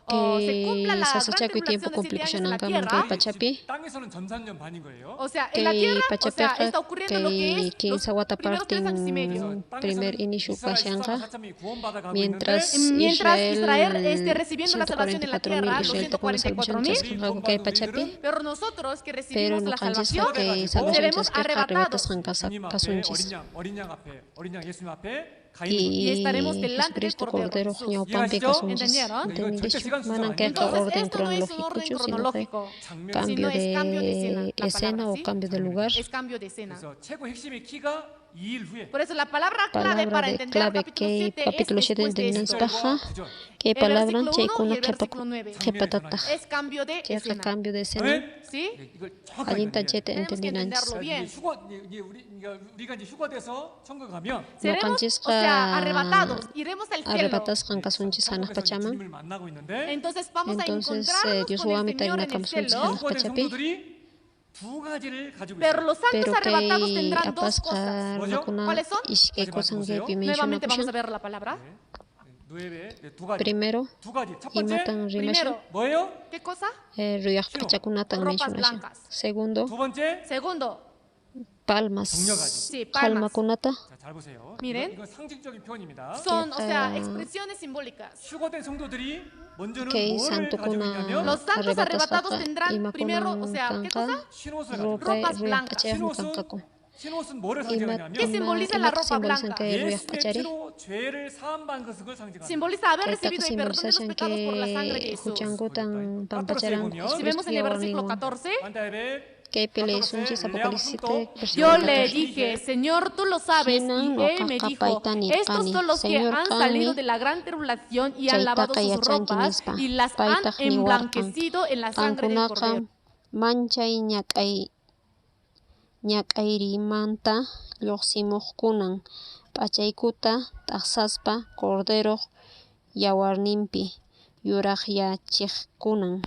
que cumpla la gran sasachaku tiempo tribulación de 7 años en la complicación tierra. que pachapi 땅에서는 전산년 반인 거예요. O sea, en la que tierra, o sea, pachapeja está ocurriendo lo que es que los sawata primeros 3 años y medio. primer inicio 이스라엘 kashanga 4,4천이 구원받아 가고 mientras 있는데 Mientras Israel esté Israel recibiendo la salvación en la tierra, los 144,000, que pachapi pero nosotros que pero recibimos no la canjes salvación, que salvación seremos que arrebatadas arrebatados 주님 앞에 kasunchis 어린 양 앞에 어린 양 예수님 앞에 가 y y estaremos delante del Jesucristo Cordero Cordero Jesús. ñawpampi kasunchis ¿Entendieron? entendidishu manan que Entonces, orden esto no es un cronológico orden sino que cronológico, 장면 sino es cambio de escena. de La escena palabra, o ¿sí? cambio de lugar. Es cambio de escena. 그래서 최고 핵심의 키가 2일 후에 Por eso la palabra clave palabra para de entender el clave capítulo que 7 capítulo es 7 después de entendemos esto. baja que El palabra versículo 1 y cheikuna el versículo 9. que patata Es cambio de que escena. cambio de escena 아멘. ¿Sí? 이걸 정확하게 allinta 이해해야 돼요. chete Tenemos que entendinan entenderlo bien. 우리가 이제 휴가돼서 천국 가면 Seremos, canches o sea, arrebatados, iremos al cielo. arrebatas hankasunchis hanak 천국에서 pachama 주님을 만나고 있는데 Entonces vamos a entonces encontrarnos Dios con va a el meter Señor una en el canción cielo, 휴가된 pachapi 성도들이 두 가지를 가지고 pero 있어요. los santos pero arrebatados que tendrán dos apas cosas. nakuna ¿Cuáles son? ishke kosan que pimenshuna Nuevamente vamos a kushan ver la palabra. 누에베 두 가지. primero 두 가지. 첫 imatan 번째 rimasha Primero, 뭐예요? ¿qué cosa? ruyak pachakunatan Ropas menshunasha blancas. segundo 두 번째 Segundo, palmas 정려가지. sí, palmas. palmakunata 자, 잘 보세요. Miren. 이건 상징적인 표현입니다. Son, o sea, expresiones simbólicas. 휴거된 성도들이 먼저는 que 뭐를 santo 가지고 kuna 있냐면 Los santos arrebatados arrebatadas tendrán primero, o sea, ¿qué cosa? 신옷을 ropa 가지고 Ropas blancas. 신옷은 신옷은 뭐를 ¿Qué 상징하냐면 simboliza la ropa blanca? ruyak 예수의 pachari 피로 죄를 사함받은 것을 상징합니다. Simboliza haber que recibido el perdón de los simbolización pecados por la sangre de que Jesús. huchangutan pampacharan Si vemos en el versículo 14, 안다베 que pele sunchis apocalipsis yo le dije, Señor, tú lo sabes, y él me dijo, estos son los que han salido de la gran tribulación y han lavado sus ropas y las han emblanquecido en la sangre del Cordero. manchay ñak'ayrimanta lluqsimuqkunan p'achaykuta t'aqsaspa Cordero yawarninpi yuraqyachiqkunan.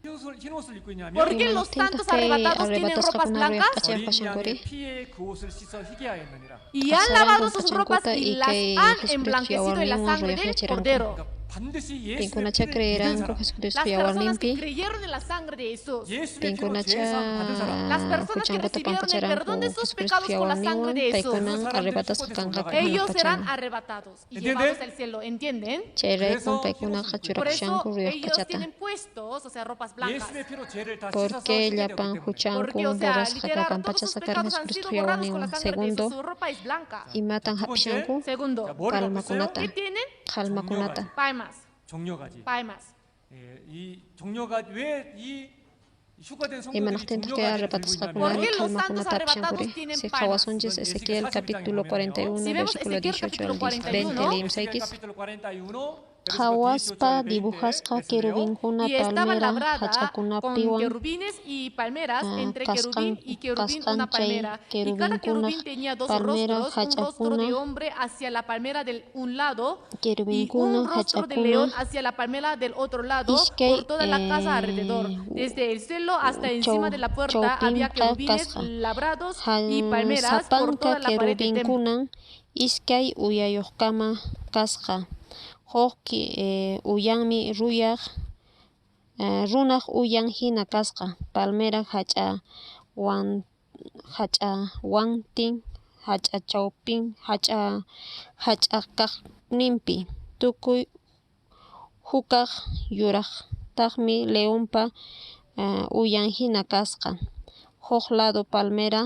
흰옷을 입고 있냐면 ¿Por qué los santos arrebatados tienen ropas blancas? 어린 양의 피에 그 옷을 씻어 희게 하였느니라. Y han lavado sus ropas y las han emblanquecido en la sangre del Cordero. 반드시 예수의 Pinkunacha 피를 creerán 믿은 con 사람, Jesucristo Las personas que yawarninpi creyeron en la sangre de Jesús. 예수의 피로 Pinkunacha 죄사함 받은 사람, Las personas que huchanguta recibieron el pampacharan perdón de con sus Jesucristo pecados por la sangre de yawarninwan Jesús. paykunan arrebatas kanqakunan Ellos serán pachan arrebatados y ¿Entienden? llevados al cielo, ¿entienden? chayraykun paykuna Por qachuraqshanku eso ellos ruyaqpachata tienen puestos, o sea, ropas blancas. 예수의 피로 죄를 다 씻어서 porque 희게 되었기 llapan 때문에. Porque, o huchankun sea, boras literal, qhapapan todos sus pachasacar pecados han Jesucristo sido borrados con la yawarninwan sangre de Jesús. segundo Su ropa es blanca. imatan hapshanku Segundo, 자, 뭐를 갖고 있어요? palmakunata ¿qué tienen? qalmakunata Palmas, 종려가지. palmas. 이 종려가지 왜이 휴가된 성도들이 imanaqtintas que 종려가지를 arrebatas 들고 ¿Por 있냐면 qué qalmakunata los santos qalmakunata arrebatados apshankuri tienen si palmas? hawasunchis Ezequiel capítulo 41 Si vemos versículo Ezequiel 18 capítulo al 41, 20 leímos 에스겔 X capítulo 41 Hawaspa dibujaska querubinkuna y estaba palmera labrada con hachakunapiwan querubines y palmeras, entre querubín y querubín una kasqanchay palmera. Y cada querubín querubinkunaq tenía dos palmera rostros, un rostro de hachakuna hombre hacia la palmera del un lado y querubinkuna un rostro de hachakuna león hacia la palmera del otro lado, Ishkay, por toda la casa alrededor. Desde el cielo hasta encima de la puerta había querubines kasqa. labrados y palmeras por Sapanka toda la pared del templo. querubinkunan iskay uyayuqkama kasqa huk uyanmi ruyaq runaq uyan hina kasqa palmera hach'awantin hach'achawpin hach'akaqninpi tukuy hukaq yuraqtaqmi leonpa uyan hina kasqa huk lado palmera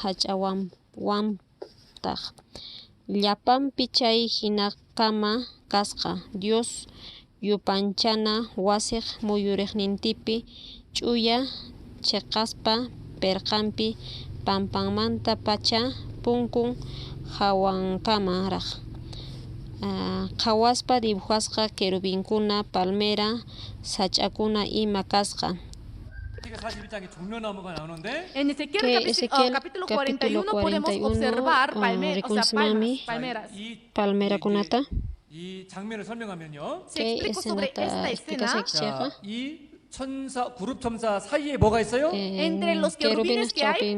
hach'awanwantaq llapanpi chay hinakama kasqa Dios yupanchana wasiq muyuriqnintipi ch'uya chiqaspa pirqanpi pampanmanta pacha punkun hawankamaraq qhawaspa dibujasqa querubinkuna palmera sach'akuna ima kasqa 에스겔 41장에 종려나무가 나오는데 En que Ezequiel capítulo 41 podemos observar palmeras. 이 palmerakunata 이 장면을 설명하면요. Se explica sobre esta escena. 자, 이 천사 그룹 천사 사이에 뭐가 있어요? Entre los querubines que hay,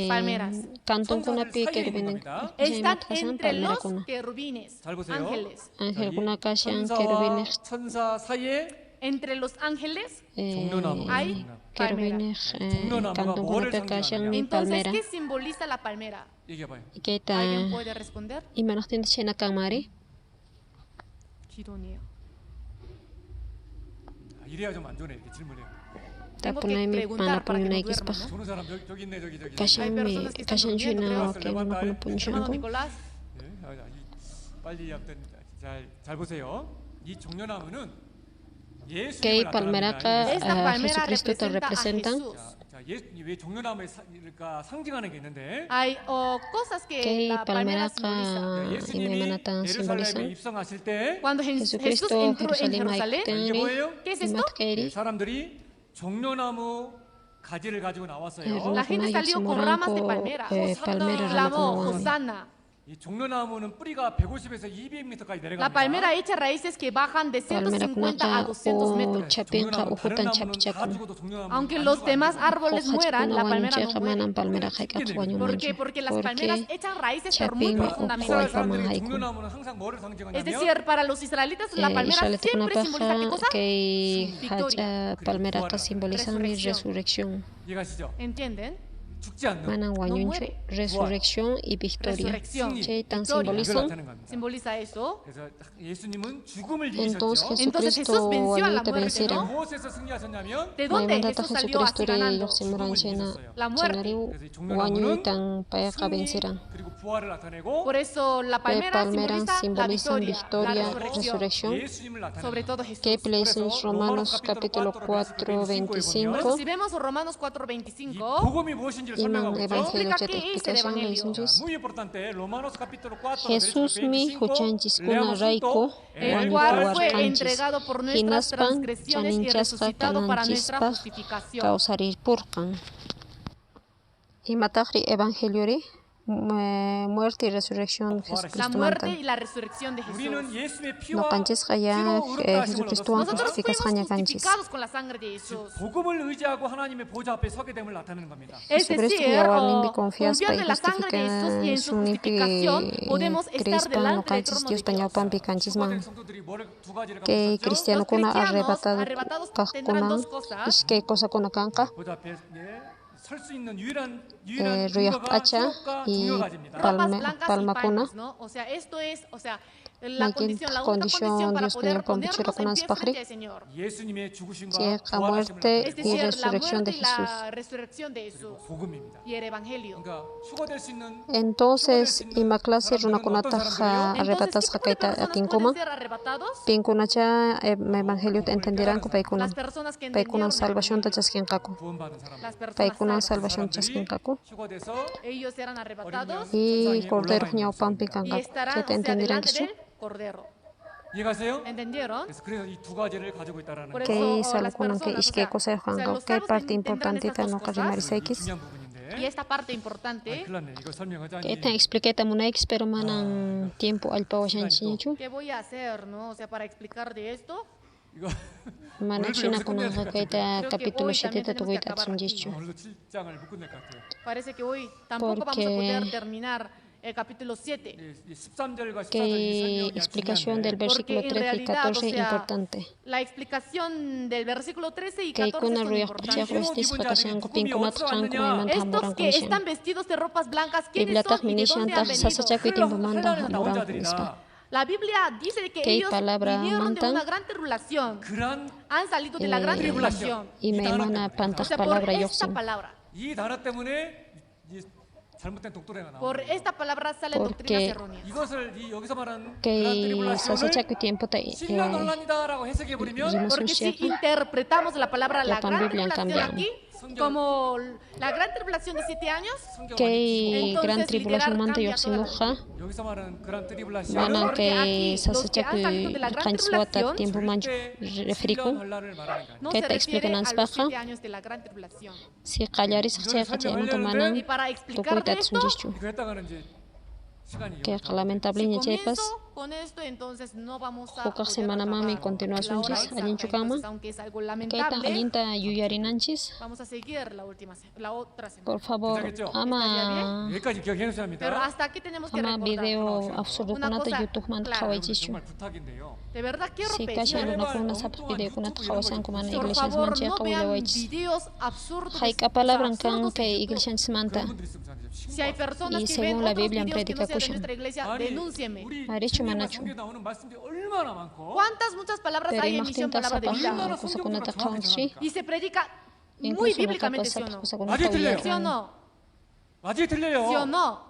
palmeras. Kantong kuna 천사들 pi 사이에 있는 kerubin 겁니다. Están kasan entre palmera los kuna. querubines, 잘 보세요. ángeles. Angel kuna kasyang 천사와 kerubin 천사 사이에 Entre los ángeles 종려나무. hay kerubin 종려나무가 kantong 뭐를 kuna pi kasyang 상징하느냐? Entonces, palmera. ¿qué simboliza la palmera? 얘기해봐요. Kita ¿Alguien puede responder? imanaktin siya nakang mari. 기도네요. 이래야 좀 안 좋네 이렇게 질문해요. Tengo Tapos na que may preguntar para que no naikis duerman, pa. ¿no? 좋은 사람 저기 있네 저기. Hay Kasyang personas que están siya durmiendo, creo. na okay mo na punch siya Hermano ko. Nicolás, 예, 빨리 yapten 잘 보세요. 이 종려나무는 Kay 예수님을 palmera 나타냅니다. ka esta palmera Jesucristo te representa a representan. Jesús. 왜 종려나무에 상징하는 게 있는데 Hay cosas que Kay la palmera palmera ka simboliza. 예수님이 imanatang 예루살렘에 simbolisan. 입성하실 때 Cuando Jesús Jesucristo entró en Jerusalem Jerusalén, 이게 haikten 뭐예요? ¿qué es esto? imat kayri. 사람들이 종려나무 가지를 가지고 나왔어요. La gente salió con ramas de palmera. palmera Clamó, ramas Hosanna. 이 종려나무는 뿌리가 150에서 200m까지 La 내려갑니다. palmera echa raíces que bajan de palmera 150 a 200 o metros. chapin ka 종려나무, 다른 ukutan 나무는 다 chapchakun. 죽어도 종려나무는 Aunque 안 los 죽어, 안 demás 죽어. árboles mueran, la palmera no muere. manang palmera kay katsuan yung ¿Por mancho. qué? Porque las palmeras Porque echan raíces pero muy chapin profundamente. 이스라엘 ukuay pa 사람들이 mahay ko. 종려나무는 항상 뭐를 Es 상징하냐면 decir, para los israelitas la palmera Israel te siempre simboliza qué cosa? kay Victoria. palmera ka simbolisan mi Resurrección. resurrección. 이해가시죠? ¿Entienden? 죽지 않는 Manang wanyun muere. resurrección y victoria. Resurrección. Chay tan Victoria. 이걸 simbolisan. 나타내는 겁니다. Simboliza eso. 그래서 예수님은 죽음을 Entonces 이기셨죠. Entonces Jesús Jesucristo venció a la te muerte, vencerá. ¿no? 무엇에서 승리하셨냐면 ¿De May dónde mandata Jesús salió así Jesucristo rin ganando? yoksimuran siya na La muerte. sinari 그래서 이 종려나무는 wanyo itang paya 승리 kabensiran. 그리고 부활을 나타내고 Por eso la Kay palmera palmeran simboliza la simbolisan victoria, victoria, la resurrección. resurrección. 예수님을 Sobre 나타내는 todo Jesús. Kay Places Romanos capítulo 4, Por eso 25. si vemos Romanos 이 4:25, 복음이 무엇인지를 설명하고 Imang 있죠. evangelio Explica chat qué es el explicación evangelio. de Jesús. Muy importante, Romanos capítulo 4, Jesús mi huchanchis kuna leamos raiko juntos. el wanyo cual fue kawarkanchis. entregado por nuestras Hinaspan transgresiones y chaninchasqa resucitado para nuestra kananchispaq justificación. kawsarirpurqan. Imataqri evangelio ri muerte y resurrección La Jesucristo muerte mantan. y la resurrección de 우리는 Jesús. 예수의 No 피와 canches ya 피로 의롭다 하심을 Jesucristo han 얻었습니다. Nosotros justificas fuimos hanya canches. justificados con la sangre de Jesús. 복음을 의지하고 하나님의 보좌 앞에 서게 됨을 나타내는 겁니다. Es Jesucristo decir, yawarnin bi confianza confiando pa en la sangre de Jesús y en su justificación, podemos estar Crispan no delante del canches trono de Dios Dios. panyapan pi canches 수고된 man. 성도들이 뭐를 두 가지를 Que 갖고 있었죠? cristiano Los kuna cristianos arrebatado arrebatados tendrán kahkunan dos cosas. iske cosa kuna kanka. 보좌 앞에 설 수 있는 유일한 Ruyah 근거가 pacha 수업과 y 종려가지입니다. Ropas palma blancas y palma kuna. palmas, ¿no? O sea, esto es, o sea, la Makin condición, la única condición condición para Dios poder punya pambichura ponernos en kunan pie spahri. frente al Señor. 예수님의 죽으심과 Sí, la 부활하심을 muerte Es 나타내고 decir, la resurrección muerte de y la resurrección de Jesús 복음입니다. y el Evangelio. 그러니까 수고될 수 있는 Entonces ima clase runa kuna taja Entonces, arrebatas ¿qué tipo de hakaita personas atinkuma. pueden ser arrebatados? Pinkuna cha evangelio te entenderán ku paikunan. Las personas que Paikunan entendieron el salvación ta Evangelio. chaskin kaku. 구원받은 사람. Las personas Paikunan salvas. salvación chaskin kaku. 휴거돼서 Ellos eran arrebatados Y cordero ñao pampi y kanka. estarán, ¿Qué o te sea, entenderán delante que del Cordero. 이해가세요? ¿Entendieron? 그래서 이 두 가지를 가지고 있다라는 Por 거. eso, Que las salkunan que personas, iske o cosa sea, hanga. los Que salvos parte tendrán importante estas ta dos no cosas. karimarisaikis. 중요한 부분인데. Y esta parte importante 큰일 났네. 이거 설명하자니. Que te expliqué tamunaix pero manang tiempo alpa washan chinichu. ¿Qué voy a hacer, no? O sea, para explicar de esto, 이거 Manang china kuna hakaita Creo que capítulo hoy 7 también ta tenemos tuwit que at acabar aquí, sunjichu. 오늘도 7장을 못 끝낼 것 같아요. parece que hoy tampoco vamos a Porque- poder terminar el capítulo 7. 이 13절과 14절 Que explicación del versículo Porque en 13 y realidad, 14 o sea, importante. La explicación del versículo 13 y Que 14 kuna son ruyah importantes. pachak vestis pakasan ko pinkunat kang kumayman Estos tamuran que komisyan. están vestidos de ropas blancas, ¿quiénes Biblia tak son y de minisyan dónde tak han venido? sasachakwitin bumanda 나온 murang 자들이라 ispa. La Biblia dice que Que ellos palabra vinieron de mantan, una gran tribulación. 그런 Han salido de la gran tribulación. Y me mana O pantas sea, por palabra esta yoxin. palabra. 이 단어 때문에 이 잘못된 독도래가 Por 나와요. esta palabra salen Porque- doctrinas erróneas. 이것을 여기서 말하는 그런 Que 트리블라션을 sasachakwi tiempo ta 신라 논란이다라고 해석해 버리면 Dijimos Porque si Rusia. interpretamos la palabra la pan gran Biblia tribulación cambian. aquí como la gran tribulación de 7 años, que Entonces, gran tribulación literal, manta cambia yoximuja. 여기서 말하는 그런 Mana 트리블라션은 Porque aquí, que los que han salido de la sasachakwi gran kanchwata tribulación, tiempo manju referiku. 혼란을 말하는 거예요. no ¿Qué se te refiere explican a los Ansbaja? 7 años de la gran tribulación. Si qallaris xeqa che emto Y manang para explicar tukuy de tat esto, sunjischu. 이거 했다가는 이제 que lamentablemente chepas con esto, entonces no vamos a Jokak semana mami continuasunchis allin chukama aunque es algo kaita lamentable. allinta yuyarinanchis Vamos a seguir la otra semana. por favor ama 여기까지 기억해놓으셔야 합니다. Pero hasta aquí tenemos que ama recordar. video absurdo Una kunata cosa youtube man clara. khawaichichu 정말 부탁인데요. De verdad quiero si pedir. kasha luna kuna sap video kunata khawasan kumana Por iglesias favor, manche no vean khawaichis videos absurdos. haika palabran kan absurdos que en YouTube. iglesias manta 그런 분들이 있으면 저한테 좀 Si hay personas Y que según ven la otros Biblia en videos que no sean de predicación. nuestra iglesia, 아니, denúncieme. 우리 Marichu 주님과 manachu. 성경에 나오는 말씀들이 얼마나 많고 ¿Cuántas muchas palabras pero hay en misión imagínate palabra de vida? sapah kusa kunata kaunchi Y se predica muy incluso bíblicamente, ¿sí o nakapasap no? kusa Ayer kunata 들려요. ¿Sí o uyarkan no? 맞아요, 틀려요. ¿Sí o no?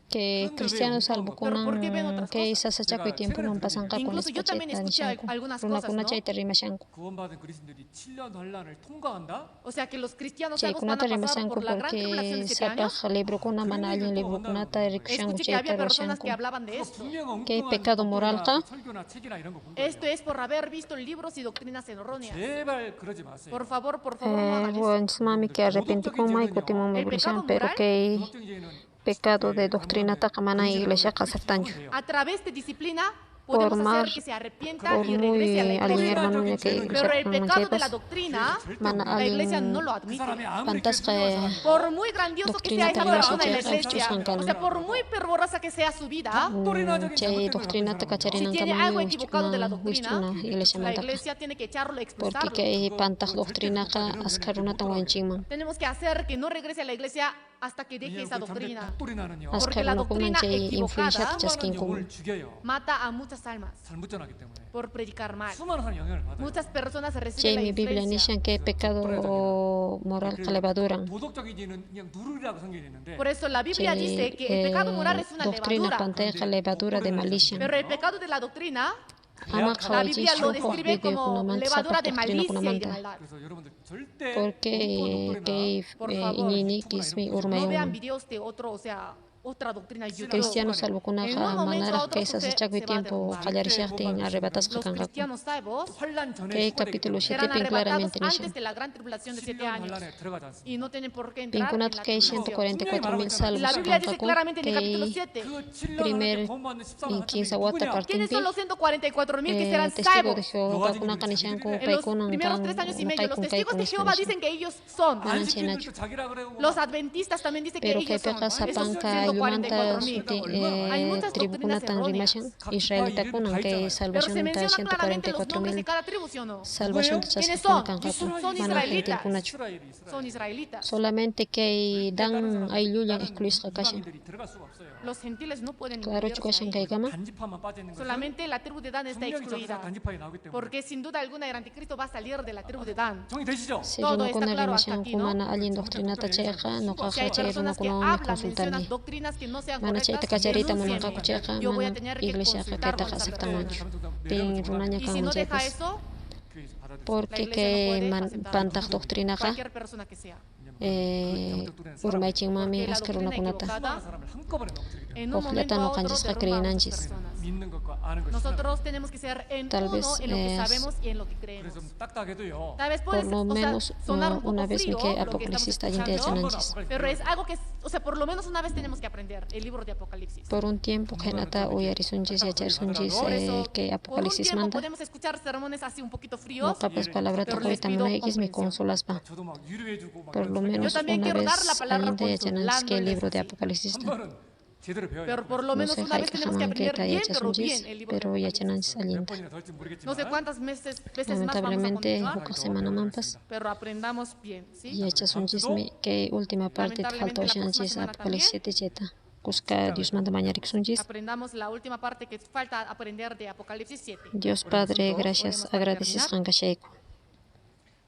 que cristianos salvo Pero ¿por qué ven kunan otras que cosas? isa sachaku tiempo non pasan ka Incluso kunas yo también escuché algunas runa cosas, kuna ¿no? chay terrimashanku 구원받은 그리스도인들이 7년 환란을 통과한다? O sea que los cristianos chay salvos van kunata a pasar rimasanku por la gran tribulación de porque 7 años. sapah libro kuna mana alin libro kunata rikshanku Escuché que chay había personas terrashanku que hablaban de esto. 분명 que 엉뚱한 pecado moral doctrina, ka 설교나 책이나 이런 거본 Esto 거예요. es por haber visto libros y doctrinas erróneas. 제발 그러지 마세요. Por favor, no hagan eso. bueno mami que arrepentí con mai kutimon mi iglesian pero que 도덕적인 pecado de doctrina takamana iglesia kasaftanju A través de disciplina por podemos hacer más que se arrepienta por y muy regrese a la alin iglesia. hermano que Pero iglesia el pecado de la chepas doctrina, mana la iglesia no alin lo 그 admite. 사람이 아무리 pantas 이렇게 훌륭한 que 사람이고 Por muy grandioso que sea Doctrina esa también persona en la se iglesia, echa o sea, por muy fervorosa que sea su vida, chay doctrina si takacharinan tiene algo kamayo equivocado de la doctrina, wichuna iglesia la mantaka iglesia tiene que echarlo, porque expulsarlo. que pantas doctrina ka askaruna tawanchingman Tenemos que hacer que no regrese a la iglesia hasta que deje esa doctrina. doctrina는요. Porque la askaruna doctrina kuman chay influencia equivocada chaskin 수많은 kum 영혼을 죽여요. mata a muchas almas 잘못 전하기 때문에 por predicar mal. 수많은 사람 영향을 받아요. Muchas personas chay reciben la mi biblia influencia. nishan que pecado moral ka levaduran 도덕적이지는 그냥 누르라고 성경에 있는데 Por eso la Biblia dice que el pecado moral es una doctrina levadura, panteja levadura de malicia pero el pecado de la doctrina, ama la khawaji Biblia lo shuko describe video como kuna levadura manta de doctrina kuna malicia y de manta maldad. 그래서 여러분들 절대 porque que Por favor, inini kismi No vean urmayun videos de otro, o sea, otra doctrina de YouTube. cristiano salvo kuna En ha un momento a manara otro que sa se chakwi va a tiempo derrumbar. qallarishaqtin arrebatas Los qakanqaku cristianos salvos 환란 전에 que 휴거되기 capítulo 때문에 7 serán pin arrebatados claramente nishan antes de la gran tribulación de 7 7년 años 환란에 들어가지 않습니다. y no tienen por qué pin entrar en kunat la que tribulación. 144,000 Y salvos la Biblia dice qakanqaku claramente en el capítulo que 7 그 7년 primer 환란에 구원받는 14만 y 15 wata ¿quiénes partimpi son los 144,000 que serán testigo de salvos? Jehová kuna kanishanku En los paikunan primeros kan 3 años y medio, los kai testigos de kunis Jehová dicen que ellos son. Manan 안식일도 자기라 그러고 Los adventistas también dicen que pero que ellos son. peka Esos sapanka yumanta 144,000. Hay muchas tribu kuna doctrinas tan rimashan erróneas. israelita kunan que Pero salvación se ta menciona claramente los nombres de 144,000 cada tribu, ¿sí o no? salvación ta ¿Quiénes chasquna son? kanqaku Son mana gente israelitas. kunachu 이스라엘이 Son israelitas. solamente que dan ayluyan excluis qakashan 이방인들이 들어갈 수가 없어요. Los gentiles no pueden claro incluirse chukashan ahí. kay kama 단지파만 빠져 있는 것은 Solamente la tribu de Dan está 분명히 저기서 excluida. 단지파에 나오기 때문에 Porque sin duda alguna el anticristo va a salir de la tribu de Dan. 정리되시죠? si Todo yo no está kuna claro hasta rimashan aquí, ¿no? kumana alin doctrinata cheqa no Si hay qaqa chay runa personas que kuna mi hablan, consultarni mencionan doctrinas que no sean mana chay correctas, takacharita denúncienme. munanqa kucheqa Yo voy a mana tener que iglesia consultar qaqeta con esa qasaftan persona. manchu pin runanya Y si no kan deja chepas eso, 교회에서 받아들여. porque La iglesia no que puede man aceptar. pantaj doctrina ka cualquier persona que sea. urmayching mami Porque la askaruna doctrina kunata equivocada, 사람을 한꺼번에 넘어뜨리기 때문에 en un momento Ojalá a no otro canses derrumba a creenanchis. muchas personas. 믿는 것과 아는 것이 Nosotros tenemos que ser en Tal uno vez, en lo que sabemos y en lo que 그래서 creemos. 좀 딱딱해도요. Tal vez puede por lo o sea, menos sonar un poco una vez me frío que lo que Apocalipsis estamos está yendo escuchando, chananchis pero es algo que, o sea, por lo menos una vez tenemos que aprender el libro de Apocalipsis. por un tiempo que nata uyarisunchis y acharsunchis Por eso, que por un Apocalipsis tiempo manda podemos escuchar sermones así un poquito no fríos, capas palabra pero toco y les pido también X me comprensión. consolas pa 저도 막 위로해주고 막 por lo 이런 menos Yo también una quiero dar la vez palabra alguien de achananchis que el libro de consolándoles Apocalipsis 한 está 번은 제대로 배워야 pero 돼요. por lo no menos sé una vez que tenemos que jamán que aprender ta bien, pero yachashunchis bien el libro de pero Apocalipsis. yachananchis 몇 alinta 번이나 더 할지 모르겠지만 No sé cuántas veces más vamos a lamentablemente continuar, hukak semana mampas pero aprendamos bien, ¿sí? yachasunchis me que última parte falta achananchis Apocalipsis 7 cheta Cusca Dios manda mañarik sunchis Aprendamos la última parte que falta aprender de Apocalipsis 7. Dios Padre gracias agradeces qankashayku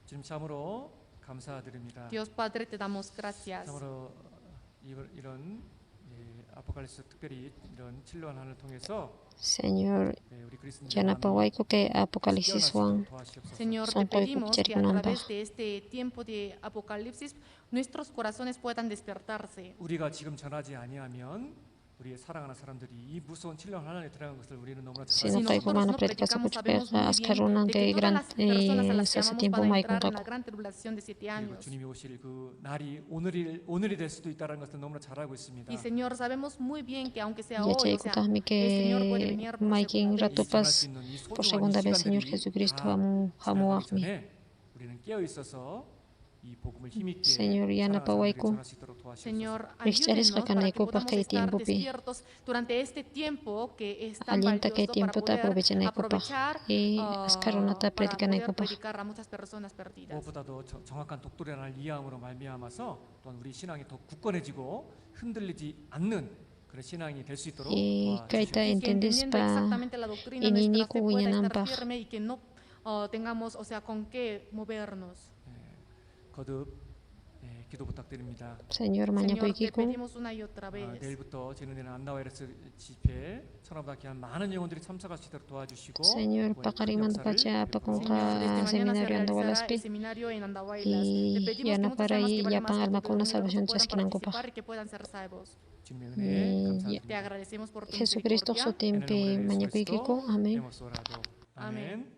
지금 참으로 감사드립니다. Dios Padre, te damos gracias. 참으로 이런 아포칼립스 특별히 이런 7년 한을 통해서 Señor 우리 그리스도인들 yanapawayku que Apocalipsis wan Señor, te Son pedimos que a koyku través de este tiempo de Apocalipsis nuestros corazones puedan despertarse. 우리가 지금 전하지 아니하면 우리의 사랑하는 사람들이 이 무서운 진령 하나님에 들어간 것을 우리는 너무나 Si 잘 no caigo mana predicasa puchpe askaruna que gran sasa tiempo mai con en la gran tribulación de 7 그리고 años. 주님이 오실 그 날이 오늘이 될 수도 있다는 것을 너무나 잘 알고 있습니다. Y Señor, sabemos muy bien que aunque sea ya hoy, chay o sea, kutahmi el Señor puede que venir por maiking segunda vez. ratupas por segunda vez Señor Jesucristo hamuakmi. 우리는 깨어 있어서 이 복음을 힘있게 Señor, yana pawaiku. Señor, Richaris ayúdenos para que hakanaiku podamos pakay estar tiempo pi. despiertos durante este tiempo que es tan Alienta que valioso tiempo ta para poder aprovechanaiku pa. aprovechar Y askaruna ta para predicanaiku poder pa. predicar a muchas personas perdidas. 무엇보다도 정확한 독도련을 이해함으로 말미암아서 또한 우리 신앙이 더 굳건해지고 흔들리지 않는 그런 신앙이 될 수 있도록 Y kaita 도와주십시오. Y que entendis entendiendo pa exactamente la doctrina inini nuestra fe ku pueda winyanan estar pa. firme y que no tengamos, o sea, con qué movernos. 거듭 기도 부탁드립니다. Señor mañana Señor, te poikiku. pedimos una y otra vez. 내일부터 진행되는 안나와이러스 집회 천하보다 귀한 많은 영혼들이 참석할 수 있도록 도와주시고 Señor pakariman pacha pakungka seminario ando walaspi. El seminario en Andahuaylas. Y Te pedimos ya que no muchas para almas ahí que ya valen más pan que alma todo con una el mundo salvación puedan chasquinan copa. participar y que puedan ser salvos. 주님의 은혜 Y 감사드립니다. Te agradecemos por tu Jesucristo misericordia. so tempe mañana poikiku. Amén. Amén.